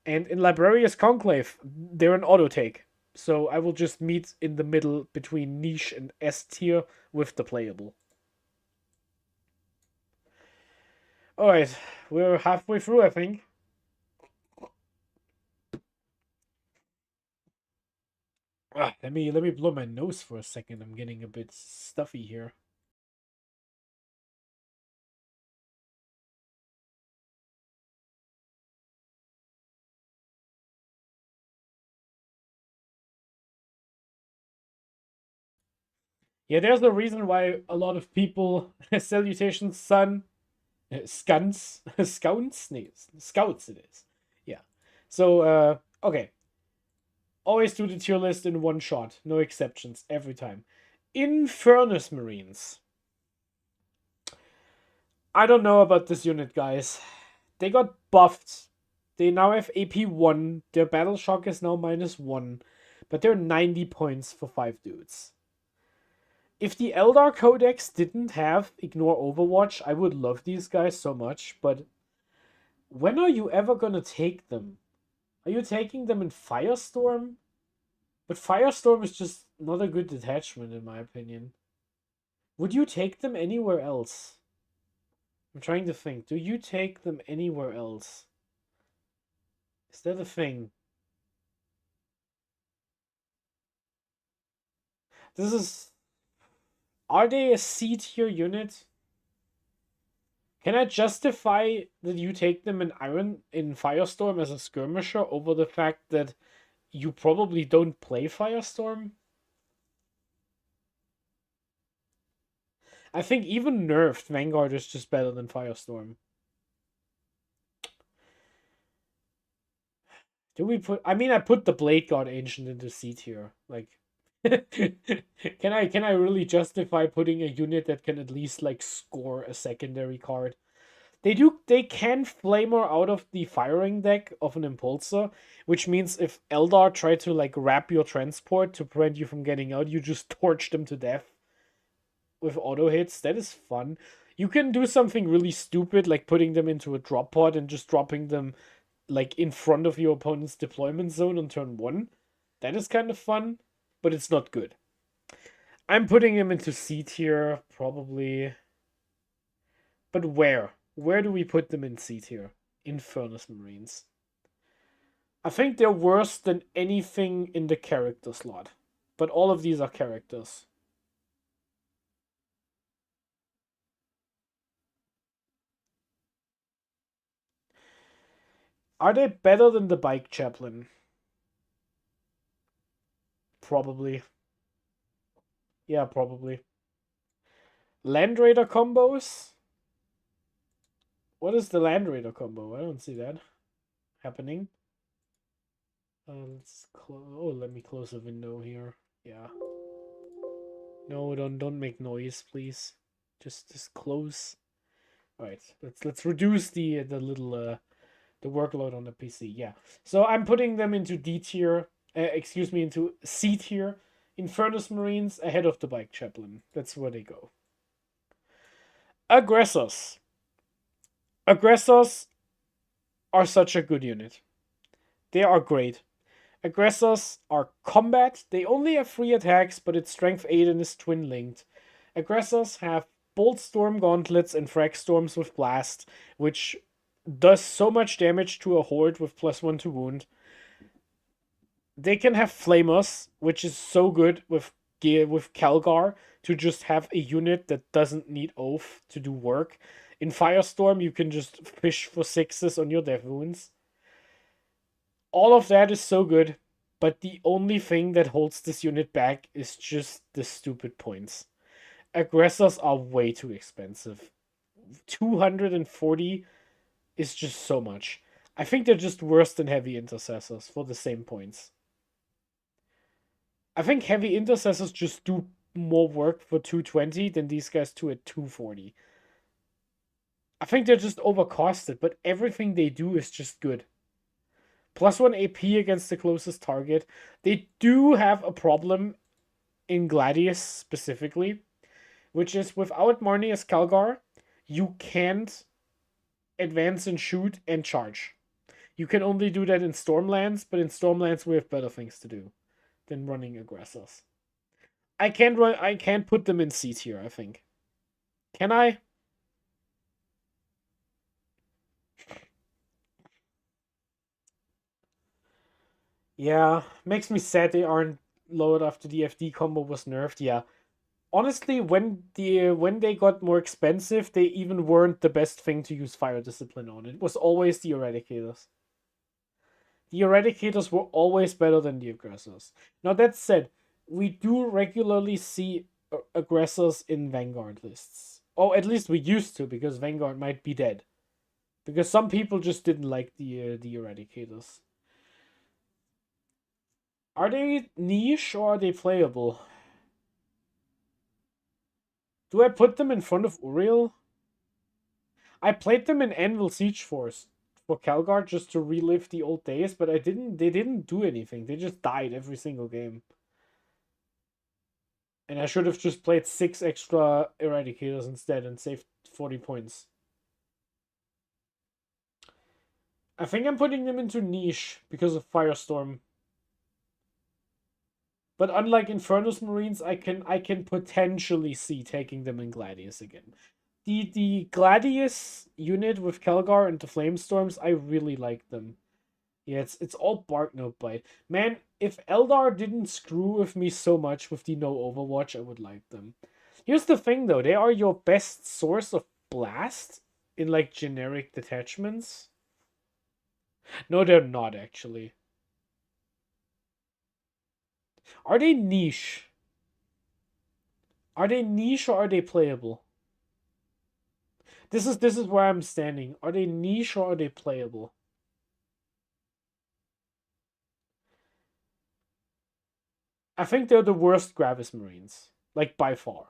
[SPEAKER 1] in Librarius Conclave, they're an auto take. So I will just meet in the middle between niche and S tier with the playable. Alright, we're halfway through, I think. Let me blow my nose for a second. I'm getting a bit stuffy here. Yeah, there's a reason why a lot of people salutations, son. Scouts it is. Yeah. So okay. Always do the tier list in one shot, no exceptions, every time. Infernus Marines. I don't know about this unit, guys. They got buffed. They now have AP 1. Their battle shock is now -1. But they're 90 points for 5 dudes. If the Eldar Codex didn't have Ignore Overwatch, I would love these guys so much, but when are you ever gonna take them? Are you taking them in Firestorm? But Firestorm is just not a good detachment, in my opinion. Would you take them anywhere else? I'm trying to think. Do you take them anywhere else? Is that a thing? This is... Are they a C tier unit? Can I justify that you take them in Firestorm as a skirmisher over the fact that you probably don't play Firestorm? I think even nerfed, Vanguard is just better than Firestorm. Do we put... I mean, I put the Bladeguard Ancient into C tier. Like... can I really justify putting a unit that can at least like score a secondary card? They can flamer out of the firing deck of an impulsor, which means if Eldar try to like wrap your transport to prevent you from getting out, you just torch them to death with auto hits. That is fun. You can do something really stupid like putting them into a drop pod and just dropping them like in front of your opponent's deployment zone on turn 1. That is kind of fun, but it's not good. I'm putting him into C tier, probably. But where? Where do we put them in C tier? Infernus Marines. I think they're worse than anything in the character slot. But all of these are characters. Are they better than the Pack Chaplain? Probably. Yeah, probably. Land Raider combos? What is the Land Raider combo? I don't see that happening. Let me close a window here. Yeah. No, don't make noise, please. Just close. All right. Let's reduce the little the workload on the PC. Yeah. So I'm putting them into D tier. Into C tier. Infernus Marines ahead of the Pack Chaplain. That's where they go. Aggressors. Aggressors are such a good unit. They are great. Aggressors are combat. They only have 3 attacks, but it's strength 8 and is twin linked. Aggressors have Bolt Storm Gauntlets and Frag Storms with Blast, which does so much damage to a horde with +1 to wound. They can have Flamers, which is so good with Calgar to just have a unit that doesn't need Oath to do work. In Firestorm, you can just fish for 6s on your death wounds. All of that is so good, but the only thing that holds this unit back is just the stupid points. Aggressors are way too expensive. 240 is just so much. I think they're just worse than heavy intercessors for the same points. I think heavy intercessors just do more work for 220 than these guys do at 240. I think they're just overcosted, but everything they do is just good. +1 AP against the closest target. They do have a problem in Gladius specifically, which is without Marneus Calgar, you can't advance and shoot and charge. You can only do that in Stormlands, but in Stormlands we have better things to do than running aggressors. I can't put them in C tier, I think. Can I? Yeah, makes me sad they aren't lowered after the FD combo was nerfed. Yeah. Honestly, when they got more expensive, they even weren't the best thing to use Fire Discipline on. It was always the Eradicators. The Eradicators were always better than the Aggressors. Now that said, we do regularly see aggressors in Vanguard lists. Or at least we used to, because Vanguard might be dead. Because some people just didn't like the Eradicators. Are they niche or are they playable? Do I put them in front of Uriel? I played them in Anvil Siege Force for Calgar just to relive the old days, but they didn't do anything. They just died every single game. And I should have just played 6 extra Eradicators instead and saved 40 points. I think I'm putting them into niche because of Firestorm. But unlike Infernus Marines, I can potentially see taking them in Gladius again. The Gladius unit with Calgar and the Flamestorms, I really like them. Yeah, it's all bark, no bite. Man, if Eldar didn't screw with me so much with the no Overwatch, I would like them. Here's the thing though, they are your best source of blast in like generic detachments. No, they're not actually. Are they niche? Are they niche or are they playable? This is where I'm standing. Are they niche or are they playable? I think they're the worst Gravis Marines. Like, by far.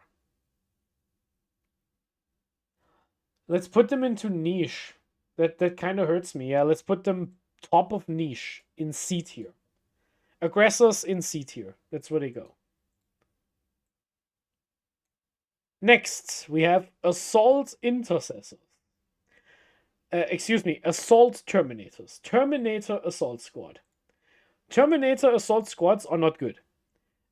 [SPEAKER 1] Let's put them into niche. That kind of hurts me. Yeah, let's put them top of niche in C tier. Aggressors in C tier. That's where they go. Next, we have Assault Intercessors. Assault Terminators. Terminator Assault Squad. Terminator Assault Squads are not good.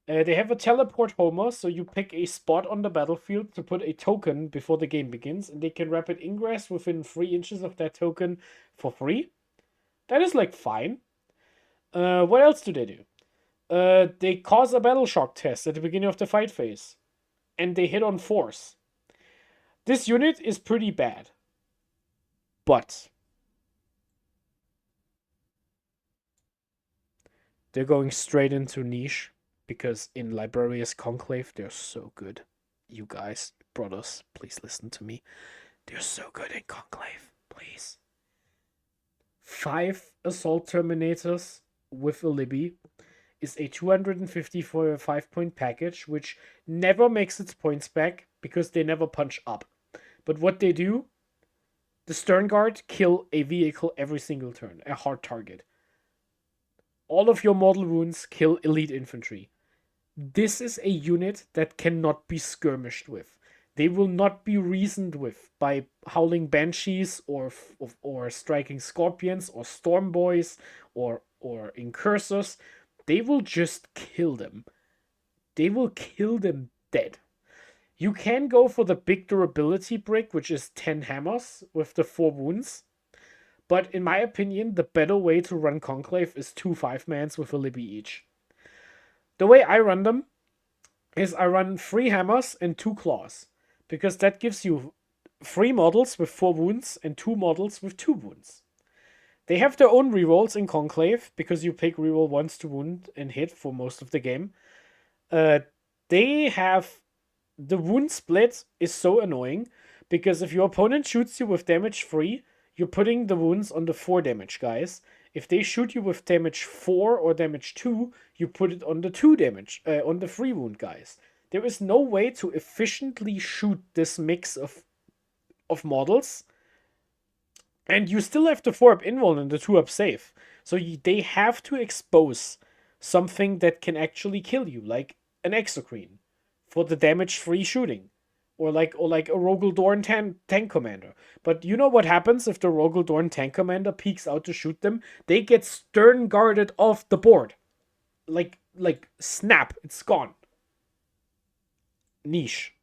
[SPEAKER 1] They have a teleport homer, so you pick a spot on the battlefield to put a token before the game begins, and they can rapid ingress within 3 inches of that token for free. That is, like, fine. What else do they do? They cause a battle shock test at the beginning of the fight phase. And they hit on force. This unit is pretty bad. But they're going straight into niche. Because in Librarius Conclave, they're so good. You guys, brothers, please listen to me. They're so good in Conclave. Please. 5 Assault Terminators with a Libby is a 250 for a 5-point package, which never makes its points back because they never punch up. But what they do, the Sternguard kill a vehicle every single turn, a hard target. All of your mortal wounds kill elite infantry. This is a unit that cannot be skirmished with. They will not be reasoned with by howling banshees or striking scorpions or storm boys or incursors. They will just kill them. They will kill them dead. You can go for the big durability brick, which is 10 hammers with the 4 wounds. But in my opinion, the better way to run Conclave is 2 5-mans with a Libby each. The way I run them is I run 3 hammers and 2 claws. Because that gives you 3 models with 4 wounds and 2 models with 2 wounds. They have their own rerolls in Conclave, because you pick reroll once to wound and hit for most of the game. They have... The wound split is so annoying, because if your opponent shoots you with damage 3, you're putting the wounds on the 4 damage guys. If they shoot you with damage 4 or damage 2, you put it on the 2 damage, on the 3 wound guys. There is no way to efficiently shoot this mix of models. And you still have the 4-up invuln and the 2-up save. So they have to expose something that can actually kill you, like an Exocrine, for the damage-free shooting. Or like a Rogel Dorn tank commander. But you know what happens if the Rogel Dorn tank commander peeks out to shoot them? They get stern guarded off the board. Like snap, it's gone. Niche.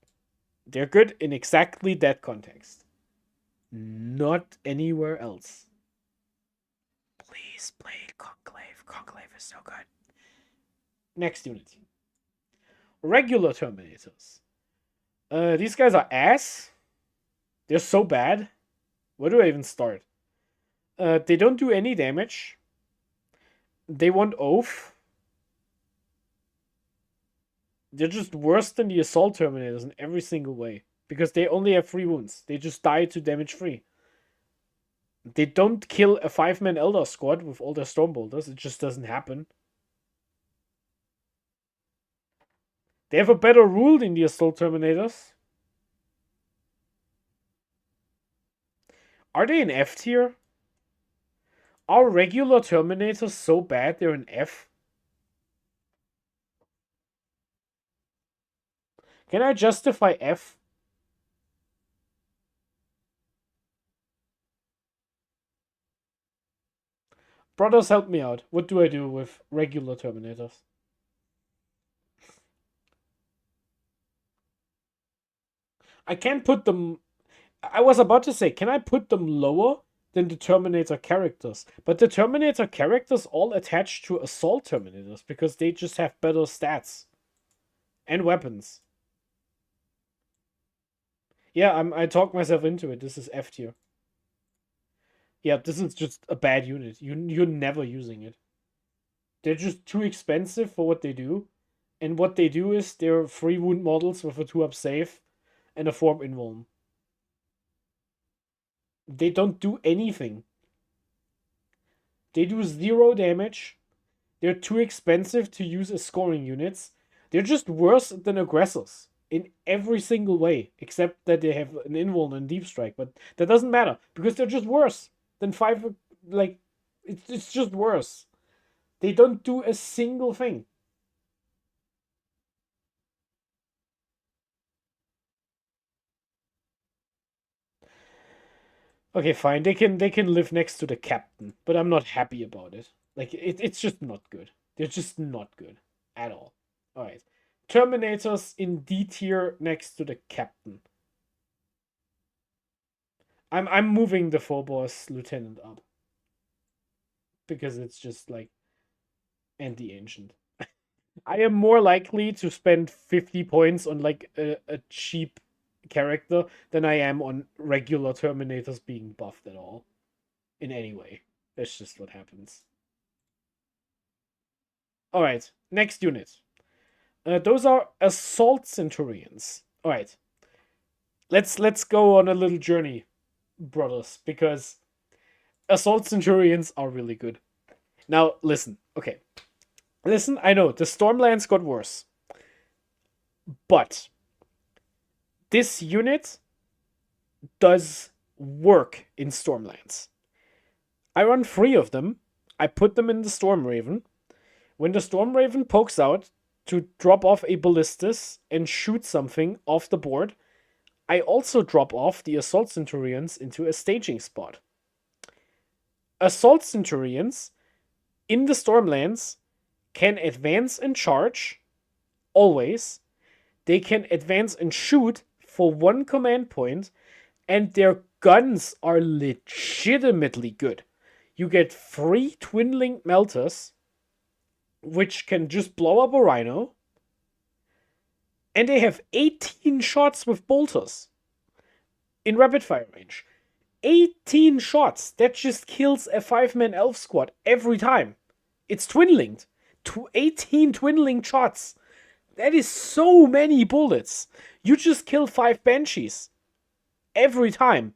[SPEAKER 1] They're good in exactly that context. Not anywhere else. Please play Conclave. Conclave is so good. Next unit. Regular Terminators. These guys are ass. They're so bad. Where do I even start? They don't do any damage. They want Oath. They're just worse than the Assault Terminators in every single way. Because they only have 3 wounds. They just die to damage 3. They don't kill a 5-man Elder squad with all their Stormbolters. It just doesn't happen. They have a better rule than the Assault Terminators. Are they in F tier? Are regular Terminators so bad they're in F? Can I justify F? Brothers, help me out. What do I do with regular Terminators? I can't put them... I was about to say, can I put them lower than the Terminator characters? But the Terminator characters all attach to Assault Terminators because they just have better stats. And weapons. Yeah, I talked myself into it. This is F tier. Yeah, this is just a bad unit. You're never using it. They're just too expensive for what they do. And what they do is they're 3 wound models with a 2-up save and a 4-up invuln. They don't do anything. They do 0 damage. They're too expensive to use as scoring units. They're just worse than aggressors in every single way, except that they have an invuln and deep strike. But that doesn't matter because they're just worse than 5. Like, it's just worse. They don't do a single thing. Okay, fine. They can live next to the captain, but I'm not happy about it. Like, it's just not good. They're just not good at all. All right. Terminators in D tier next to the captain. I'm moving the Phobos Lieutenant up. Because it's just like anti-ancient. I am more likely to spend 50 points on like a cheap character than I am on regular Terminators being buffed at all. In any way. That's just what happens. Alright, next unit. Those are Assault Centurions. Alright. Let's go on a little journey, brothers, because Assault Centurions are really good. Now, listen. Okay. Listen, I know, the Stormlands got worse. But this unit does work in Stormlands. I run 3 of them. I put them in the Storm Raven. When the Storm Raven pokes out to drop off a Ballistus and shoot something off the board, I also drop off the Assault Centurions into a staging spot. Assault Centurions in the Stormlands can advance and charge, always. They can advance and shoot for 1 command point, and their guns are legitimately good. You get 3 Twin-Link Melters, which can just blow up a Rhino. And they have 18 shots with bolters in rapid fire range. 18 shots. That just kills a 5-man elf squad every time. It's twin-linked. 18 twin-linked shots. That is so many bullets. You just kill 5 banshees every time.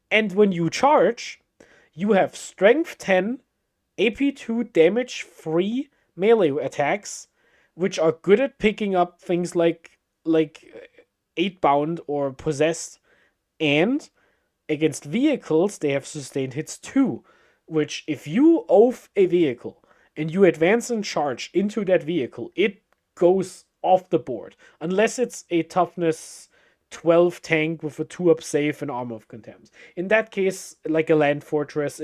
[SPEAKER 1] And when you charge, you have strength 10, AP 2 damage 3 melee attacks, which are good at picking up things like 8-bound or possessed. And against vehicles, they have sustained hits 2, which if you oath a vehicle and you advance and charge into that vehicle, it goes off the board. Unless it's a toughness 12 tank with a 2-up save and armor of contempt. In that case, like a land fortress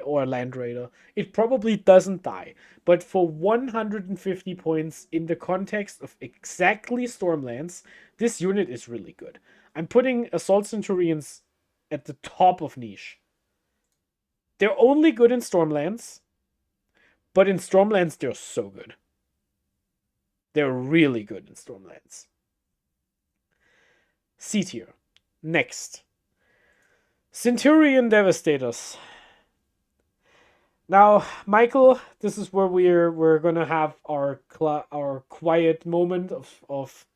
[SPEAKER 1] or a land raider, it probably doesn't die. But for 150 points in the context of exactly Stormlands, this unit is really good. I'm putting Assault Centurions at the top of niche. They're only good in Stormlands, but in Stormlands they're so good. They're really good in Stormlands. C tier. Next. Centurion Devastators. Now, Michael, this is where we're gonna have our quiet moment of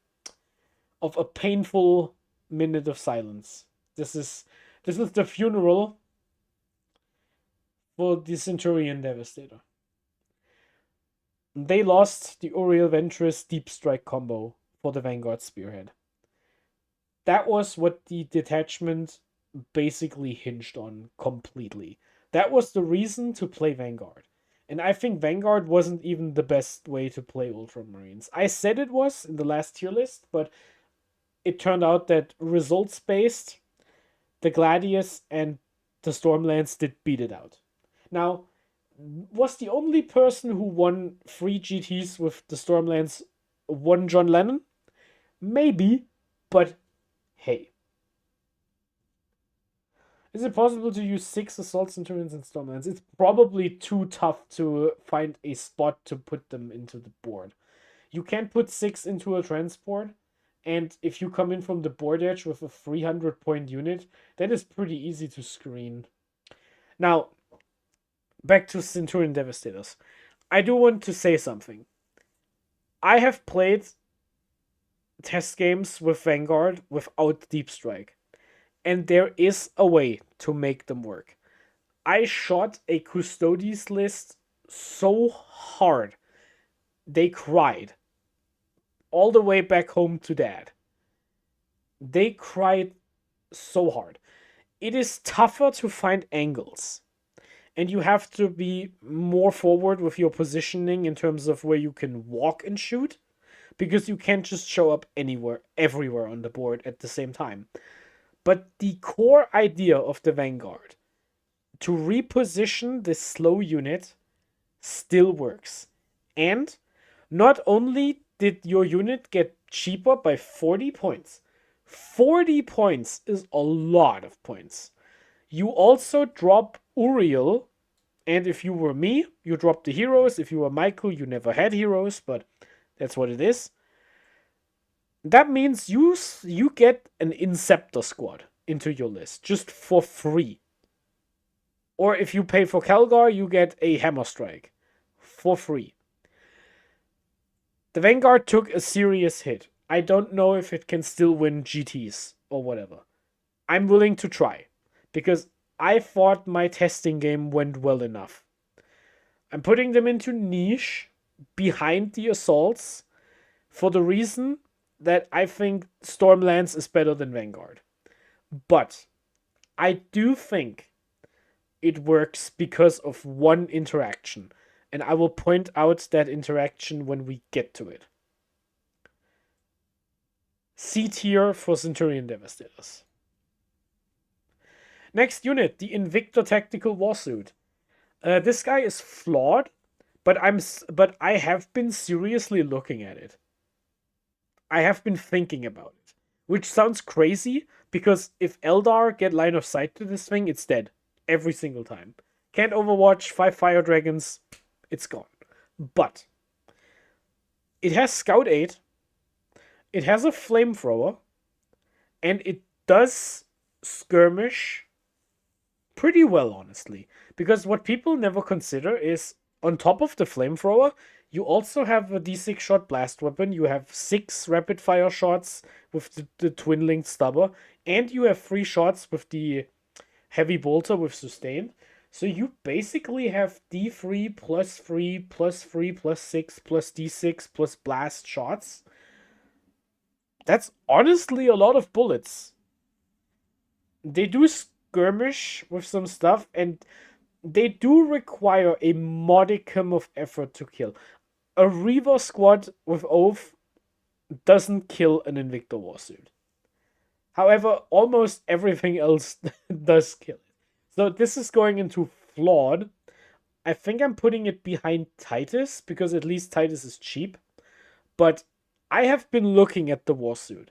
[SPEAKER 1] a painful minute of silence. This is the funeral for the Centurion Devastator. They lost the Uriel Ventris Deep Strike combo for the Vanguard Spearhead. That was what the detachment basically hinged on completely. That was the reason to play Vanguard. And I think Vanguard wasn't even the best way to play Ultramarines. I said it was in the last tier list, but it turned out that results-based, the Gladius and the Stormlands did beat it out. Now, was the only person who won 3 GTs with the Stormlands one John Lennon? Maybe, but hey. Is it possible to use 6 Assault Centurions in Stormlands? It's probably too tough to find a spot to put them into the board. You can't put 6 into a transport, and if you come in from the board edge with a 300-point unit, that is pretty easy to screen. Now, back to Centurion Devastators. I do want to say something. I have played test games with Vanguard without Deep Strike. And there is a way to make them work. I shot a Custodes list so hard, they cried. All the way back home to dad. They cried so hard. It is tougher to find angles. And you have to be more forward with your positioning in terms of where you can walk and shoot. Because you can't just show up anywhere, everywhere on the board at the same time. But the core idea of the Vanguard, to reposition this slow unit, still works. And not only did your unit get cheaper by 40 points. 40 points is a lot of points. You also drop Uriel, and if you were me, you drop the heroes. If you were Michael, you never had heroes, but that's what it is. That means you get an Inceptor Squad into your list, just for free. Or if you pay for Calgar, you get a Hammer Strike, for free. The Vanguard took a serious hit. I don't know if it can still win GTs or whatever. I'm willing to try, because I thought my testing game went well enough. I'm putting them into niche, behind the assaults, for the reason that I think Stormlands is better than Vanguard. But I do think it works because of one interaction. And I will point out that interaction when we get to it. C tier for Centurion Devastators. Next unit, the Invictor Tactical Warsuit. This guy is flawed, but I have been seriously looking at it. I have been thinking about it, which sounds crazy because if Eldar get line of sight to this thing, it's dead every single time. Can't overwatch 5 fire dragons, it's gone. But it has Scout 8. It has a flamethrower, and it does skirmish pretty well, honestly. Because what people never consider is, on top of the flamethrower, you also have a D6 shot blast weapon. You have 6 rapid fire shots with the twin linked stubber, and you have 3 shots with the heavy bolter with sustain. So you basically have D3 plus 3 plus 3 plus 6 plus D6 plus blast shots. That's honestly a lot of bullets. They do skirmish with some stuff, and they do require a modicum of effort to kill. A Reiver squad with Oath doesn't kill an Invictor Warsuit. However, almost everything else does kill it. So this is going into flawed. I think I'm putting it behind Titus, because at least Titus is cheap. But I have been looking at the Warsuit.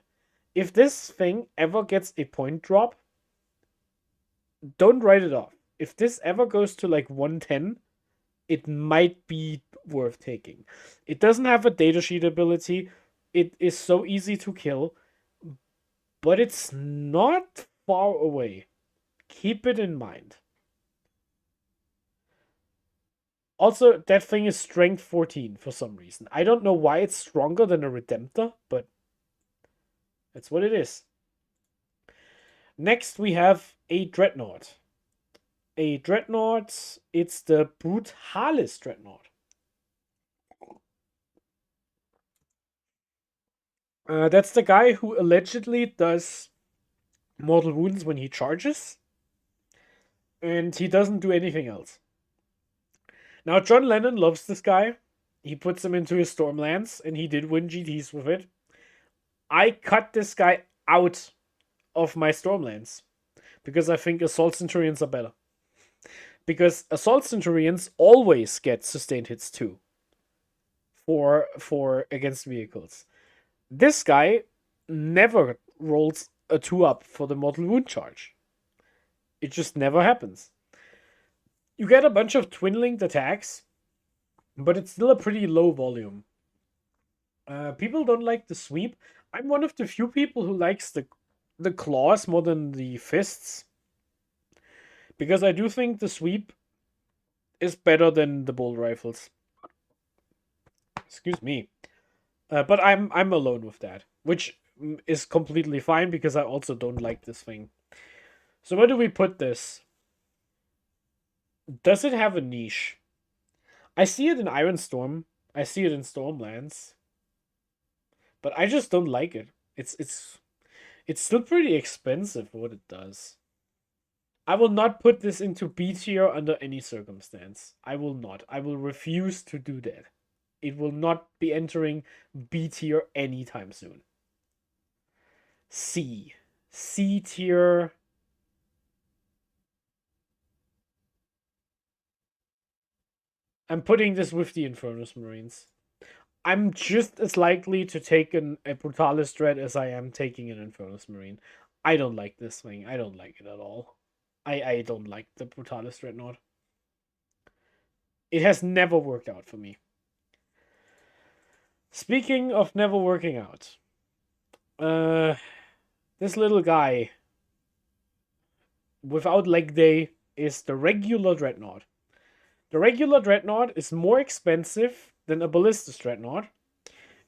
[SPEAKER 1] If this thing ever gets a point drop, don't write it off. If this ever goes to like 110, it might be worth taking. It doesn't have a datasheet ability. It is so easy to kill, but it's not far away. Keep it in mind. Also, that thing is strength 14 for some reason. I don't know why it's stronger than a Redemptor, but that's what it is. Next, we have a Dreadnought. A Dreadnought, it's the Brutalis Dreadnought. That's the guy who allegedly does mortal wounds when he charges. And he doesn't do anything else. Now, John Lennon loves this guy. He puts him into his Stormlands, and he did win GTs with it. I cut this guy out of my Stormlands, because I think Assault Centurions are better. Because Assault Centurions always get sustained hits too. For against vehicles. This guy never rolls a 2-up for the mortal wound charge. It just never happens. You get a bunch of twin-linked attacks, but it's still a pretty low volume. People don't like the sweep. I'm one of the few people who likes the claws more than the fists. Because I do think the sweep is better than the bolt rifles. Excuse me. But I'm alone with that, which is completely fine because I also don't like this thing. So where do we put this? Does it have a niche? I see it in Ironstorm. I see it in Stormlands. But I just don't like it. It's still pretty expensive for what it does. I will not put this into B tier under any circumstance. I will not. I will refuse to do that. It will not be entering B tier anytime soon. C. C tier. I'm putting this with the Infernus Marines. I'm just as likely to take a Brutalis Dread as I am taking an Infernus Marine. I don't like this thing. I don't like it at all. I don't like the Brutalis Dreadnought. It has never worked out for me. Speaking of never working out, this little guy without leg day is the regular Dreadnought. The regular Dreadnought is more expensive than a Ballistus Dreadnought,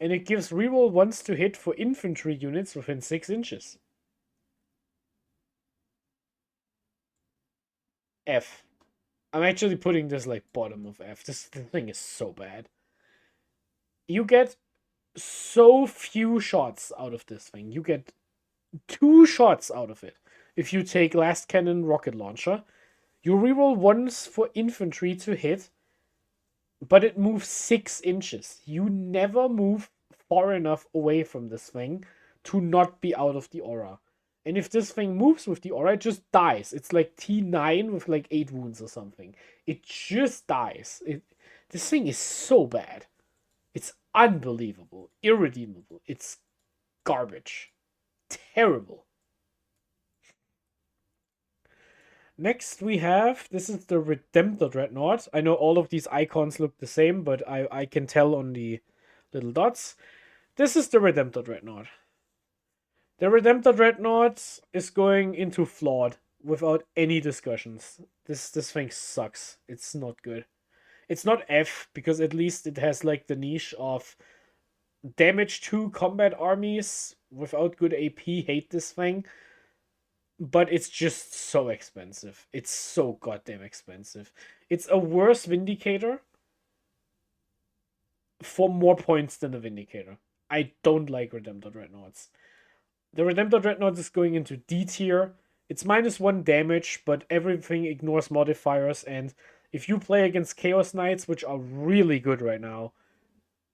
[SPEAKER 1] and it gives reroll once to hit for infantry units within 6 inches. F. I'm actually putting this like bottom of F. This thing is so bad. You get so few shots out of this thing. You get 2 shots out of it. If you take Last Cannon Rocket Launcher, you reroll once for infantry to hit, but it moves 6 inches. You never move far enough away from this thing to not be out of the aura. And if this thing moves with the aura, it just dies. It's like T9 with like 8 wounds or something. It just dies. This thing is so bad. It's unbelievable. Irredeemable. It's garbage. Terrible. Next we have, this is the Redemptor Dreadnought. I know all of these icons look the same, but I can tell on the little dots. This is the Redemptor Dreadnought. The Redemptor Dreadnought is going into flawed without any discussions. This thing sucks. It's not good. It's not F, because at least it has like the niche of damage to combat armies without good AP. Hate this thing. But it's just so expensive. It's so goddamn expensive. It's a worse Vindicator for more points than the Vindicator. I don't like Redemptor Dreadnoughts. The Redemptor Dreadnought is going into D tier. It's -1 damage, but everything ignores modifiers, and if you play against Chaos Knights, which are really good right now,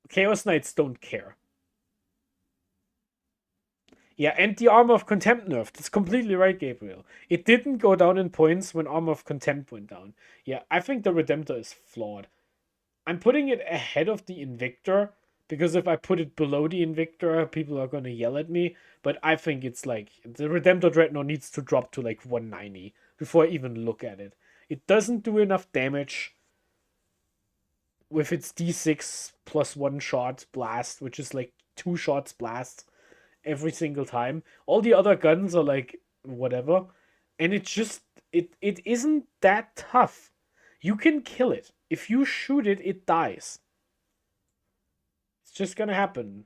[SPEAKER 1] Chaos Knights don't care. Yeah, and the Armor of Contempt nerf. That's completely right, Gabriel. It didn't go down in points when Armor of Contempt went down. Yeah, I think the Redemptor is flawed. I'm putting it ahead of the Invictor, because if I put it below the Invictor, people are going to yell at me. But I think it's like, the Redemptor Dreadnought needs to drop to like 190 before I even look at it. It doesn't do enough damage with its D6 plus 1 shot blast, which is like 2 shots blast every single time. All the other guns are like whatever, and it isn't that tough. You can kill it. If you shoot it, it dies. It's just gonna happen.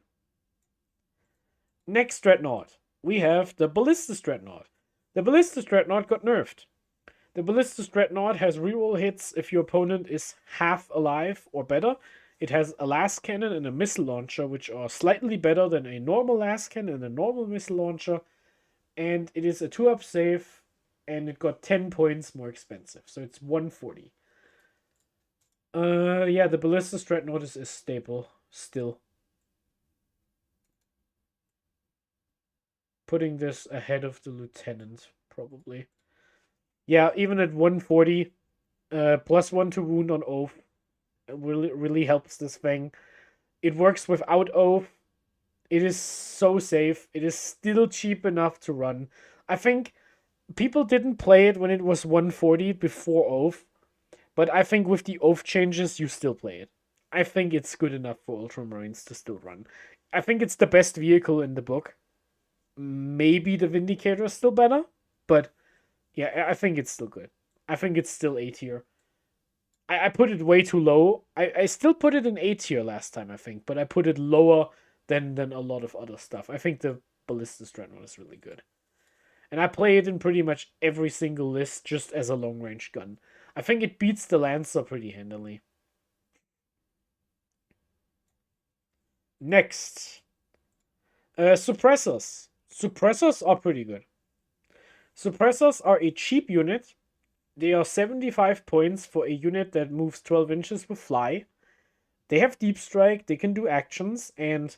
[SPEAKER 1] Next Dreadnought, we have the Ballistus Dreadnought. The Ballistus Dreadnought got nerfed. The Ballistus Dreadnought has reroll hits if your opponent is half alive or better. It has a las cannon and a missile launcher, which are slightly better than a normal las cannon and a normal missile launcher. And it is a 2-up save, and it got 10 points more expensive. So it's 140. Yeah, the Ballistus Dreadnought is stable still. Putting this ahead of the Lieutenant, probably. Yeah, even at 140, +1 to wound on Oath really helps this thing. It works without Oath. It is so safe. It is still cheap enough to run. I think people didn't play it when it was 140 before Oath, but I think with the Oath changes, you still play it. I think it's good enough for Ultramarines to still run. I think it's the best vehicle in the book. Maybe the Vindicator is still better, but yeah, I think it's still good. I think it's still A tier. I put it way too low. I still put it in A tier last time, I think, but I put it lower than a lot of other stuff. I think the Ballistus Dreadnought is really good. And I play it in pretty much every single list just as a long-range gun. I think it beats the Lancer pretty handily. Next. Suppressors. Suppressors are pretty good. Suppressors are a cheap unit. They are 75 points for a unit that moves 12 inches with fly. They have deep strike, they can do actions, and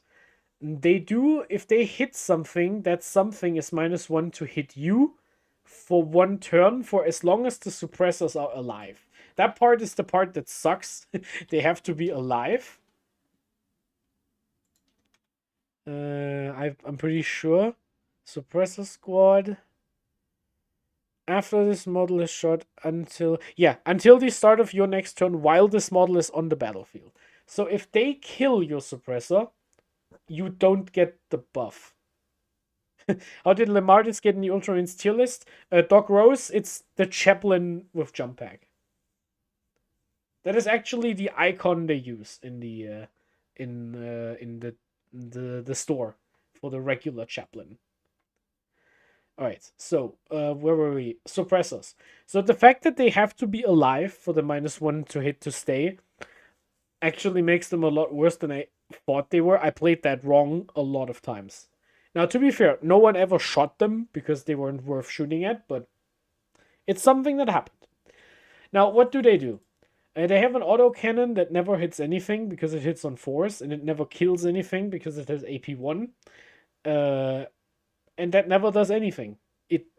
[SPEAKER 1] they do, if they hit something, that something is -1 to hit you for 1 turn for as long as the suppressors are alive. That part is the part that sucks. They have to be alive. I'm pretty sure. Suppressor Squad. After this model is shot until the start of your next turn while this model is on the battlefield. So if they kill your suppressor, you don't get the buff. How did Lemardis get in the Ultramarines tier list? Doc Rose, it's the Chaplain with jump pack. That is actually the icon they use in the store for the regular Chaplain. Alright, so, where were we? Suppressors. So the fact that they have to be alive for the -1 to hit to stay actually makes them a lot worse than I thought they were. I played that wrong a lot of times. Now, to be fair, no one ever shot them because they weren't worth shooting at, but it's something that happened. Now, what do? They have an autocannon that never hits anything because it hits on force, and it never kills anything because it has AP1. And that never does anything.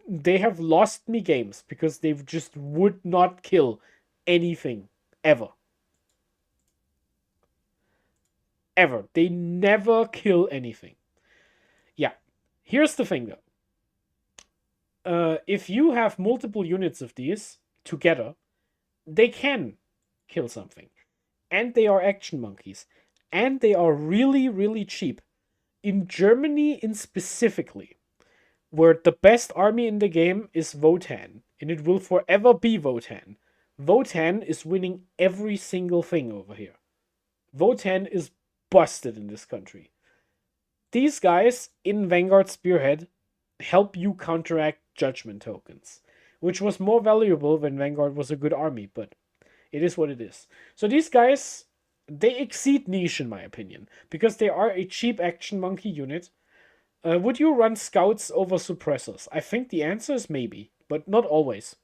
[SPEAKER 1] They have lost me games because they just would not kill anything. Ever. Ever. They never kill anything. Yeah. Here's the thing, though. If you have multiple units of these together, they can kill something. And they are action monkeys. And they are really, really cheap. in Germany in specifically, where the best army in the game is Wotan, and it will forever be Wotan. Wotan is winning every single thing over here. Wotan is busted in this country. These guys in Vanguard Spearhead help you counteract judgment tokens, which was more valuable when Vanguard was a good army, but it is what it is. So these guys, they exceed niche in my opinion, because they are a cheap action monkey unit. Would you run scouts over suppressors? I think the answer is maybe, but not always.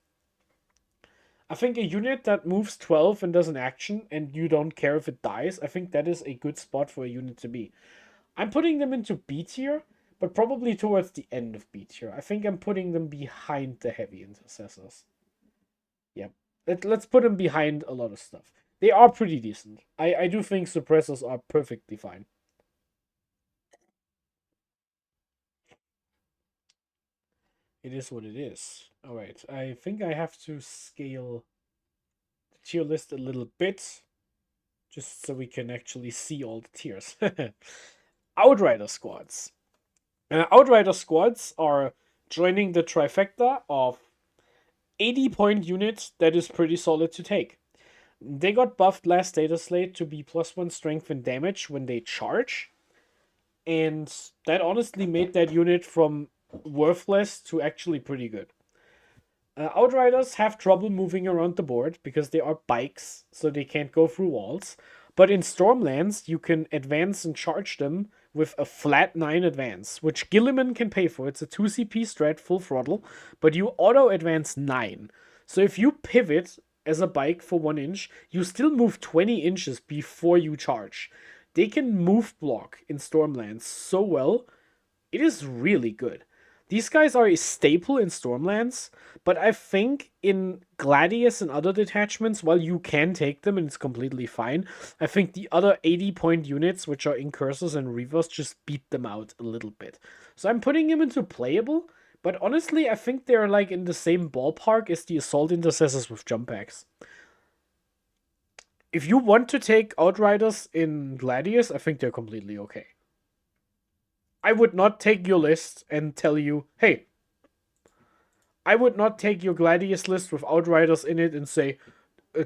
[SPEAKER 1] I think a unit that moves 12 and does an action and you don't care if it dies, I think that is a good spot for a unit to be. I'm putting them into B tier, but probably towards the end of B tier. I think I'm putting them behind the heavy intercessors. Yep. Let's put them behind a lot of stuff. They are pretty decent. I do think suppressors are perfectly fine. It is what it is. Alright, I think I have to scale the tier list a little bit, just so we can actually see all the tiers. Outrider squads. Outrider squads are joining the trifecta of 80-point units that is pretty solid to take. They got buffed last data slate to be +1 strength and damage when they charge, and that honestly made that unit from worthless to actually pretty good. Outriders have trouble moving around the board because they are bikes, so they can't go through walls. But in Stormlands, you can advance and charge them with a flat 9 advance, which Guilliman can pay for. It's a 2 CP strat, full throttle, but you auto advance 9. So if you pivot as a bike for 1 inch, you still move 20 inches before you charge. They can move block in Stormlands so well. It is really good. These guys are a staple in Stormlands, but I think in Gladius and other detachments, while you can take them and it's completely fine, I think the other 80-point units, which are Incursors and Reivers, just beat them out a little bit. So I'm putting them into playable, but honestly, I think they're like in the same ballpark as the Assault Intercessors with jump packs. If you want to take Outriders in Gladius, I think they're completely okay. I would not take your list and tell you, hey, I would not take your Gladius list with Outriders in it and say,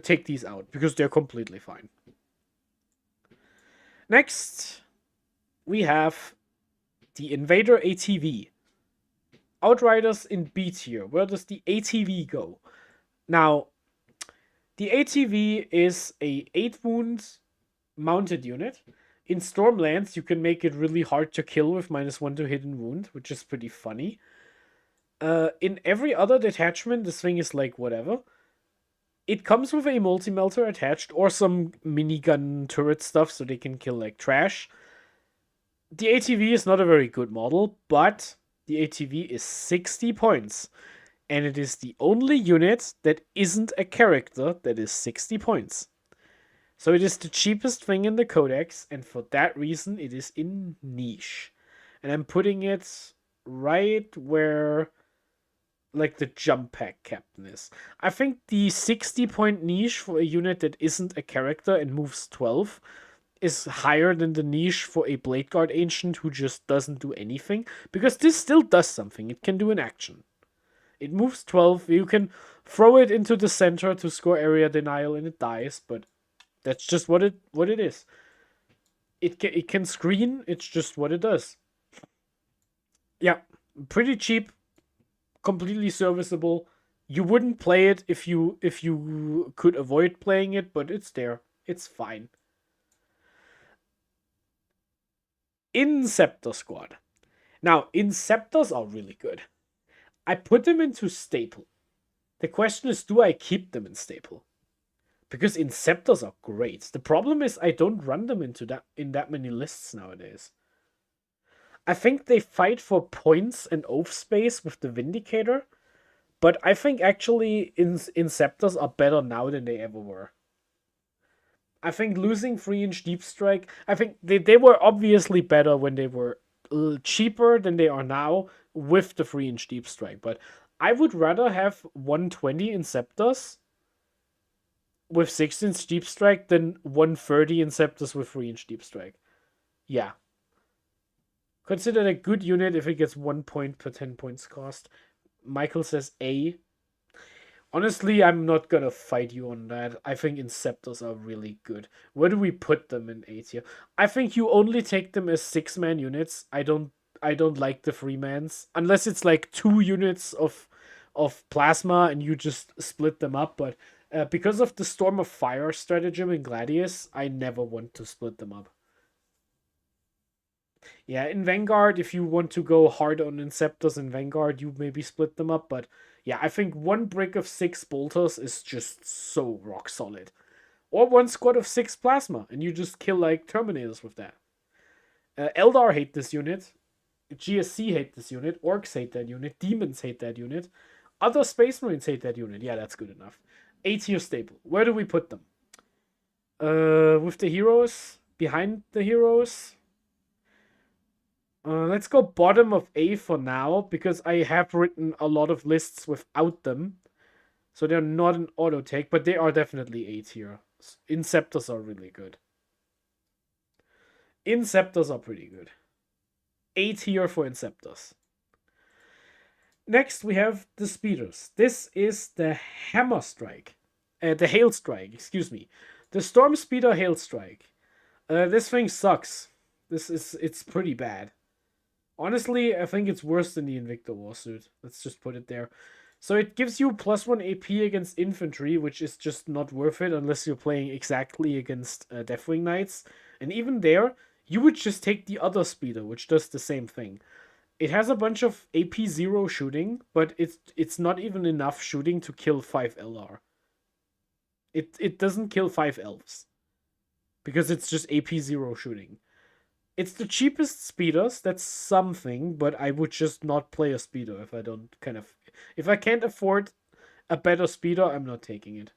[SPEAKER 1] take these out, because they're completely fine. Next, we have the Invader ATV. Outriders in B tier. Where does the ATV go? Now, the ATV is a 8-wound mounted unit. In Stormlands, you can make it really hard to kill with -1 to hit and wound, which is pretty funny. In every other detachment, this thing is like whatever. It comes with a multi-melter attached or some minigun turret stuff so they can kill like trash. The ATV is not a very good model, but the ATV is 60 points. And it is the only unit that isn't a character that is 60 points. So it is the cheapest thing in the codex, and for that reason it is in niche. And I'm putting it right where like the jump pack captain is. I think the 60-point niche for a unit that isn't a character and moves 12 is higher than the niche for a Bladeguard Ancient who just doesn't do anything, because this still does something. It can do an action. It moves 12, you can throw it into the center to score area denial and it dies, but that's just what it is. It can screen, it's just what it does. Yeah, pretty cheap, completely serviceable. You wouldn't play it if you could avoid playing it, but it's there. It's fine. Inceptor Squad. Now, Inceptors are really good. I put them into staple. The question is, do I keep them in staple? Because Inceptors are great. The problem is I don't run them in that many lists nowadays. I think they fight for points and oath space with the Vindicator, but I think actually Inceptors are better now than they ever were. I think losing 3-inch Deep Strike, I think they were obviously better when they were cheaper than they are now with the 3-inch Deep Strike, but I would rather have 120 Inceptors with 6-inch Deep Strike than 130 Inceptors with 3-inch Deep Strike. Yeah. Considered a good unit if it gets 1 point per 10 points cost. Michael says A. Honestly, I'm not gonna fight you on that. I think Inceptors are really good. Where do we put them in A tier? I think you only take them as 6-man units. I don't like the 3-mans. Unless it's like 2 units of plasma and you just split them up, but because of the Storm of Fire stratagem in Gladius, I never want to split them up. Yeah, in Vanguard, if you want to go hard on Inceptors in Vanguard, you maybe split them up, but yeah, I think 1 brick of 6 bolters is just so rock solid. Or 1 squad of 6 plasma, and you just kill like Terminators with that. Eldar hate this unit. GSC hate this unit. Orcs hate that unit. Demons hate that unit. Other Space Marines hate that unit. Yeah, that's good enough. A tier staple. Where do we put them? With the heroes? Behind the heroes? Let's go bottom of A for now, because I have written a lot of lists without them. So they're not an auto take, but they are definitely A tier. Inceptors are really good. Inceptors are pretty good. A tier for Inceptors. Next, we have the Speeders. This is the Hammer Strike. The Hail Strike, excuse me. The Storm Speeder Hail Strike. This thing sucks. It's pretty bad. Honestly, I think it's worse than the Invictor Warsuit. Let's just put it there. So it gives you +1 AP against infantry, which is just not worth it unless you're playing exactly against Deathwing Knights. And even there, you would just take the other speeder, which does the same thing. It has a bunch of AP 0 shooting, but it's not even enough shooting to kill 5 LR. It doesn't kill 5 elves. Because it's just AP 0 shooting. It's the cheapest speeders, that's something, but I would just not play a speeder if I don't if I can't afford a better speeder, I'm not taking it.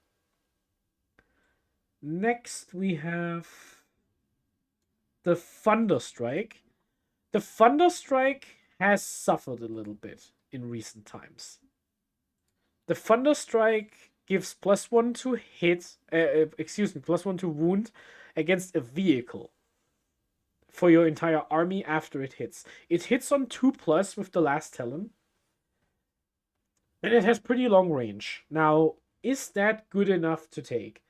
[SPEAKER 1] Next we have the Thunderstrike. The Thunderstrike has suffered a little bit in recent times. The Thunderstrike gives +1 to hit, +1 to wound against a vehicle for your entire army after it hits. It hits on 2+ with the last Talon. And it has pretty long range. Now, is that good enough to take?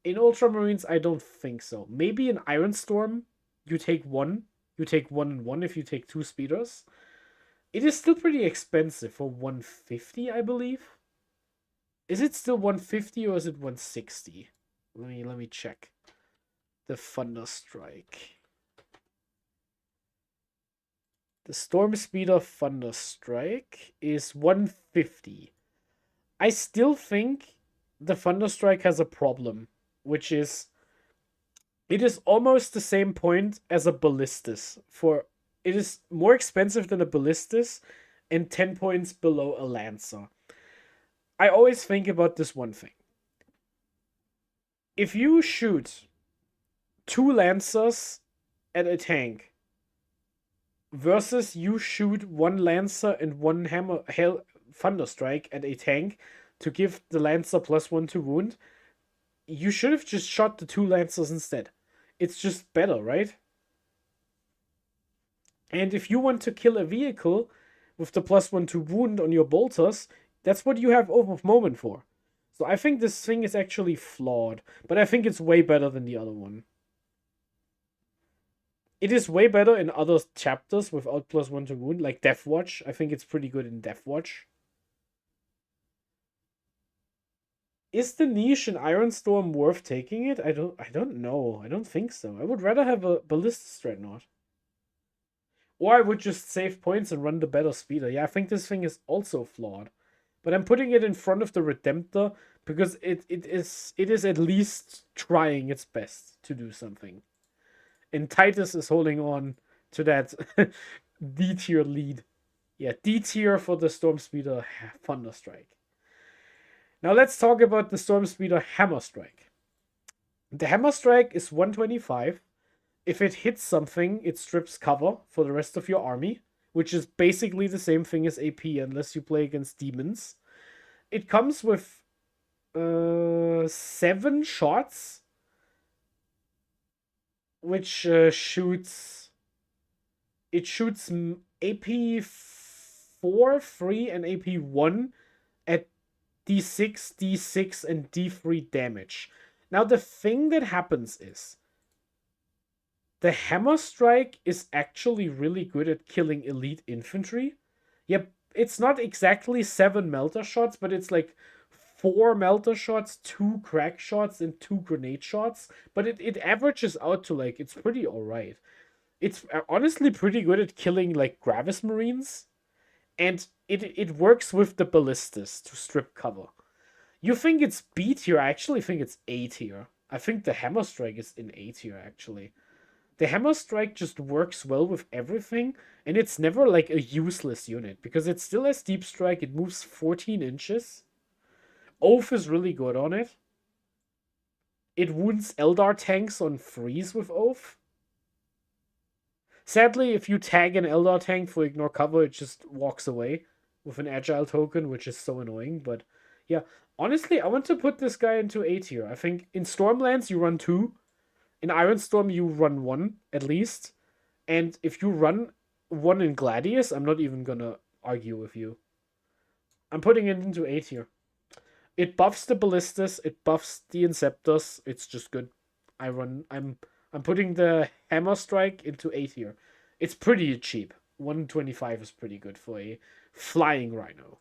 [SPEAKER 1] In Ultramarines, I don't think so. Maybe in Iron Storm, you take 1. You take 1 and 1 if you take 2 speeders. It is still pretty expensive for 150, I believe. Is it still 150 or is it 160? Let me check. The Thunderstrike. The Storm Speeder Thunderstrike is 150. I still think the Thunderstrike has a problem, which is it is almost the same point as a Ballistus. It is more expensive than a Ballistus and 10 points below a Lancer. I always think about this one thing. If you shoot 2 Lancers at a tank versus you shoot 1 Lancer and 1 Thunderstrike at a tank to give the Lancer +1 to wound, you should have just shot the 2 Lancers instead. It's just better, right? And if you want to kill a vehicle with the +1 to wound on your bolters, that's what you have Oath of Moment for. So I think this thing is actually flawed, but I think it's way better than the other one. It is way better in other chapters without +1 to wound, like Death Watch. I think it's pretty good in Death Watch. Is the niche in Iron Storm worth taking it? I don't know. I don't think so. I would rather have a Ballistus Dreadnought. Or I would just save points and run the better speeder. Yeah, I think this thing is also flawed. But I'm putting it in front of the Redemptor because it is at least trying its best to do something. And Titus is holding on to that D tier lead. Yeah, D tier for the Storm Speeder Thunderstrike. Now let's talk about the Storm Speeder Hammer Strike. The Hammer Strike is 125. If it hits something, it strips cover for the rest of your army, which is basically the same thing as AP unless you play against demons. It comes with 7 shots, which shoots it shoots AP 4, 3, and AP 1 at D6, D6, and D3 damage. Now, the thing that happens is the Hammer Strike is actually really good at killing elite infantry. Yep, it's not exactly 7 melter shots, but it's like 4 melter shots, 2 crack shots, and 2 grenade shots. But it averages out to like, it's pretty alright. It's honestly pretty good at killing like Gravis Marines. And it works with the Ballistus to strip cover. You think it's B tier? I actually think it's A tier. I think the Hammer Strike is in A tier, actually. The Hammer Strike just works well with everything, and it's never like a useless unit, because it still has Deep Strike, it moves 14 inches. Oath is really good on it. It wounds Eldar tanks on freeze with Oath. Sadly, if you tag an Eldar tank for ignore cover, it just walks away with an agile token, which is so annoying. But yeah, honestly, I want to put this guy into A tier. I think in Stormlands you run 2. In Ironstorm you run 1 at least. And if you run 1 in Gladius, I'm not even gonna argue with you. I'm putting it into A tier. It buffs the Ballistus, it buffs the Inceptors. It's just good. I'm putting the Hammer Strike into A tier. It's pretty cheap. 125 is pretty good for a flying Rhino.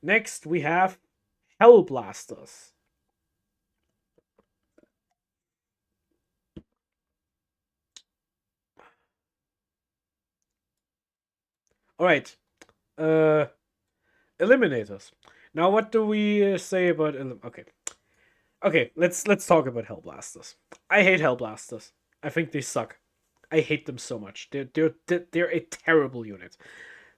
[SPEAKER 1] Next, we have Hellblasters. Alright. Eliminators. Now, what do we say about... Okay, let's talk about Hellblasters. I hate Hellblasters. I think they suck. I hate them so much. They're a terrible unit.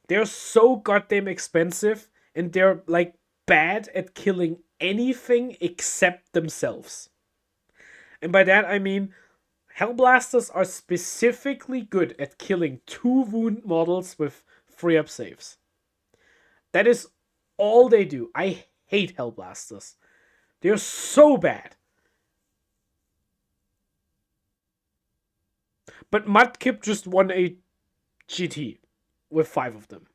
[SPEAKER 1] They're so goddamn expensive, and they're like bad at killing anything except themselves. And by that I mean Hellblasters are specifically good at killing 2 wound models with 3-up saves. That is all they do. I hate Hellblasters. They're so bad. But Mudkip just won a GT with 5 of them.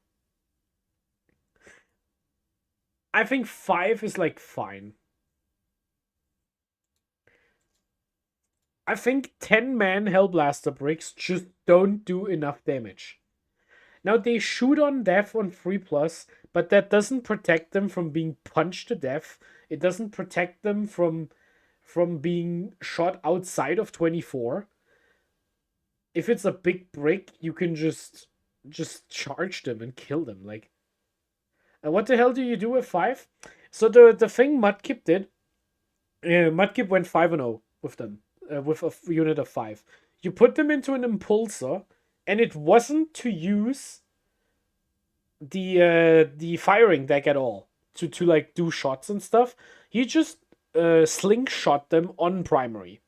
[SPEAKER 1] I think 5 is like fine. I think 10-man Hellblaster bricks just don't do enough damage. Now they shoot on death on 3+, but that doesn't protect them from being punched to death. It doesn't protect them from being shot outside of 24. If it's a big brick, you can just charge them and kill them. Like, and what the hell do you do with 5? So the thing Mudkip did, Mudkip went 5-0 with them, with a unit of 5. You put them into an impulsor, and it wasn't to use the firing deck at all to like do shots and stuff. He just slingshot them on primary.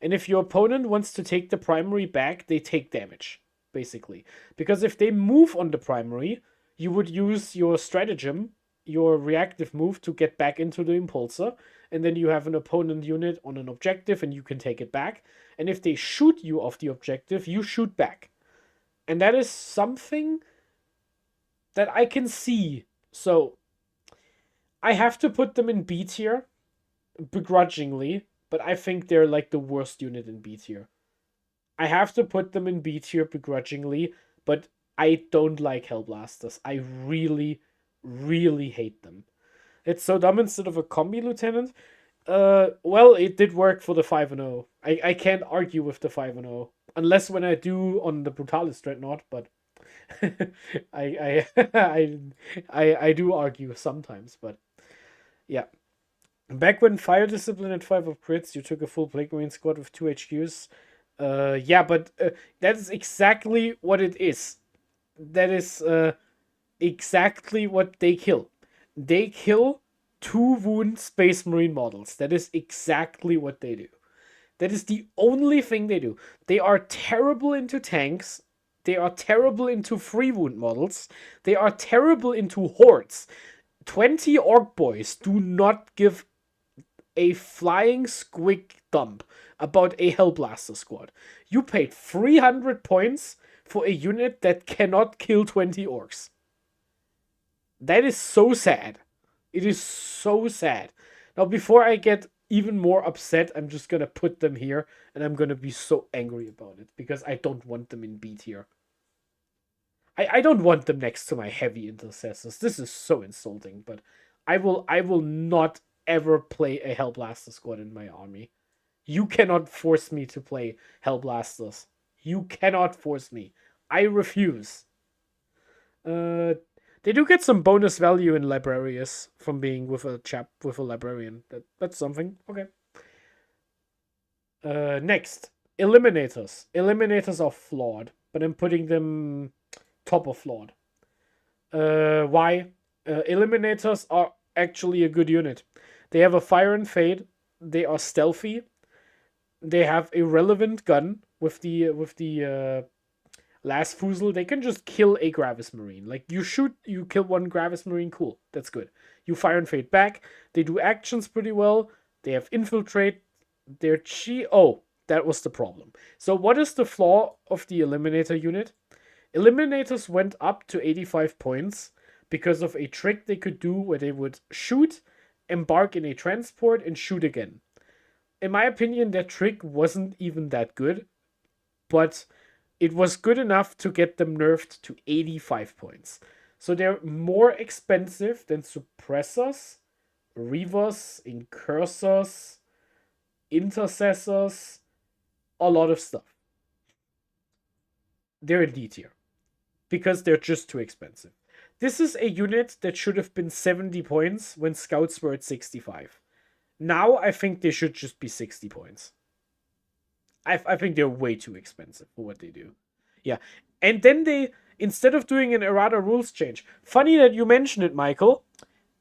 [SPEAKER 1] And if your opponent wants to take the primary back, they take damage, basically. Because if they move on the primary, you would use your stratagem, your reactive move, to get back into the impulsor. And then you have an opponent unit on an objective and you can take it back. And if they shoot you off the objective, you shoot back. And that is something that I can see. So I have to put them in B tier, begrudgingly. But I think they're like the worst unit in B tier. I have to put them in B tier begrudgingly, but I don't like Hellblasters. I really, really hate them. It's so dumb. Instead of a Combi Lieutenant, well, it did work for the 5-0. I can't argue with the 5-0. Unless when I do on the Brutalis Dreadnought, but I do argue sometimes, but yeah. Back when Fire Discipline had 5 of crits, you took a full Plague Marine squad with 2 HQs. Yeah, but that is exactly what it is. That is exactly what they kill. They kill 2 wound Space Marine models. That is exactly what they do. That is the only thing they do. They are terrible into tanks. They are terrible into 3 wound models. They are terrible into hordes. 20 Orc Boys do not give a flying squig dump about a Hellblaster Squad. You paid 300 points for a unit that cannot kill 20 orcs. That is so sad. It is so sad. Now, before I get even more upset, I'm just gonna put them here, and I'm gonna be so angry about it, because I don't want them in B tier. I don't want them next to my heavy intercessors. This is so insulting, but I will not ever play a Hellblaster Squad in my army. You cannot force me to play Hellblasters. You cannot force me. I refuse. They do get some bonus value in Librarius from being with a Librarian. That's something. Okay. Next, Eliminators. Eliminators are flawed, but I'm putting them top of flawed. Why? Eliminators are actually a good unit. They have a fire and fade. They are stealthy. They have a relevant gun with the last Fusel. They can just kill a Gravis Marine. Like, you kill one Gravis Marine, cool. That's good. You fire and fade back. They do actions pretty well. They have infiltrate. They're Oh, that was the problem. So what is the flaw of the Eliminator unit? Eliminators went up to 85 points because of a trick they could do where they would shoot, embark in a transport, and shoot again. In my opinion, that trick wasn't even that good, but it was good enough to get them nerfed to 85 points. So they're more expensive than Suppressors, Reivers, Incursors, Intercessors, a lot of stuff. They're in D tier because they're just too expensive. This is a unit that should have been 70 points when Scouts were at 65. Now I think they should just be 60 points. I think they're way too expensive for what they do. Yeah. And then they, instead of doing an errata rules change, funny that you mentioned it, Michael.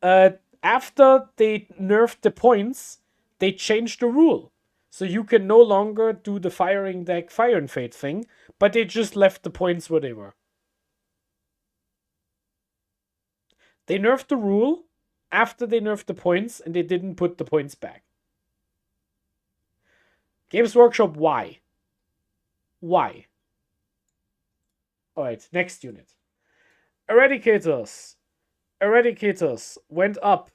[SPEAKER 1] After they nerfed the points, they changed the rule. So you can no longer do the firing deck fire and fade thing, but they just left the points where they were. They nerfed the rule after they nerfed the points, and they didn't put the points back. Games Workshop, why? Why? Alright, next unit. Eradicators. Eradicators went up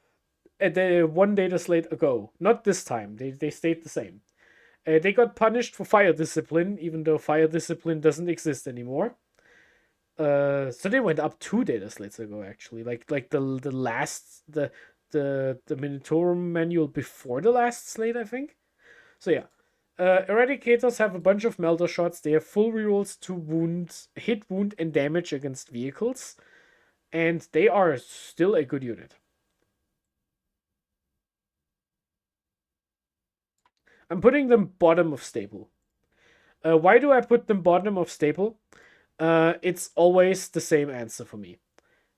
[SPEAKER 1] at the one data slate ago. Not this time. They stayed the same. They got punished for Fire Discipline, even though Fire Discipline doesn't exist anymore. So they went up 2 data slates ago, actually. Like the last the Minotaurum manual before the last slate, I think. So yeah. Eradicators have a bunch of melter shots. They have full rerolls to wound, hit, wound, and damage against vehicles. And they are still a good unit. I'm putting them bottom of staple. Why do I put them bottom of staple? It's always the same answer for me.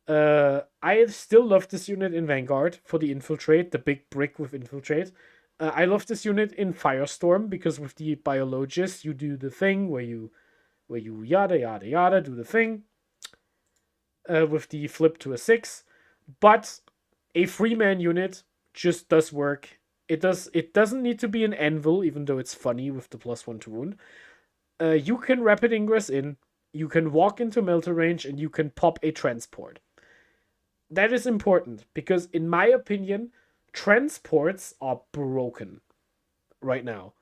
[SPEAKER 1] I still love this unit in Vanguard for the infiltrate, the big brick with infiltrate. I love this unit in Firestorm because with the Biologist, you do the thing where you yada yada yada do the thing. With the flip to a 6, but a 3-man unit just does work. It doesn't need to be an anvil, even though it's funny with the +1 to wound. You can rapid ingress in, you can walk into melter range, and you can pop a transport. That is important because, in my opinion, transports are broken right now.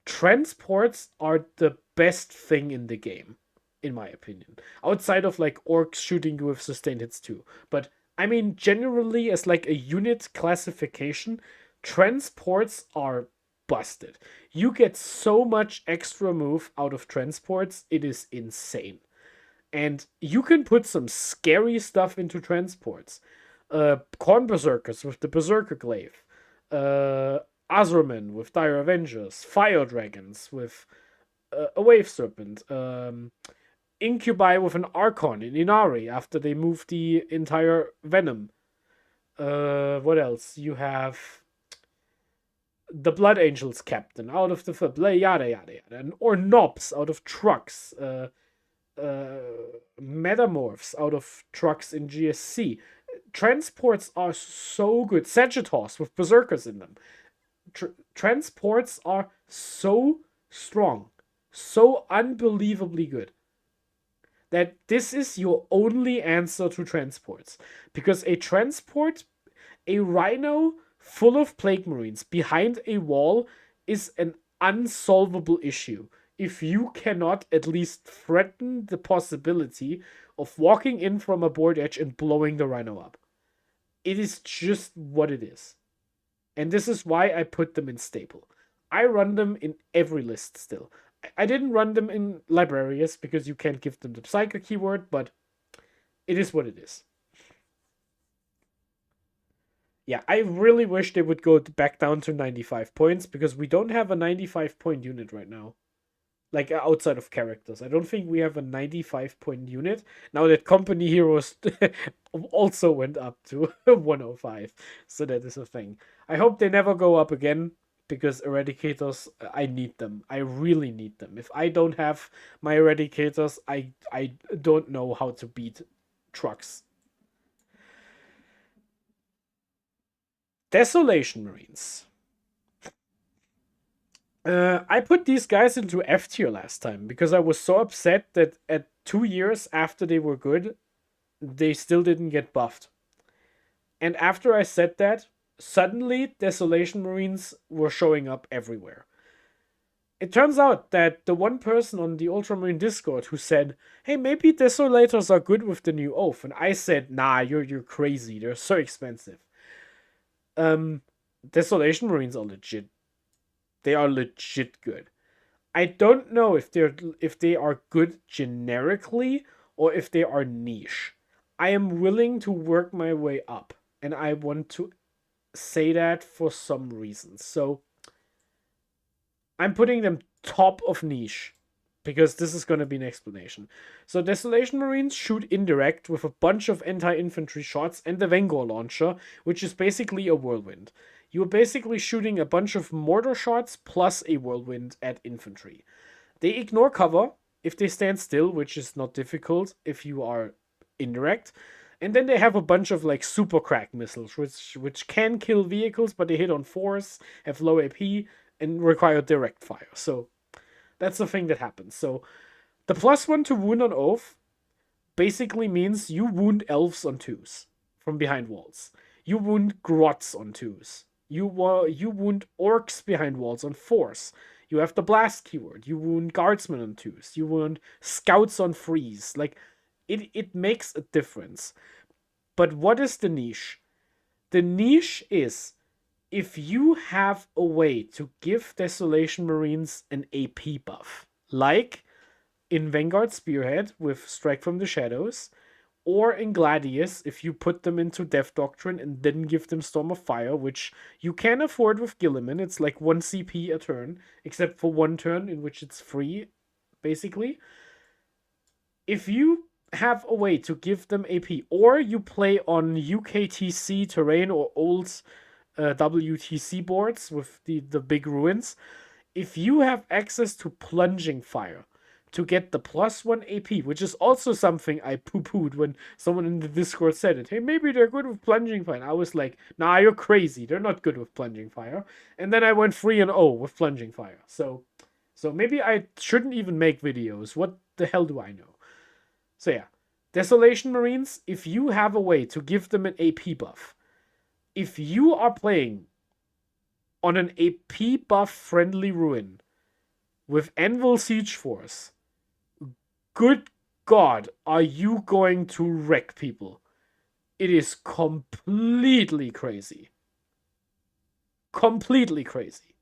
[SPEAKER 1] Transports are the best thing in the game, in my opinion. Outside of like orcs shooting you with sustained hits too. But I mean, generally, as like a unit classification, transports are busted. You get so much extra move out of transports, it is insane. And you can put some scary stuff into transports. Corn Berserkers with the Berserker Glaive. Azramen with Dire Avengers. Fire Dragons with a Wave Serpent. Incubi with an Archon in Inari after they moved the entire Venom. What else? You have the Blood Angels Captain out of the yada yada yada, or Knobs out of Trucks. Metamorphs out of Trucks in GSC. Transports are so good. Sagitars with Berserkers in them. transports are so strong, so unbelievably good, that this is your only answer to transports. Because a rhino full of Plague Marines behind a wall is an unsolvable issue if you cannot at least threaten the possibility of walking in from a board edge and blowing the rhino up. It is just what it is. And this is why I put them in staple. I run them in every list still. I didn't run them in Librarius because you can't give them the Psycho keyword, but it is what it is. Yeah, I really wish they would go back down to 95 points, because we don't have a 95-point unit right now. Like, outside of characters. I don't think we have a 95-point unit. Now that Company Heroes also went up to 105. So that is a thing. I hope they never go up again, because Eradicators, I need them. I really need them. If I don't have my Eradicators, I don't know how to beat trucks. Desolation Marines. I put these guys into F tier last time because I was so upset that at 2 years after they were good, they still didn't get buffed. And after I said that, suddenly Desolation Marines were showing up everywhere. It turns out that the one person on the Ultramarine Discord who said, hey, maybe Desolators are good with the new Oath. And I said, nah, you're crazy. They're so expensive. Desolation Marines are legit. They are legit good. I don't know if they are good generically or if they are niche. I am willing to work my way up, and I want to say that for some reasons. So I'm putting them top of niche, because this is going to be an explanation. So Desolation Marines shoot indirect with a bunch of anti-infantry shots and the Vanguard launcher, which is basically a whirlwind. You're basically shooting a bunch of mortar shots plus a whirlwind at infantry. They ignore cover if they stand still, which is not difficult if you are indirect. And then they have a bunch of like super crack missiles, which can kill vehicles, but they hit on force, have low AP, and require direct fire. So that's the thing that happens. So the +1 to wound on Oath basically means you wound elves on 2s from behind walls. You wound grots on 2s. You wound orcs behind walls on 4s. You have the blast keyword. You wound guardsmen on 2s. You wound scouts on 3s. Like, it makes a difference. But what is the niche? The niche is if you have a way to give Desolation Marines an AP buff, like in Vanguard Spearhead with Strike from the Shadows, or in Gladius, if you put them into Death Doctrine and then give them Storm of Fire, which you can afford with Guilliman. It's like 1 CP a turn, except for 1 turn in which it's free, basically. If you have a way to give them AP, or you play on UKTC terrain or old WTC boards with the big ruins, if you have access to Plunging Fire, to get the +1 AP, which is also something I poo-pooed when someone in the Discord said it. Hey, maybe they're good with Plunging Fire. I was like, nah, you're crazy. They're not good with Plunging Fire. And then I went 3-0 with Plunging Fire. So maybe I shouldn't even make videos. What the hell do I know? So yeah, Desolation Marines, if you have a way to give them an AP buff, if you are playing on an AP buff friendly ruin with Anvil Siege Force, good God, are you going to wreck people? It is completely crazy. Completely crazy.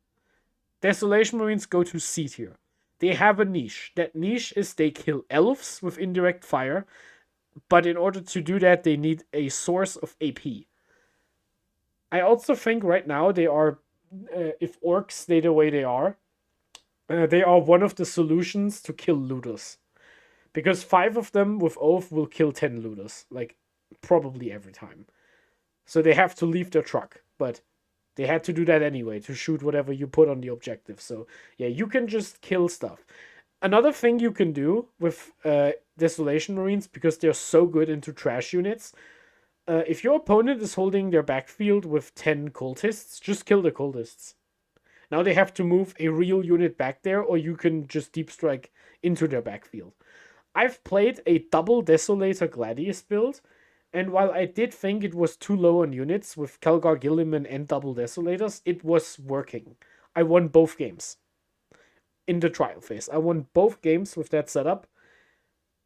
[SPEAKER 1] Desolation Marines go to C tier. They have a niche. That niche is they kill elves with indirect fire, but in order to do that, they need a source of AP. I also think right now they are, if orcs stay the way they are one of the solutions to kill looters. Because 5 of them with Oath will kill 10 looters. Like, probably every time. So they have to leave their truck. But they had to do that anyway, to shoot whatever you put on the objective. So, yeah, you can just kill stuff. Another thing you can do with Desolation Marines, because they're so good into trash units, if your opponent is holding their backfield with 10 cultists, just kill the cultists. Now they have to move a real unit back there, or you can just deep strike into their backfield. I've played a double Desolator Gladius build, and while I did think it was too low on units with Calgar, Guilliman, and double Desolators, it was working. I won both games in the trial phase. I won both games with that setup,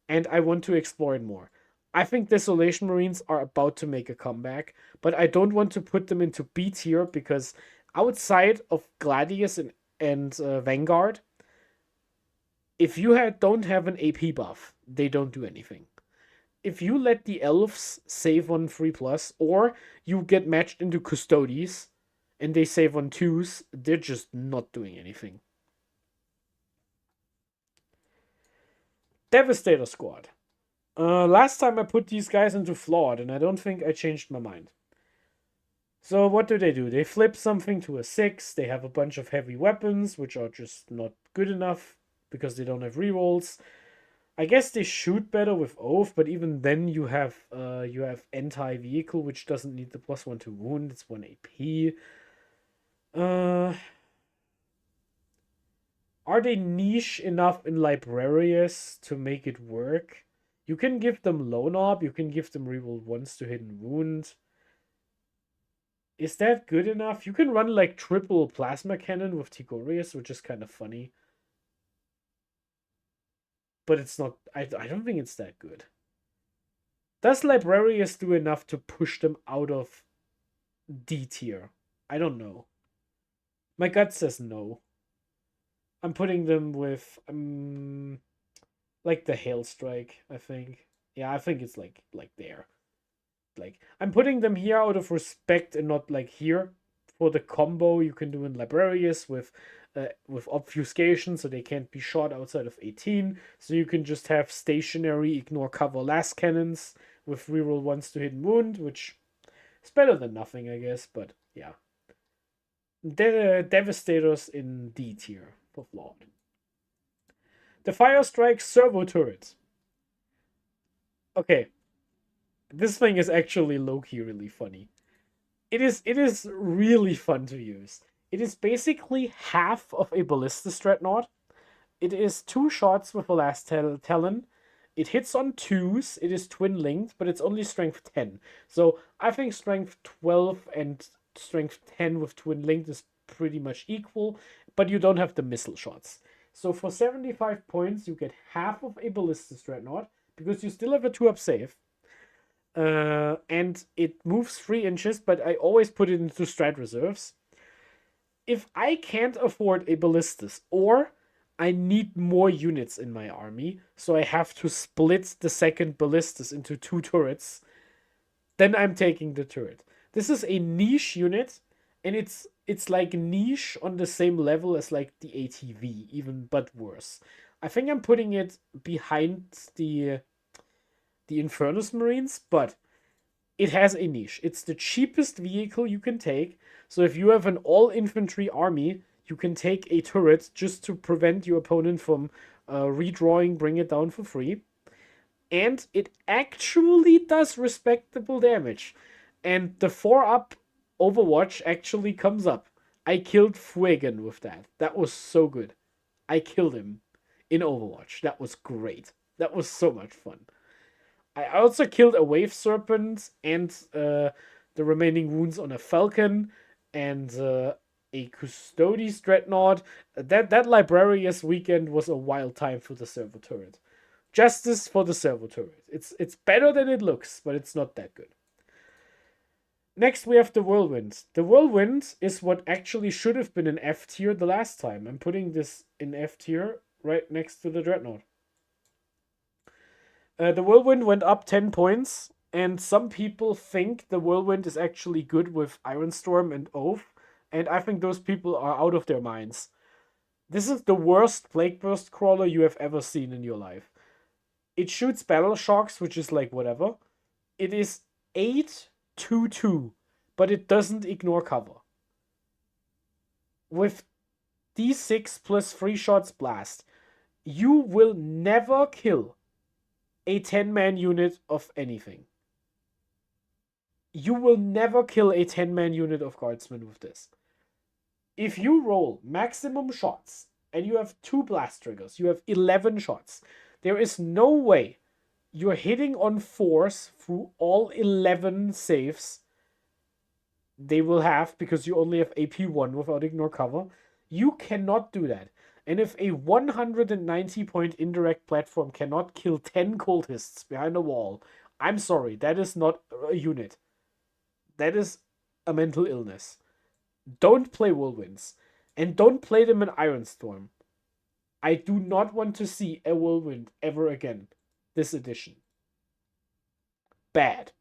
[SPEAKER 1] and I want to explore it more. I think Desolation Marines are about to make a comeback, but I don't want to put them into B tier because outside of Gladius and Vanguard, if you don't have an AP buff, they don't do anything. If you let the elves save on 3+, or you get matched into Custodes and they save on 2s, they're just not doing anything. Devastator Squad. Last time I put these guys into Flawed, and I don't think I changed my mind. So what do? They flip something to a 6. They have a bunch of heavy weapons, which are just not good enough because they don't have rerolls. I guess they shoot better with Oath, but even then you have anti-vehicle, which doesn't need the +1 to wound. It's 1 AP. Are they niche enough in Librarius to make it work? You can give them Lone Orb, you can give them reroll 1s to hidden wound. Is that good enough? You can run like triple plasma cannon with Tigorius, which is kind of funny. But it's not, I don't think it's that good. Does Librarius do enough to push them out of D tier? I don't know. My gut says no. I'm putting them with like the Hail Strike, I think. Yeah, I think it's like there. Like, I'm putting them here out of respect and not like here. For the combo you can do in Librarius with obfuscation, so they can't be shot outside of 18. So you can just have stationary ignore cover last cannons with reroll 1s to hidden wound, which is better than nothing, I guess. But yeah, Devastators in D tier for Flawed. The Fire Strike Servo Turret. Okay, this thing is actually low-key really funny. It is really fun to use. It is basically half of a Ballistus Dreadnought. It is 2 shots with a last talon. It hits on 2s. It is twin-linked, but it's only strength 10. So I think strength 12 and strength 10 with twin-linked is pretty much equal, but you don't have the missile shots. So for 75 points, you get half of a Ballistus Dreadnought, because you still have a 2-up save. And it moves 3 inches, but I always put it into strat reserves. If I can't afford a Ballistus, or I need more units in my army, so I have to split the second Ballistus into 2 turrets, then I'm taking the turret. This is a niche unit, and it's like niche on the same level as like the ATV, even but worse. I think I'm putting it behind the Infernus Marines, but it has a niche. It's the cheapest vehicle you can take. So if you have an all-infantry army, you can take a turret just to prevent your opponent from redrawing, bring it down for free. And it actually does respectable damage. And the 4-up Overwatch actually comes up. I killed Fuegan with that. That was so good. I killed him in Overwatch. That was great. That was so much fun. I also killed a Wave Serpent and the remaining wounds on a Falcon and a Custodes Dreadnought. That Librarius weekend was a wild time for the Servo Turret. Justice for the Servo Turret. It's better than it looks, but it's not that good. Next we have the Whirlwind. The Whirlwind is what actually should have been an F tier the last time. I'm putting this in F tier right next to the Dreadnought. The Whirlwind went up 10 points, and some people think the Whirlwind is actually good with Ironstorm and Oath, and I think those people are out of their minds. This is the worst Plague Burst crawler you have ever seen in your life. It shoots Battle Shocks, which is like whatever. It is 8/2/2, but it doesn't ignore cover. With D6 plus 3 shots blast, you will never kill a 10-man unit of anything. You will never kill a 10-man unit of Guardsmen with this. If you roll maximum shots and you have 2 blast triggers, you have 11 shots. There is no way you're hitting on force through all 11 saves they will have, because you only have AP1 without ignore cover. You cannot do that. And if a 190 point indirect platform cannot kill 10 cultists behind a wall, I'm sorry, that is not a unit. That is a mental illness. Don't play whirlwinds. And don't play them in Ironstorm. I do not want to see a whirlwind ever again this edition. Bad.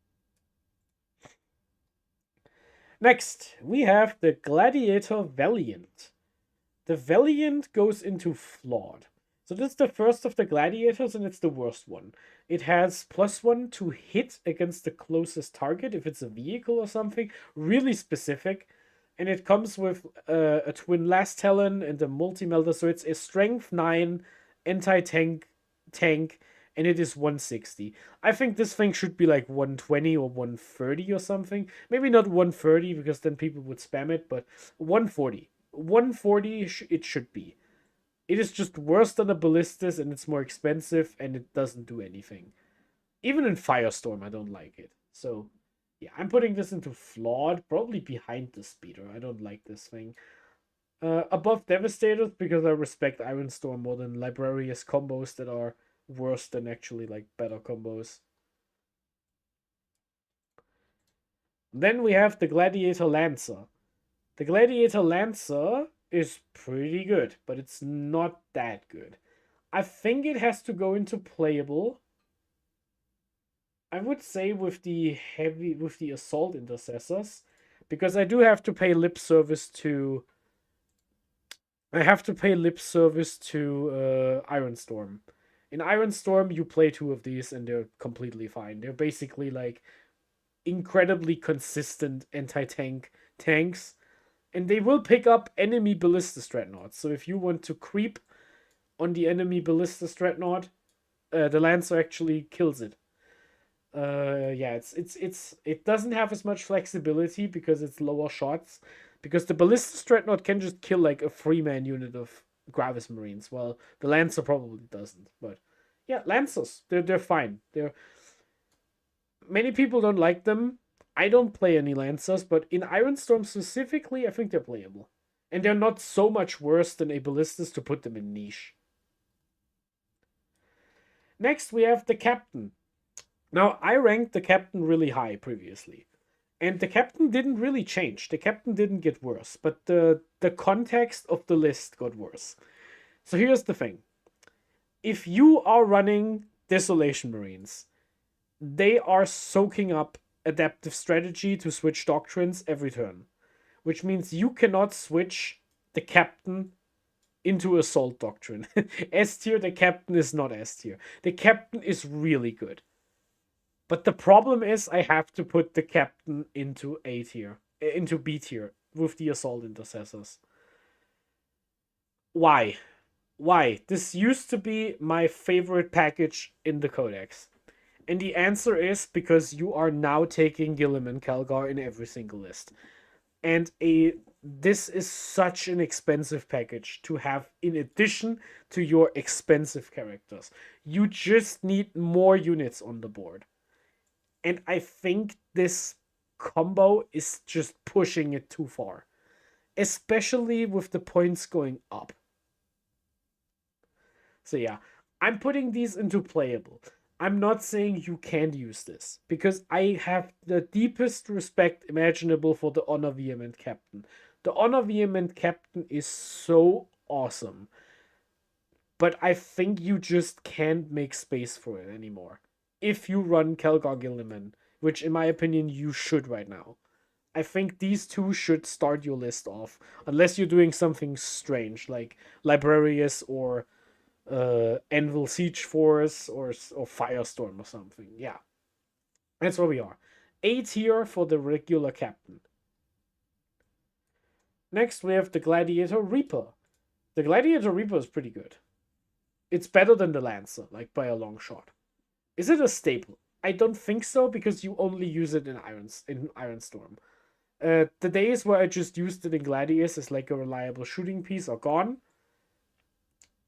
[SPEAKER 1] Next, we have the Gladiator Valiant. The Valiant goes into Flawed. So this is the first of the Gladiators, and it's the worst one. It has +1 to hit against the closest target, if it's a vehicle or something. Really specific. And it comes with a Twin Last Talon and a Multi-Melter, so it's a Strength 9 anti-tank tank, and it is 160. I think this thing should be like 120 or 130 or something. Maybe not 130, because then people would spam it, but 140. 140 it should be. It is just worse than a Ballistus, and it's more expensive, and it doesn't do anything. Even in Firestorm, I don't like it. So, yeah, I'm putting this into Flawed, probably behind the Speeder. I don't like this thing. Above Devastators, because I respect Ironstorm more than Librarius combos that are worse than actually like better combos. Then we have the Gladiator Lancer. The Gladiator Lancer is pretty good, but it's not that good. I think it has to go into playable. I would say with the Assault Intercessors, because I do have to pay lip service to Ironstorm. In Ironstorm, you play 2 of these and they're completely fine. They're basically like incredibly consistent anti-tank tanks, and they will pick up enemy Ballistus Dreadnoughts. So if you want to creep on the enemy Ballistus Dreadnought, the Lancer actually kills it. Yeah, it doesn't have as much flexibility because it's lower shots. Because the Ballistus Dreadnought can just kill like a 3-man unit of Gravis Marines. Well, the Lancer probably doesn't, but yeah, Lancers, they're fine. Many people don't like them. I don't play any Lancers, but in Ironstorm specifically, I think they're playable. And they're not so much worse than a Ballistus to put them in niche. Next, we have the Captain. Now, I ranked the Captain really high previously. And the Captain didn't really change. The Captain didn't get worse, but the context of the list got worse. So here's the thing. If you are running Desolation Marines, they are soaking up adaptive strategy to switch doctrines every turn. Which means you cannot switch the Captain into Assault Doctrine. S tier, the Captain is not S tier. The Captain is really good. But the problem is I have to put the Captain into A tier, into B tier with the Assault Intercessors. Why? Why? This used to be my favorite package in the Codex. And the answer is because you are now taking Guilliman Calgar in every single list. And this is such an expensive package to have in addition to your expensive characters. You just need more units on the board. And I think this combo is just pushing it too far. Especially with the points going up. So yeah, I'm putting these into playable. I'm not saying you can't use this. Because I have the deepest respect imaginable for the Honor Vehement Captain. The Honor Vehement Captain is so awesome. But I think you just can't make space for it anymore. If you run Calgar Guilliman, which in my opinion you should right now. I think these 2 should start your list off. Unless you're doing something strange, like Librarius or Anvil Siege Force or Firestorm or something. Yeah. That's where we are. A tier for the regular Captain. Next we have the Gladiator Reaper. The Gladiator Reaper is pretty good. It's better than the Lancer, like by a long shot. Is it a staple? I don't think so, because you only use it in Ironstorm. The days where I just used it in Gladius as like a reliable shooting piece are gone.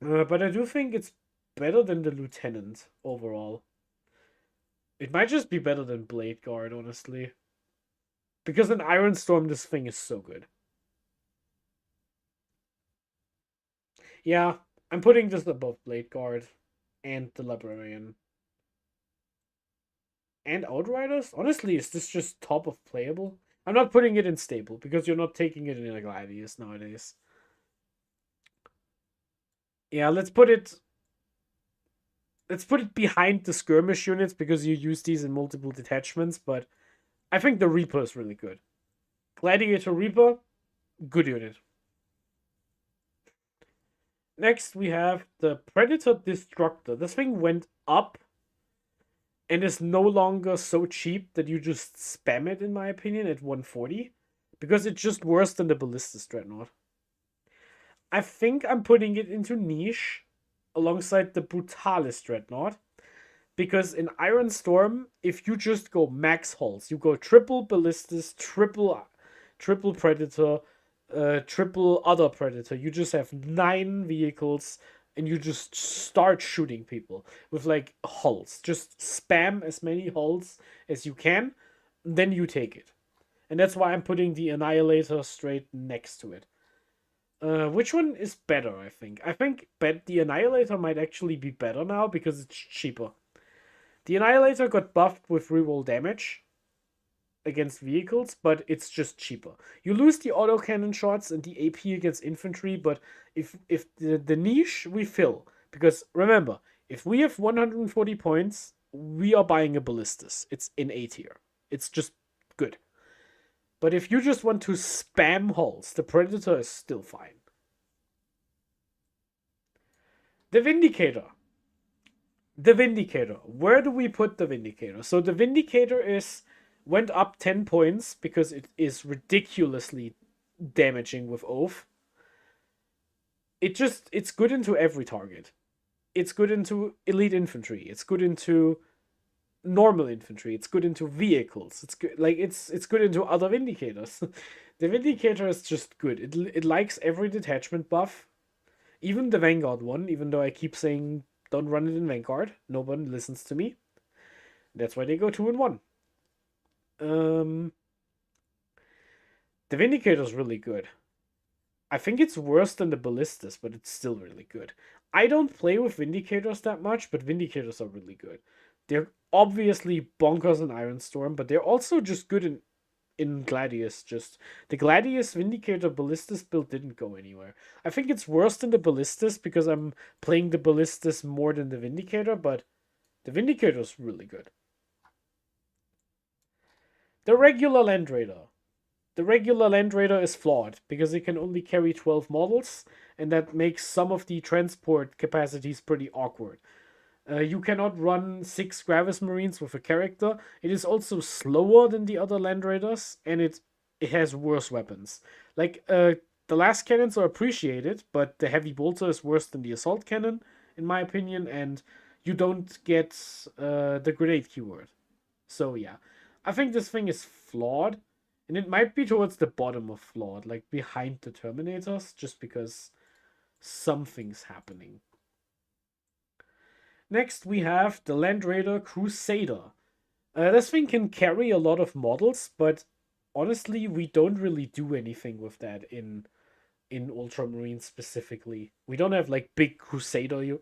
[SPEAKER 1] But I do think it's better than the Lieutenant overall. It might just be better than Bladeguard, honestly. Because in Iron Storm, this thing is so good. Yeah, I'm putting this above Bladeguard and the Librarian. And Outriders? Honestly, is this just top of playable? I'm not putting it in stable, because you're not taking it in a Gladius nowadays. Yeah, let's put it behind the skirmish units, because you use these in multiple detachments, but I think the Reaper is really good. Gladiator Reaper, good unit. Next, we have the Predator Destructor. This thing went up and is no longer so cheap that you just spam it, in my opinion, at 140. Because it's just worse than the Ballistus Dreadnought. I think I'm putting it into niche alongside the Brutalis Dreadnought. Because in Iron Storm, if you just go max hulls, you go triple Ballistus, triple Predator, triple other Predator. You just have 9 vehicles and you just start shooting people with like hulls. Just spam as many hulls as you can, then you take it. And that's why I'm putting the Annihilator straight next to it. Which one is better, I think? I think the Annihilator might actually be better now because it's cheaper. The Annihilator got buffed with reroll damage against vehicles, but it's just cheaper. You lose the autocannon shots and the AP against infantry, but if the niche we fill, because remember, if we have 140 points, we are buying a Ballistus. It's in A tier. It's just good. But if you just want to spam hulls, the Predator is still fine. The Vindicator. The Vindicator. Where do we put the Vindicator? So the Vindicator went up 10 points because it is ridiculously damaging with Oath. It's good into every target. It's good into elite infantry. It's good into normal infantry. It's good into vehicles. It's good, like it's good into other Vindicators. The Vindicator is just good. It likes every detachment buff, even the Vanguard one. Even though I keep saying don't run it in Vanguard, no one listens to me. That's why they go 2 and 1. The Vindicator is really good. I think it's worse than the Ballistus, but it's still really good. I don't play with Vindicators that much, but Vindicators are really good. They're obviously bonkers in Iron Storm, but they're also just good in Gladius. Just the Gladius Vindicator Ballistus build didn't go anywhere. I think it's worse than the Ballistus because I'm playing the Ballistus more than the Vindicator, but the Vindicator is really good. The regular Land Raider. The regular Land Raider is flawed because it can only carry 12 models, and that makes some of the transport capacities pretty awkward. You cannot run 6 Gravis Marines with a character. It is also slower than the other Land Raiders, and it has worse weapons. Like, the last cannons are appreciated, but the Heavy Bolter is worse than the Assault Cannon, in my opinion, and you don't get the Grenade keyword. So, yeah. I think this thing is flawed. And it might be towards the bottom of flawed, like behind the Terminators, just because something's happening. Next, we have the Land Raider Crusader. This thing can carry a lot of models, but honestly, we don't really do anything with that in Ultramarines specifically. We don't have like big Crusader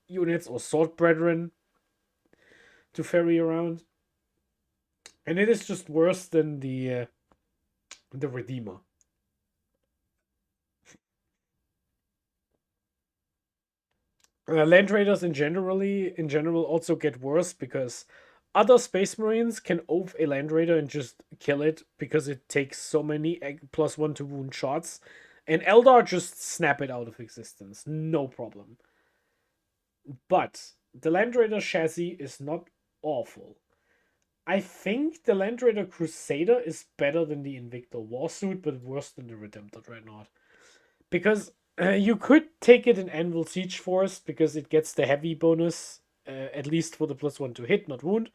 [SPEAKER 1] units or Sword Brethren to ferry around. And it is just worse than the Redeemer. Land Raiders in general also get worse because other Space Marines can oath a Land Raider and just kill it because it takes so many +1 to wound shots. And Eldar just snap it out of existence. No problem. But the Land Raider chassis is not awful. I think the Land Raider Crusader is better than the Invictor Warsuit, but worse than the Redemptor Dreadnought. Because you could take it in Anvil Siege Force, because it gets the heavy bonus, at least for the +1 to hit, not wound.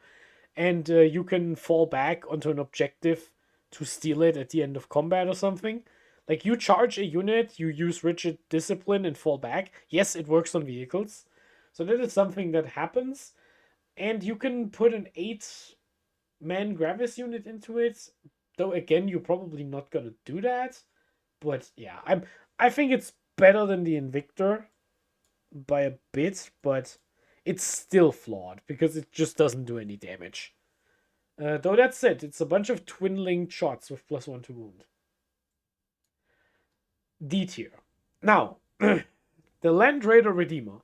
[SPEAKER 1] And you can fall back onto an objective to steal it at the end of combat or something. Like, you charge a unit, you use rigid discipline and fall back. Yes, it works on vehicles. So that is something that happens. And you can put an 8-man Gravis unit into it. Though, again, you're probably not going to do that. But, yeah, I think it's better than the Invictor by a bit, but it's still flawed because it just doesn't do any damage. Though that's it. It's a bunch of twin-linked shots with +1 to wound. D tier. Now, the Land Raider Redeemer.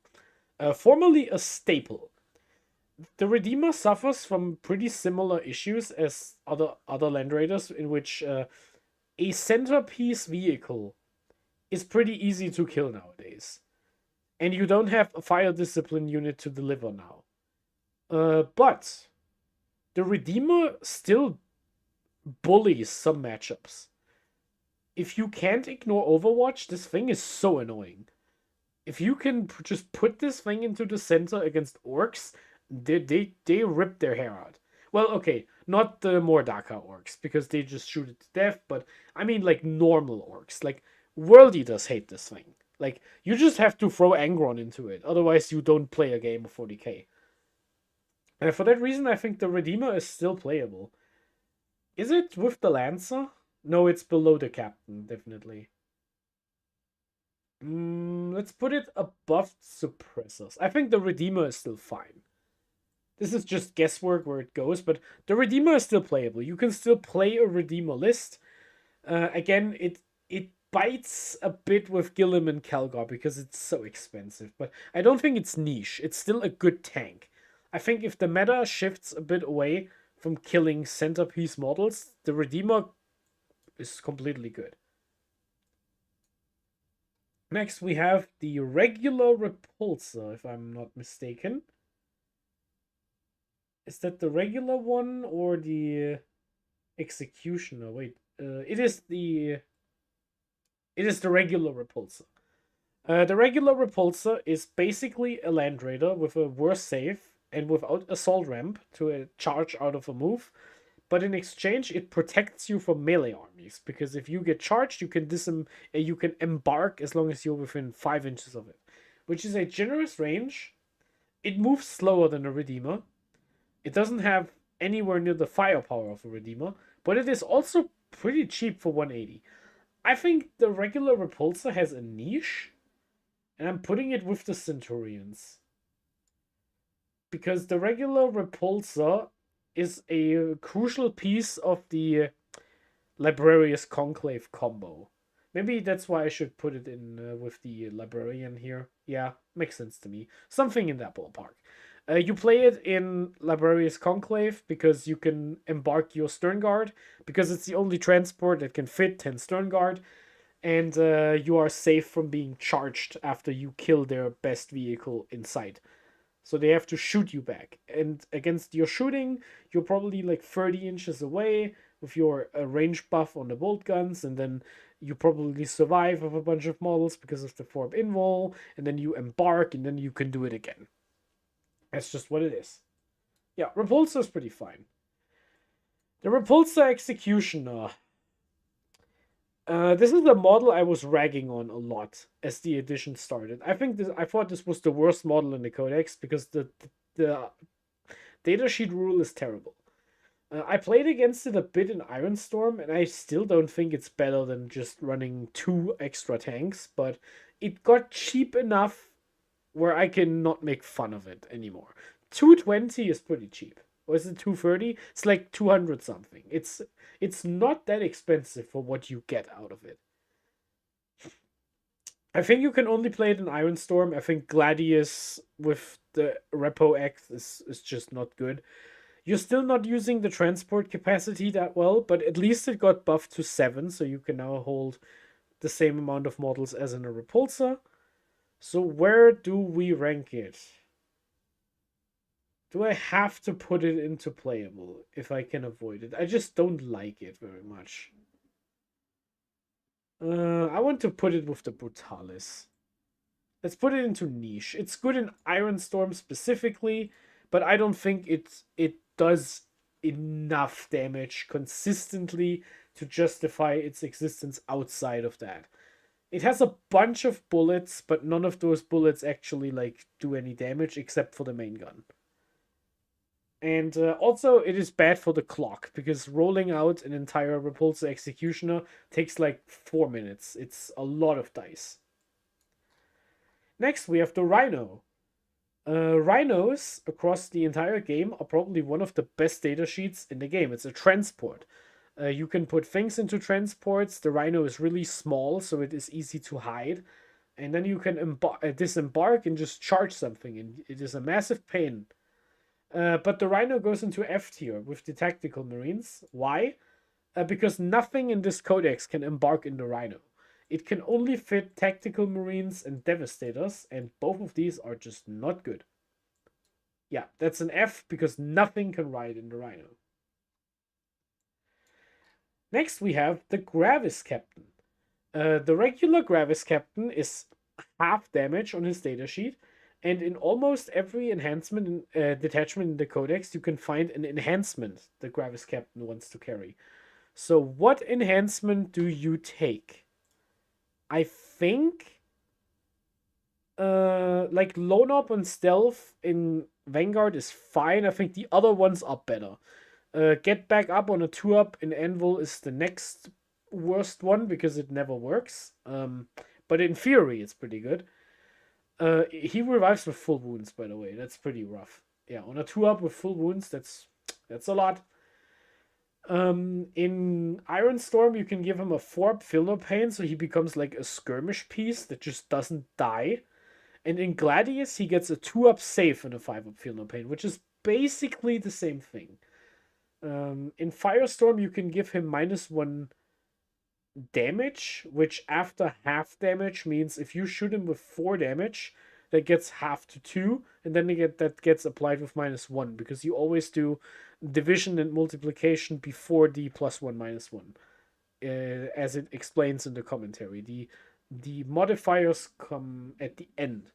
[SPEAKER 1] Formerly a staple. The Redeemer suffers from pretty similar issues as other Land Raiders, in which a centerpiece vehicle is pretty easy to kill nowadays. And you don't have a fire discipline unit to deliver now. But the Redeemer still bullies some matchups. If you can't ignore Overwatch, this thing is so annoying. If you can just put this thing into the center against orcs, they rip their hair out. Well, okay, not the more Daka orcs, because they just shoot it to death, but I mean like normal orcs. Like, World Eaters hate this thing. Like, you just have to throw Angron into it, otherwise you don't play a game of 40k. And for that reason, I think the Redeemer is still playable. Is it with the Lancer? No, it's below the Captain, definitely. Let's put it above Suppressors. I think the Redeemer is still fine. This is just guesswork where it goes, but the Redeemer is still playable. You can still play a Redeemer list. Again, it bites a bit with Guilliman Calgar because it's so expensive, but I don't think it's niche. It's still a good tank. I think if the meta shifts a bit away from killing centerpiece models, the Redeemer is completely good. Next, we have the regular Repulsor, if I'm not mistaken. Is that the regular one or the Executioner? Wait, it is the regular Repulsor. The regular Repulsor is basically a Land Raider with a worse save and without Assault Ramp to charge out of a move. But in exchange, it protects you from melee armies, because if you get charged, you can embark as long as you're within 5 inches of it, which is a generous range. It moves slower than a Redeemer. It doesn't have anywhere near the firepower of a Redeemer, but it is also pretty cheap for 180. I think the regular Repulsor has a niche, and I'm putting it with the Centurions. Because the regular Repulsor is a crucial piece of the Librarius Conclave combo. Maybe that's why I should put it in with the Librarian here. Yeah, makes sense to me. Something in that ballpark. You play it in Librarius Conclave because you can embark your Sternguard, because it's the only transport that can fit 10 Sternguard, and you are safe from being charged after you kill their best vehicle in sight. So they have to shoot you back. And against your shooting, you're probably like 30 inches away with your range buff on the bolt guns, and then you probably survive with a bunch of models because of the Forb Invol, and then you embark, and then you can do it again. That's just what it is. Yeah, Repulsor is pretty fine. The Repulsor Executioner. This is the model I was ragging on a lot as the edition started. I thought this was the worst model in the Codex because the datasheet rule is terrible. I played against it a bit in Ironstorm, and I still don't think it's better than just running 2 extra tanks, but it got cheap enough where I can not make fun of it anymore. 220 is pretty cheap. Or is it 230? It's like 200 something. It's not that expensive for what you get out of it. I think you can only play it in Ironstorm. I think Gladius with the Repo X is just not good. You're still not using the transport capacity that well, but at least it got buffed to 7, so you can now hold the same amount of models as in a Repulsor. So where do we rank it? Do I have to put it into playable if I can avoid it? I just don't like it very much. I want to put it with the Brutalis. Let's put it into niche. It's good in Ironstorm specifically, but I don't think it does enough damage consistently to justify its existence outside of that. It has a bunch of bullets, but none of those bullets actually like do any damage except for the main gun. And also, it is bad for the clock, because rolling out an entire Repulsor Executioner takes like 4 minutes. It's a lot of dice. Next, we have the Rhino. Rhinos across the entire game are probably one of the best datasheets in the game. It's a transport. You can put things into transports. The Rhino is really small, so it is easy to hide. And then you can disembark and just charge something, and it is a massive pain. But the Rhino goes into F tier with the Tactical Marines. Why? Because nothing in this codex can embark in the Rhino. It can only fit Tactical Marines and Devastators, and both of these are just not good. Yeah, that's an F, because nothing can ride in the Rhino. Next, we have the Gravis Captain. The regular Gravis Captain is half damage on his datasheet, and in almost every enhancement detachment in the codex, you can find an enhancement the Gravis Captain wants to carry. So what enhancement do you take? I think like Lone Op and Stealth in Vanguard is fine. I think the other ones are better. Get Back Up on a 2-up in Anvil is the next worst one, because it never works. But in theory, it's pretty good. He revives with full wounds, by the way. That's pretty rough. Yeah, on a 2-up with full wounds, that's a lot. In Iron Storm, you can give him a 4-up Feel No Pain, so he becomes like a skirmish piece that just doesn't die. And in Gladius, he gets a 2-up save and a 5-up Feel No Pain, which is basically the same thing. In Firestorm, you can give him -1 damage, which after half damage means if you shoot him with 4 damage, that gets half to 2, and then that gets applied with -1, because you always do division and multiplication before the +1/-1, as it explains in the commentary. The modifiers come at the end.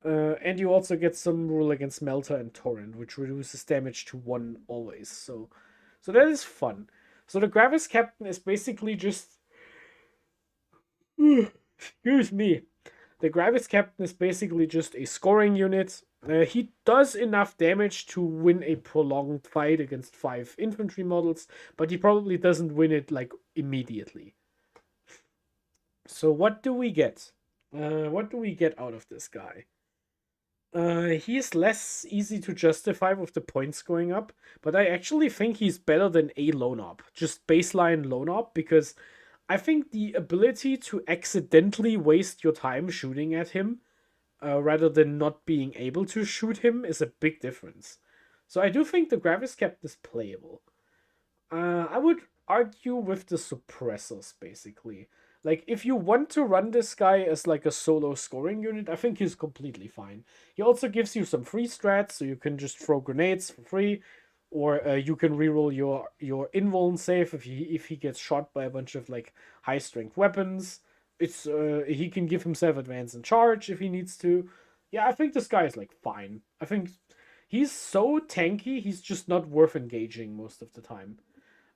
[SPEAKER 1] And you also get some rule against Melter and Torrent, which reduces damage to 1 always. So that is fun. So the Gravis Captain is basically just... Excuse me. The Gravis Captain is basically just a scoring unit. He does enough damage to win a prolonged fight against 5 infantry models, but he probably doesn't win it like immediately. So what do we get? What do we get out of this guy? He's less easy to justify with the points going up, but I actually think he's better than a Lone Op, just baseline Lone Op, because I think the ability to accidentally waste your time shooting at him, rather than not being able to shoot him, is a big difference. So I do think the Gravis Captain is playable. I would argue with the suppressors, basically. Like, if you want to run this guy as like a solo scoring unit, I think he's completely fine. He also gives you some free strats, so you can just throw grenades for free, or you can reroll your invuln save if he gets shot by a bunch of like high strength weapons. It's he can give himself advance and charge if he needs to. Yeah, I think this guy is like fine. I think he's so tanky, he's just not worth engaging most of the time.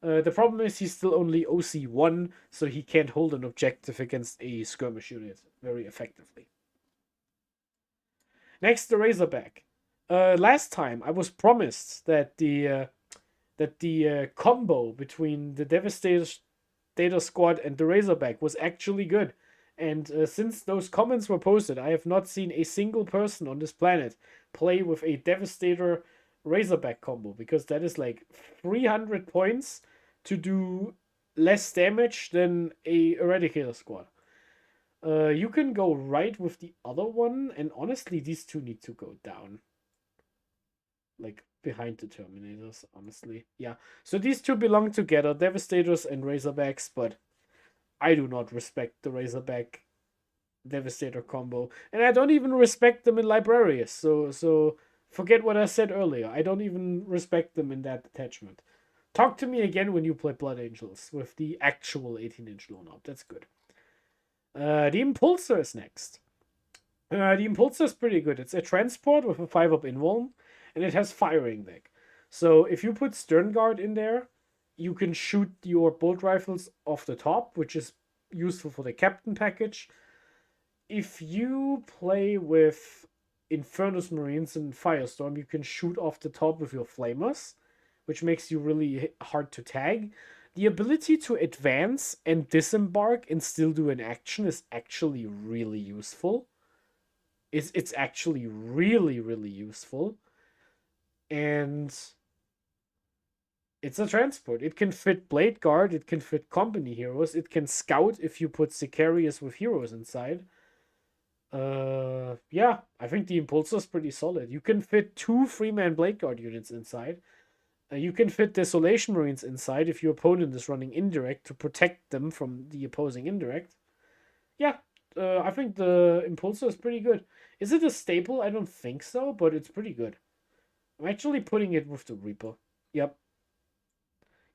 [SPEAKER 1] The problem is he's still only OC1, so he can't hold an objective against a skirmish unit very effectively. Next, the Razorback. Last time I was promised that the combo between the Devastator Squad and the Razorback was actually good. And since those comments were posted, I have not seen a single person on this planet play with a Devastator Razorback combo, because that is like 300 points to do less damage than a Eradicator Squad. You can go right with the other one, and honestly, these two need to go down. Like, behind the Terminators, honestly. Yeah, so these two belong together, Devastators and Razorbacks, but I do not respect the Razorback Devastator combo. And I don't even respect them in Librarius, so forget what I said earlier. I don't even respect them in that detachment. Talk to me again when you play Blood Angels with the actual 18-inch Lone Op. That's good. The Impulsor is next. The Impulsor is pretty good. It's a transport with a 5-up invuln, and it has firing deck. So if you put Sternguard in there, you can shoot your bolt rifles off the top, which is useful for the Captain package. If you play with Infernus Marines and Firestorm, you can shoot off the top with your Flamers, which makes you really hard to tag. The ability to advance and disembark and still do an action is actually really useful. It's actually really, really useful. And it's a transport. It can fit Bladeguard, it can fit company heroes, it can scout if you put Sicarius with heroes inside. Yeah, I think the Impulsor is pretty solid. You can fit 2 3-man Bladeguard units inside. You can fit Desolation Marines inside if your opponent is running indirect to protect them from the opposing indirect. Yeah, I think the Impulsor is pretty good. Is it a staple? I don't think so, but it's pretty good. I'm actually putting it with the Reaper. Yep.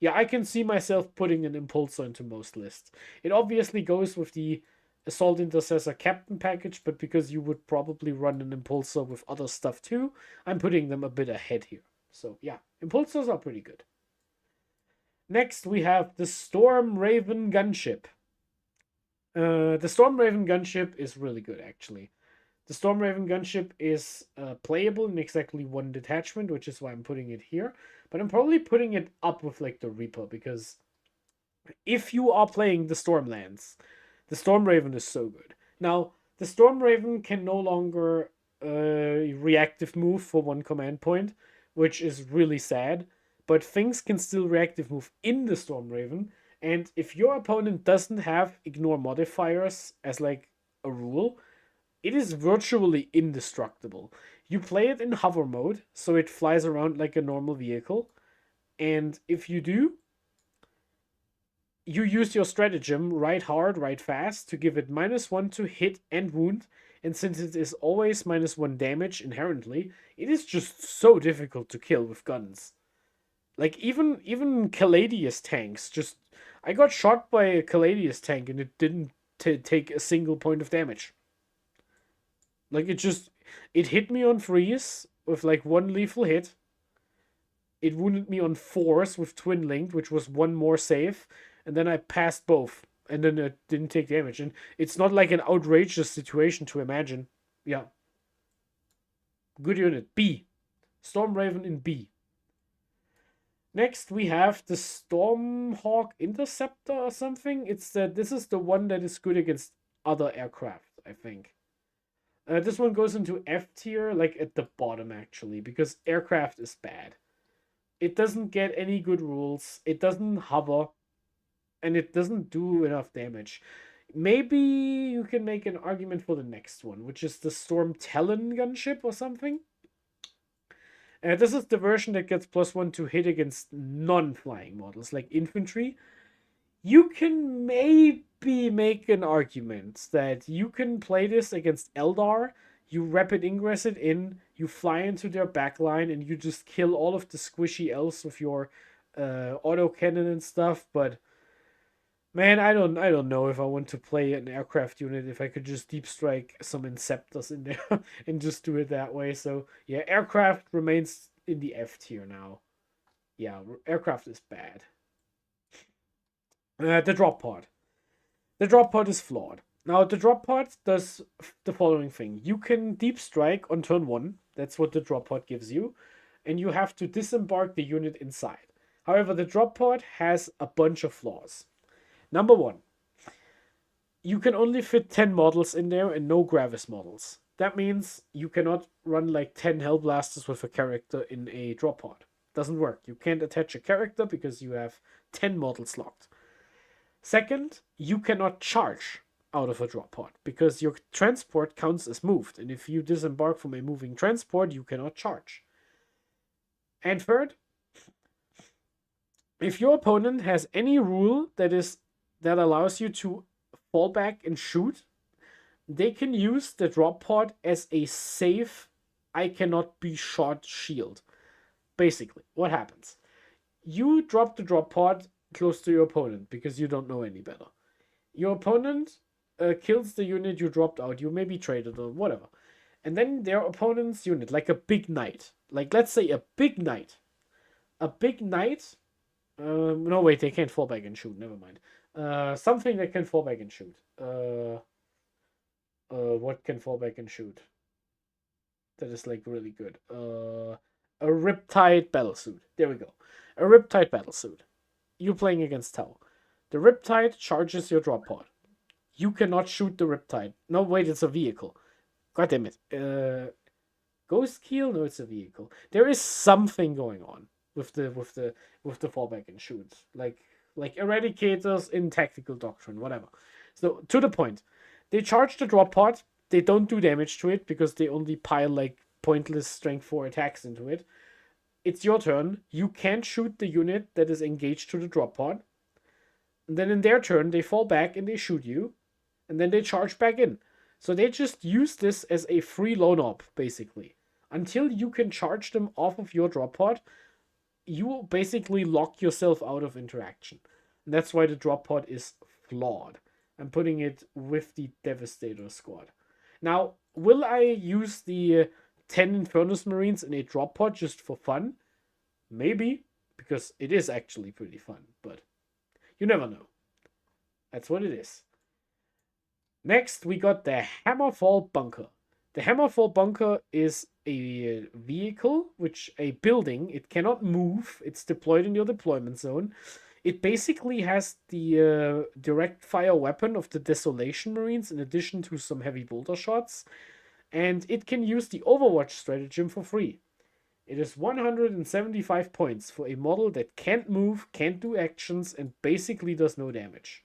[SPEAKER 1] Yeah, I can see myself putting an Impulsor into most lists. It obviously goes with the Assault Intercessor Captain package, but because you would probably run an Impulsor with other stuff too, I'm putting them a bit ahead here. So yeah, Impulsors are pretty good. Next, we have the Storm Raven Gunship. The Storm Raven Gunship is really good, actually. The Storm Raven Gunship is playable in exactly 1 detachment, which is why I'm putting it here. But I'm probably putting it up with like the Reaper, because if you are playing the Stormlands, the Storm Raven is so good. Now, the Storm Raven can no longer reactive move for 1 command point, which is really sad. But things can still reactive move in the Storm Raven. And if your opponent doesn't have ignore modifiers as like a rule, it is virtually indestructible. You play it in hover mode, so it flies around like a normal vehicle. And if you do, you use your stratagem, ride hard, ride fast, to give it -1 to hit and wound. And since it is always -1 damage inherently, it is just so difficult to kill with guns. Like even Caladius tanks, just I got shot by a Caladius tank and it didn't take a single point of damage. Like it hit me on freeze with like 1 lethal hit. It wounded me on force with twin linked, which was 1 more save, and then I passed both, and then it didn't take damage. And it's not like an outrageous situation to imagine. Yeah. Good unit. B. Storm Raven in B. Next, we have the Stormhawk Interceptor or something. This is the one that is good against other aircraft, I think. This one goes into F tier, like at the bottom actually, because aircraft is bad. It doesn't get any good rules. It doesn't hover, and it doesn't do enough damage. Maybe you can make an argument for the next one, which is the Storm Talon gunship or something. This is the version that gets +1 to hit against non-flying models, like infantry. You can maybe make an argument that you can play this against Eldar. You rapid ingress it in, you fly into their backline, and you just kill all of the squishy elves with your autocannon and stuff. But man, I don't know if I want to play an aircraft unit if I could just deep strike some Inceptors in there and just do it that way. So yeah, aircraft remains in the F tier now. Yeah, aircraft is bad. The drop pod. The drop pod is flawed. Now, the drop pod does the following thing. You can deep strike on turn 1. That's what the drop pod gives you. And you have to disembark the unit inside. However, the drop pod has a bunch of flaws. Number 1. You can only fit 10 models in there and no Gravis models. That means you cannot run like 10 Hellblasters with a character in a drop pod. Doesn't work. You can't attach a character because you have 10 models locked. Second, you cannot charge out of a drop pod because your transport counts as moved, and if you disembark from a moving transport, you cannot charge. And third, if your opponent has any rule that allows you to fall back and shoot, they can use the drop pod as a safe I cannot be shot shield. Basically, what happens? You drop the drop pod close to your opponent because you don't know any better. Your opponent kills the unit you dropped out. You maybe traded or whatever. And then their opponent's unit, like a big knight, like let's say a big knight, a big knight. No, wait, they can't fall back and shoot. Never mind. Something that can fall back and shoot. What can fall back and shoot? That is like really good. A Riptide Battlesuit. There we go. A Riptide Battlesuit. You playing against Tau. The Riptide charges your drop pod. You cannot shoot the Riptide. No, wait, it's a vehicle. God damn it. Ghost Keel? No, it's a vehicle. There is something going on with the fallback and shoot. Like Eradicators in Tactical Doctrine, whatever. So to the point. They charge the drop pod. They don't do damage to it because they only pile like pointless strength 4 attacks into it. It's your turn. You can't shoot the unit that is engaged to the drop pod. And then in their turn, they fall back and they shoot you. And then they charge back in. So they just use this as a free loan op, basically. Until you can charge them off of your drop pod, you basically lock yourself out of interaction. And that's why the drop pod is flawed. I'm putting it with the Devastator squad. Now, will I use the 10 Infernus Marines in a drop pod just for fun? Maybe, because it is actually pretty fun, but you never know. That's what it is. Next, we got the Hammerfall Bunker. The Hammerfall Bunker is a vehicle, a building. It cannot move. It's deployed in your deployment zone. It basically has the direct fire weapon of the Desolation Marines in addition to some heavy bolter shots. And it can use the Overwatch stratagem for free. It is 175 points for a model that can't move, can't do actions, and basically does no damage.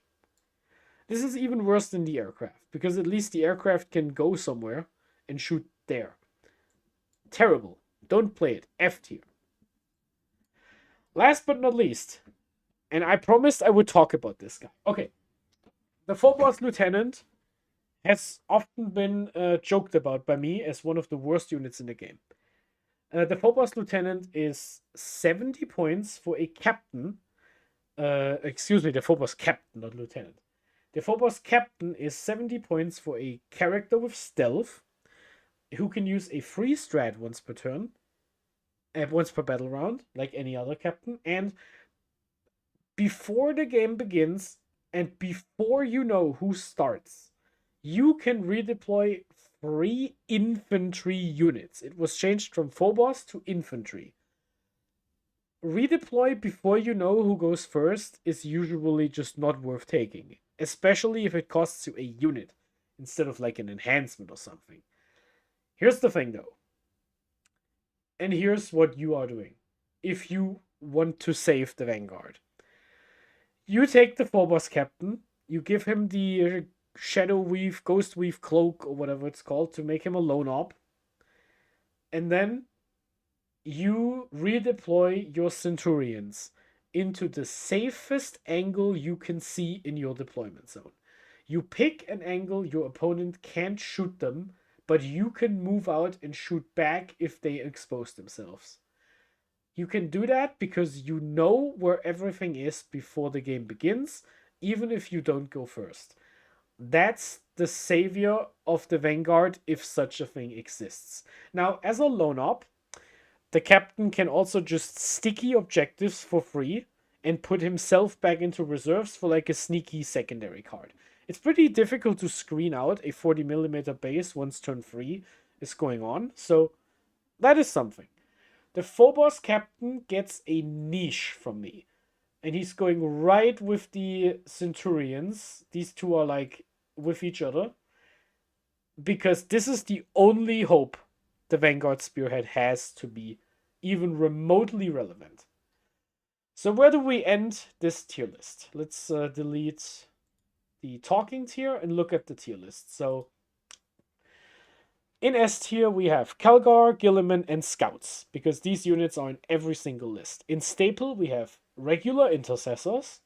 [SPEAKER 1] This is even worse than the aircraft, because at least the aircraft can go somewhere and shoot there. Terrible. Don't play it. F tier. Last but not least, and I promised I would talk about this guy. Okay. The Phobos Lieutenant has often been joked about by me as one of the worst units in the game. The Phobos Lieutenant is 70 points for a captain. Excuse me, the Phobos Captain, not Lieutenant. The Phobos Captain is 70 points for a character with stealth who can use a free strat once per turn, once per battle round, like any other captain. And before the game begins and before you know who starts, you can redeploy 3 infantry units. It was changed from Phobos to infantry. Redeploy before you know who goes first is usually just not worth taking, especially if it costs you a unit instead of like an enhancement or something. Here's the thing though, and here's what you are doing if you want to save the Vanguard. You take the Phobos Captain, you give him the Shadow Weave, Ghost Weave Cloak, or whatever it's called, to make him a lone op. And then you redeploy your Centurions into the safest angle you can see in your deployment zone. You pick an angle your opponent can't shoot them, but you can move out and shoot back if they expose themselves. You can do that because you know where everything is before the game begins, even if you don't go first. That's the savior of the Vanguard, if such a thing exists. Now, as a lone op, the captain can also just sticky objectives for free and put himself back into reserves for like a sneaky secondary card. It's pretty difficult to screen out a 40mm base once turn 3 is going on, so that is something. The Phobos Captain gets a niche from me. And he's going right with the Centurions. These two are like with each other. Because this is the only hope the Vanguard Spearhead has to be even remotely relevant. So where do we end this tier list? Let's delete the talking tier and look at the tier list. So in S tier, we have Calgar, Guilliman, and Scouts, because these units are in every single list. In Staple, we have regular Intercessors,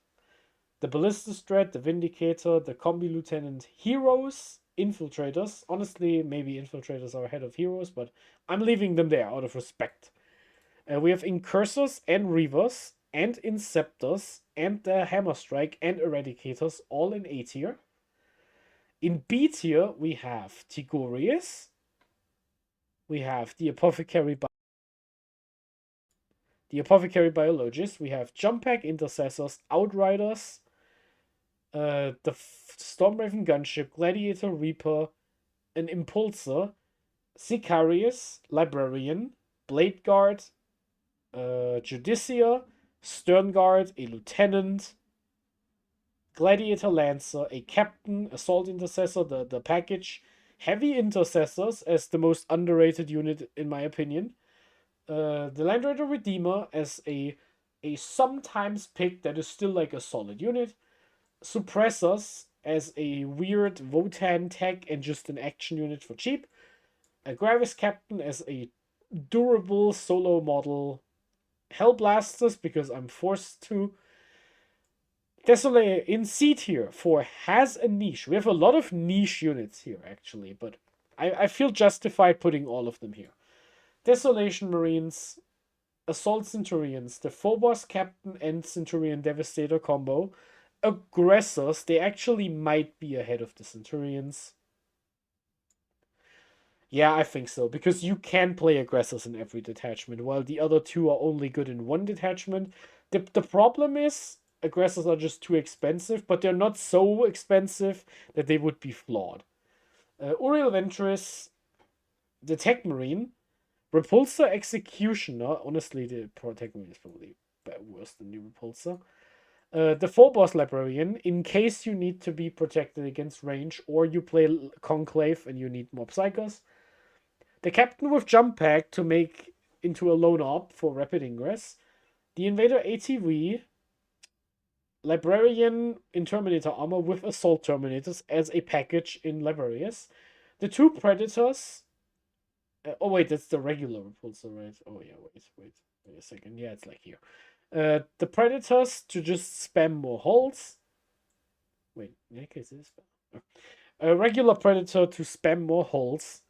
[SPEAKER 1] the Ballistus Dread, the Vindicator, the Combi Lieutenant, Heroes, Infiltrators. Honestly, maybe Infiltrators are ahead of Heroes, but I'm leaving them there out of respect. We have Incursors and Reivers, and Inceptors, and the Hammer Strike, and Eradicators, all in A tier. In B tier, we have Tigurius. We have the Apothecary the Apothecary Biologist. We have Jump Pack Intercessors, Outriders, the Stormraven Gunship, Gladiator Reaper, an Impulsor, Sicarius, Librarian, Bladeguard, Judicia, Sternguard, a Lieutenant, Gladiator Lancer, a Captain, Assault Intercessor, the package, Heavy Intercessors as the most underrated unit in my opinion, the Land Raider Redeemer as a sometimes pick that is still like a solid unit, Suppressors as a weird Votan tech and just an action unit for cheap, a Gravis Captain as a durable solo model, Hellblasters because I'm forced to. Desolate in C tier for has a niche. We have a lot of niche units here, actually, but I feel justified putting all of them here. Desolation Marines, Assault Centurions, the Phobos Captain and Centurion Devastator combo. Aggressors, they actually might be ahead of the Centurions. Yeah, I think so, because you can play aggressors in every detachment, while the other two are only good in one detachment. The problem is, aggressors are just too expensive, but they're not so expensive that they would be flawed. Uriel Ventris, the Tech Marine, Repulsor Executioner. Honestly, the Tech Marine is probably worse than the Repulsor. The Phobos Librarian, in case you need to be protected against range, or you play Conclave and you need more Psychos. The Captain with Jump Pack to make into a lone op for rapid ingress. The Invader ATV, Librarian in Terminator armor with Assault Terminators as a package in Librarius. The two Predators. Oh, wait, that's the regular Repulsor, right? Oh, yeah, wait a second. Yeah, it's like here. The Predators to just spam more holes. Wait, in that case, it is spam. A regular Predator to spam more holes.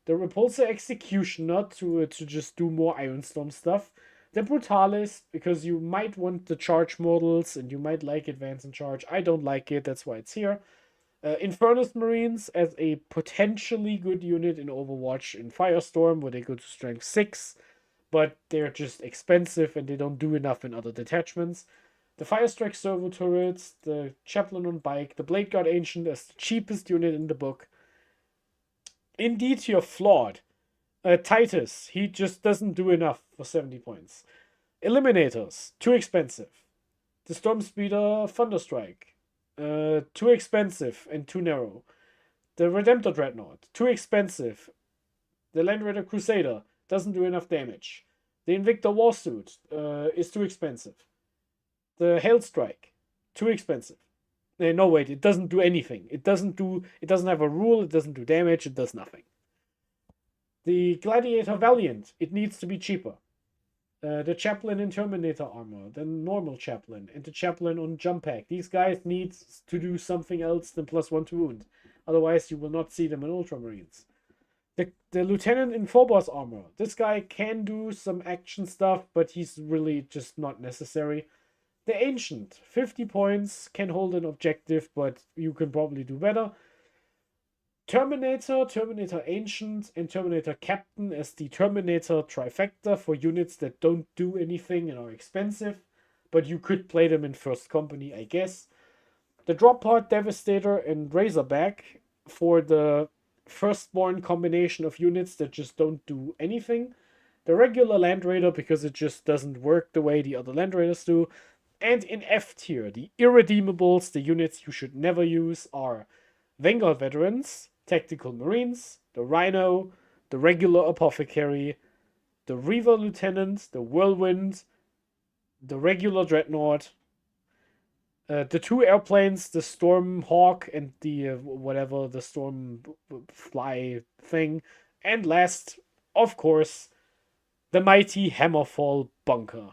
[SPEAKER 1] The Repulsor Executioner to just do more Ironstorm stuff. The Brutalis, because you might want the charge models and you might like Advance and Charge. I don't like it, that's why it's here. Infernus Marines as a potentially good unit in Overwatch in Firestorm, where they go to strength 6, but they're just expensive and they don't do enough in other detachments. The Firestrike Servo Turrets, the Chaplain on Bike, the Bladeguard Ancient as the cheapest unit in the book. Indeed, you're flawed. Titus, he just doesn't do enough for 70 points. Eliminators, too expensive. The Stormspeeder Thunderstrike, too expensive and too narrow. The Redemptor Dreadnought, too expensive. The Land Raider Crusader doesn't do enough damage. The Invictor Warsuit is too expensive. The Hailstrike, too expensive. No, wait, it doesn't do anything. It doesn't have a rule, it doesn't do damage, it does nothing. The Gladiator Valiant, it needs to be cheaper. The Chaplain in Terminator armor, the normal Chaplain, and the Chaplain on Jump Pack. These guys need to do something else than +1 to wound. Otherwise, you will not see them in Ultramarines. The Lieutenant in Phobos armor. This guy can do some action stuff, but he's really just not necessary. The Ancient, 50 points, can hold an objective, but you can probably do better. Terminator Ancient, and Terminator Captain as the Terminator trifecta for units that don't do anything and are expensive, but you could play them in First Company, I guess. The Drop Pod Devastator and Razorback for the Firstborn combination of units that just don't do anything. The regular Land Raider because it just doesn't work the way the other Land Raiders do. And in F tier, the irredeemables, the units you should never use, are Vanguard Veterans, Tactical Marines, the Rhino, the regular Apothecary, the Reiver Lieutenant, the Whirlwind, the regular Dreadnought, the two airplanes, the Storm Hawk and the whatever, the Storm Fly thing, and last, of course, the mighty Hammerfall Bunker.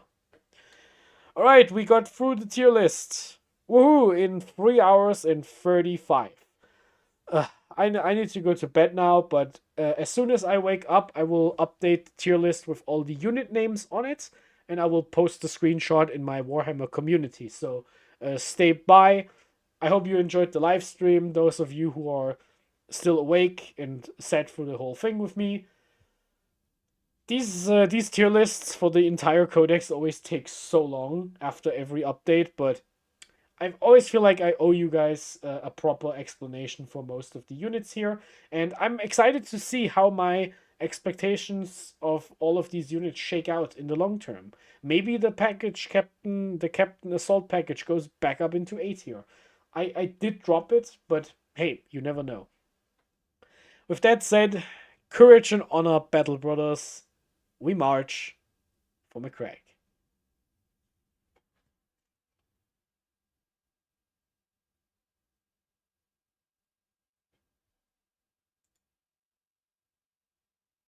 [SPEAKER 1] Alright, we got through the tier list. Woohoo! In 3 hours and 35. I need to go to bed now, but as soon as I wake up, I will update the tier list with all the unit names on it, and I will post the screenshot in my Warhammer community. So stay by. I hope you enjoyed the live stream. Those of you who are still awake and sat through the whole thing with me. These tier lists for the entire codex always take so long after every update, but I always feel like I owe you guys a proper explanation for most of the units here, and I'm excited to see how my expectations of all of these units shake out in the long term. Maybe the Captain Assault package goes back up into A tier. I did drop it, but hey, you never know. With that said, courage and honor, Battle Brothers. We march for McCrack.